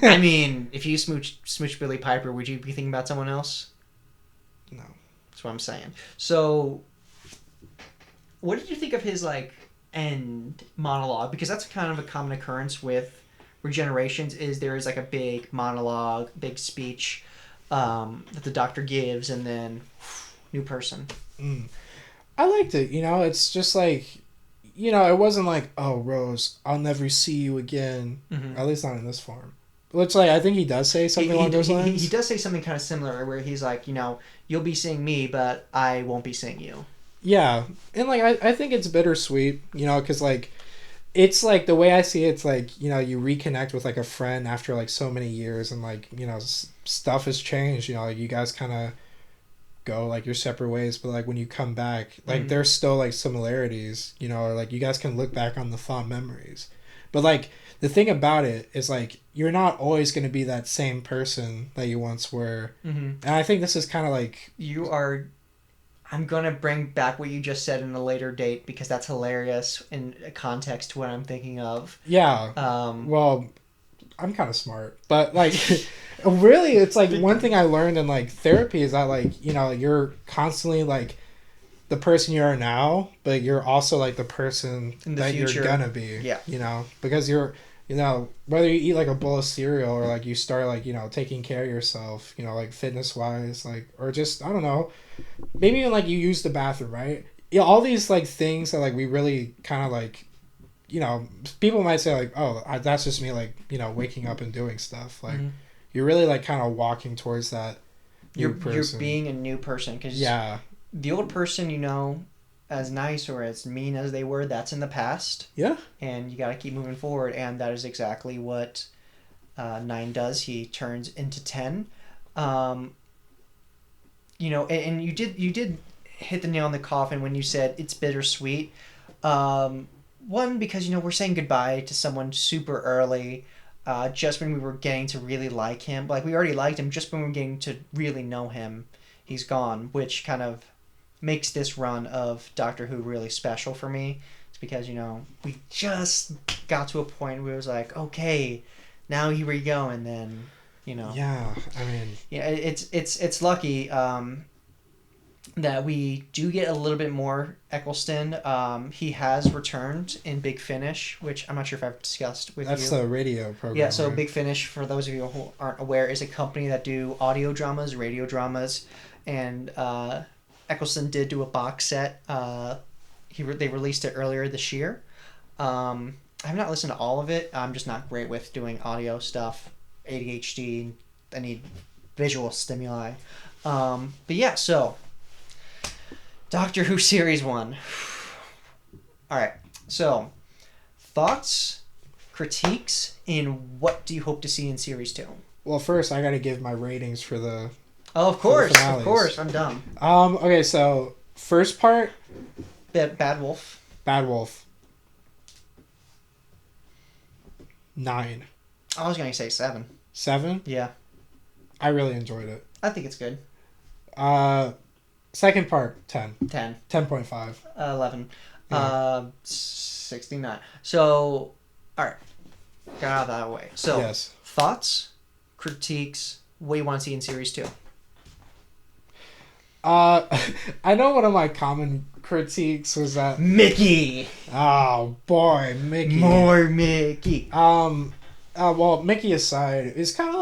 I mean, if you smooch Billy Piper, would you be thinking about someone else? No. That's what I'm saying. So, what did you think of his end monologue? Because that's kind of a common occurrence with regenerations. Is there is a big monologue, big speech that the Doctor gives, and then new person. I liked it. It's just it wasn't like, oh, Rose, I'll never see you again. Mm-hmm. At least not in this form. Which, I think he does say something along those lines. He does say something kind of similar where he's like, you'll be seeing me, but I won't be seeing you. Yeah. And, I think it's bittersweet, because, it's, the way I see it, it's, you reconnect with, a friend after, so many years and, stuff has changed. You guys kind of go, your separate ways, but, when you come back, there's still, similarities, or, you guys can look back on the fond memories. But, the thing about it is you're not always going to be that same person that you once were. Mm-hmm. And I think this is kind of you are. I'm going to bring back what you just said in a later date because that's hilarious in context to what I'm thinking of. Yeah. Well, I'm kind of smart, but really it's one thing I learned in therapy is that you're constantly the person you are now, but you're also the person that future. You're gonna be. Yeah. Because you're whether you eat a bowl of cereal or you start taking care of yourself, fitness wise, or just I don't know, maybe even you use the bathroom, right? Yeah, all these things that we really kind of people might say oh, that's just me waking up and doing stuff. Mm-hmm. You're really kind of walking towards that new person. You're being a new person because the old person as nice or as mean as they were, that's in the past. Yeah. And you got to keep moving forward, and that is exactly what 9 does. He turns into 10. And you did hit the nail on the coffin when you said it's bittersweet. One, because we're saying goodbye to someone super early, just when we were getting to really like him. We already liked him, just when we were getting to really know him, he's gone, which kind of makes this run of Doctor Who really special for me. It's because we just got to a point where it was okay, now here we go, and then yeah, I mean, it's lucky that we do get a little bit more Eccleston. He has returned in Big Finish, which I'm not sure if I've discussed with you. That's the radio program. Yeah, so right? Big Finish, for those of you who aren't aware, is a company that do audio dramas, radio dramas, and Eccleston did do a box set. They released it earlier this year. I have not listened to all of it. I'm just not great with doing audio stuff. ADHD. I need visual stimuli. But yeah, so Doctor Who Series 1. Alright, so thoughts, critiques, and what do you hope to see in Series 2? Well, first I gotta give my ratings for the... Oh, of course, I'm dumb. Okay, so first part... Bad Wolf. 9. I was gonna say 7. 7? Yeah. I really enjoyed it. I think it's good. Second part, 10. 10. 10.5. 11. Yeah. 69. So, alright. Got out of that way. So, yes. Thoughts, critiques, what you want to see in Series 2? I know one of my common critiques was that... Mickey! Oh, boy, Mickey. More Mickey. Well, Mickey aside, it's kind of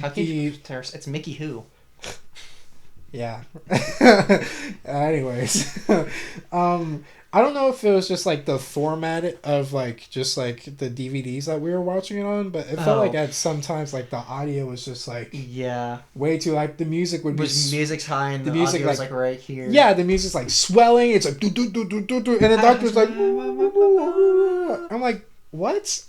How can you... It's Mickey who? Yeah. Anyways. I don't know if it was just the format of just the DVDs that we were watching it on, but it felt at sometimes the audio was just yeah, way too the music would be music's high and the music audio was right here. Yeah, the music's swelling. It's do do do do do do, and the Doctor's I'm like, What?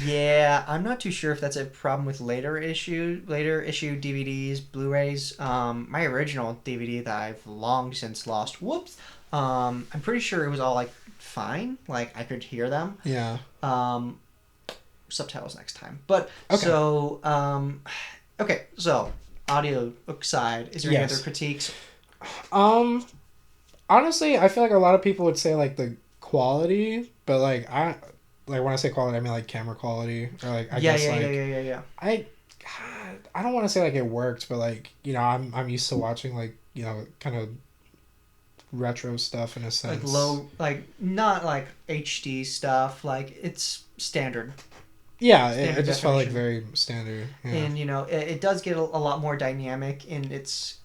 Yeah, I'm not too sure if that's a problem with later issue DVDs, Blu-rays. My original DVD that I've long since lost. Whoops. I'm pretty sure it was all like fine. Like I could hear them. Yeah. Subtitles next time. But Okay. so okay. So audio side. Is there any Yes. other critiques? Honestly, I feel like a lot of people would say like the quality, but like like when I say quality, I mean like camera quality or like I guess like Yeah. I don't want to say like it worked, but like I'm used to watching like kind of retro stuff in a sense. Like low, like not like HD stuff. Like it's standard. Yeah, Standard it just felt like definition. very standard. Yeah. And it does get a lot more dynamic in its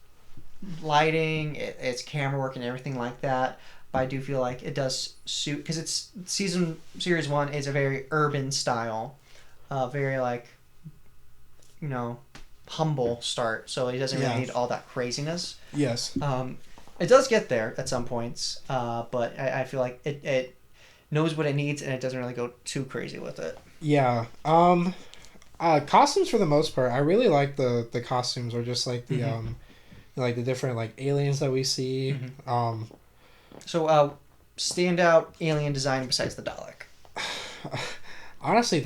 lighting, its camera work, and everything like that. But I do feel like it does suit because it's series 1 is a very urban style, very like humble start. So it doesn't really need all that craziness. Yes. It does get there at some points, but I feel like it knows what it needs and it doesn't really go too crazy with it. Yeah. Costumes for the most part, I really like the costumes or just like the like the different like aliens that we see. Mm-hmm. So standout alien design besides the Dalek. Honestly,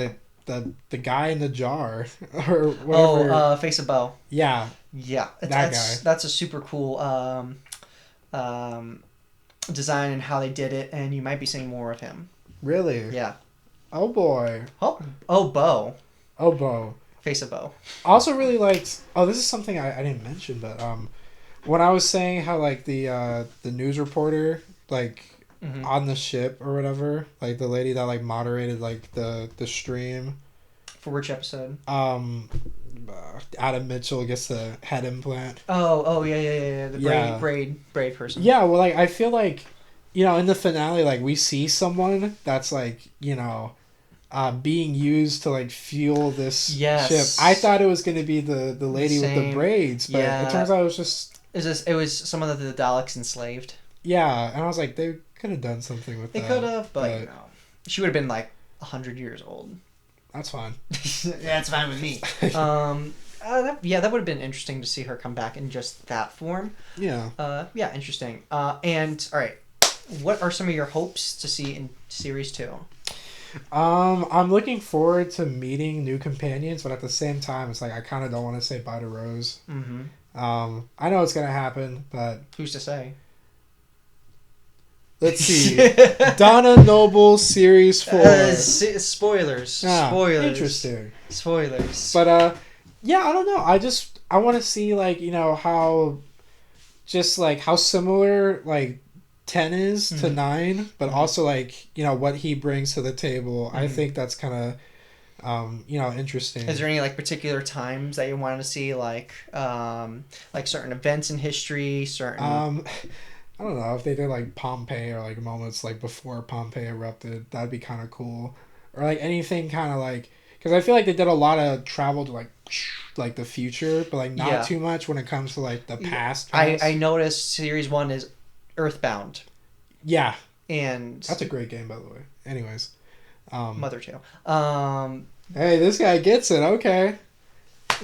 the guy in the jar or whatever. Face of Bow. Yeah. Yeah, That guy. That's a super cool design and how they did it, and you might be seeing more of him. Really? Yeah. Oh boy. Bo. Oh Bo. Face of Bow. I also really liked. Oh, this is something I didn't mention, but when I was saying how like the news reporter like on the ship or whatever, like the lady that like moderated like the stream. For which episode? Adam Mitchell gets the head implant. Yeah. The braid person. Yeah, well, like I feel like, in the finale, like we see someone that's like, being used to like fuel this ship. I thought it was gonna be the lady with the braids, but it turns out it was just. It was someone that the Daleks enslaved. Yeah, and I was like, they could have done something with that. They could have, but she would have been like 100 years old. That's fine. That's fine with me. That would have been interesting to see her come back in just that form. Yeah. Interesting. And all right, what are some of your hopes to see in series 2? I'm looking forward to meeting new companions, but at the same time, it's like I kind of don't want to say bye to Rose. Mm-hmm. I know it's gonna happen, but who's to say? Let's see. Donna Noble series 4. Spoilers. Spoilers. Interesting. Spoilers. But I don't know. I want to see like how, just like how similar like 10 is to 9, but also like what he brings to the table. I think that's kind of interesting. Is there any like particular times that you want to see like certain events in history, certain I don't know if they did like Pompeii or like moments like before Pompeii erupted. That'd be kind of cool, or like anything kind of like, because I feel like they did a lot of travel to like the future, but like not too much when it comes to like the past. I noticed series 1 is Earthbound. Yeah, and that's a great game, by the way. Anyways, Mother Tale. Hey, this guy gets it. Okay.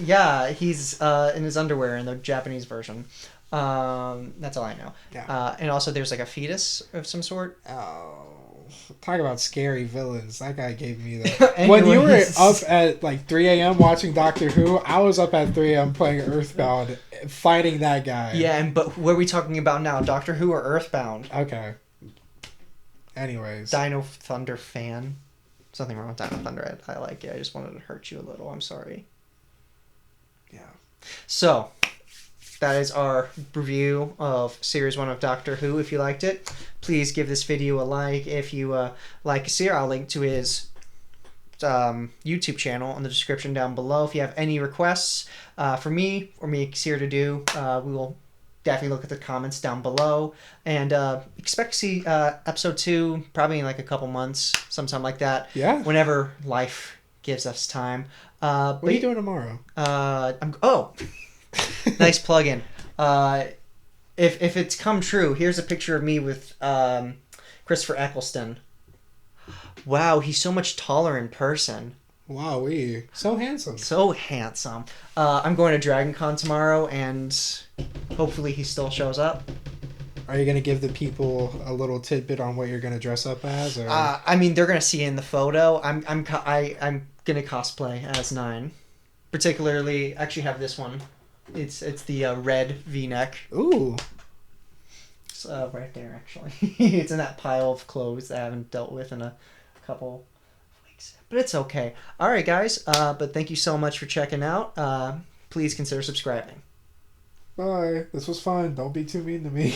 Yeah, he's in his underwear in the Japanese version. That's all I know. Yeah. And also there's like a fetus of some sort. Oh, talk about scary villains. That guy gave me that. When you were up at like 3 a.m. watching Doctor Who, I was up at 3 a.m. playing Earthbound, fighting that guy. Yeah, but what are we talking about now? Doctor Who or Earthbound? Okay. Anyways. Dino Thunder fan. Something wrong with Dino Thunder. I like it. I just wanted to hurt you a little. I'm sorry. Yeah. So, that is our review of Series 1 of Doctor Who. If you liked it, please give this video a like. If you like Kasir, I'll link to his YouTube channel in the description down below. If you have any requests for me or me Kasir to do, we will definitely look at the comments down below. And expect to see episode 2 probably in like a couple months, sometime like that. Yeah. Whenever life gives us time. What are you doing tomorrow? Nice plug-in. If it's come true, here's a picture of me with Christopher Eccleston. Wow, he's so much taller in person. Wowee. So handsome. So handsome. I'm going to Dragon Con tomorrow, and hopefully he still shows up. Are you gonna give the people a little tidbit on what you're gonna dress up as, or? I mean, they're gonna see it in the photo. I'm gonna cosplay as Nine. Particularly, actually have this one. It's the red V-neck. Ooh. It's right there, actually. It's in that pile of clothes that I haven't dealt with in a couple weeks. But it's okay. All right, guys. But thank you so much for checking out. Please consider subscribing. Bye. This was fun. Don't be too mean to me.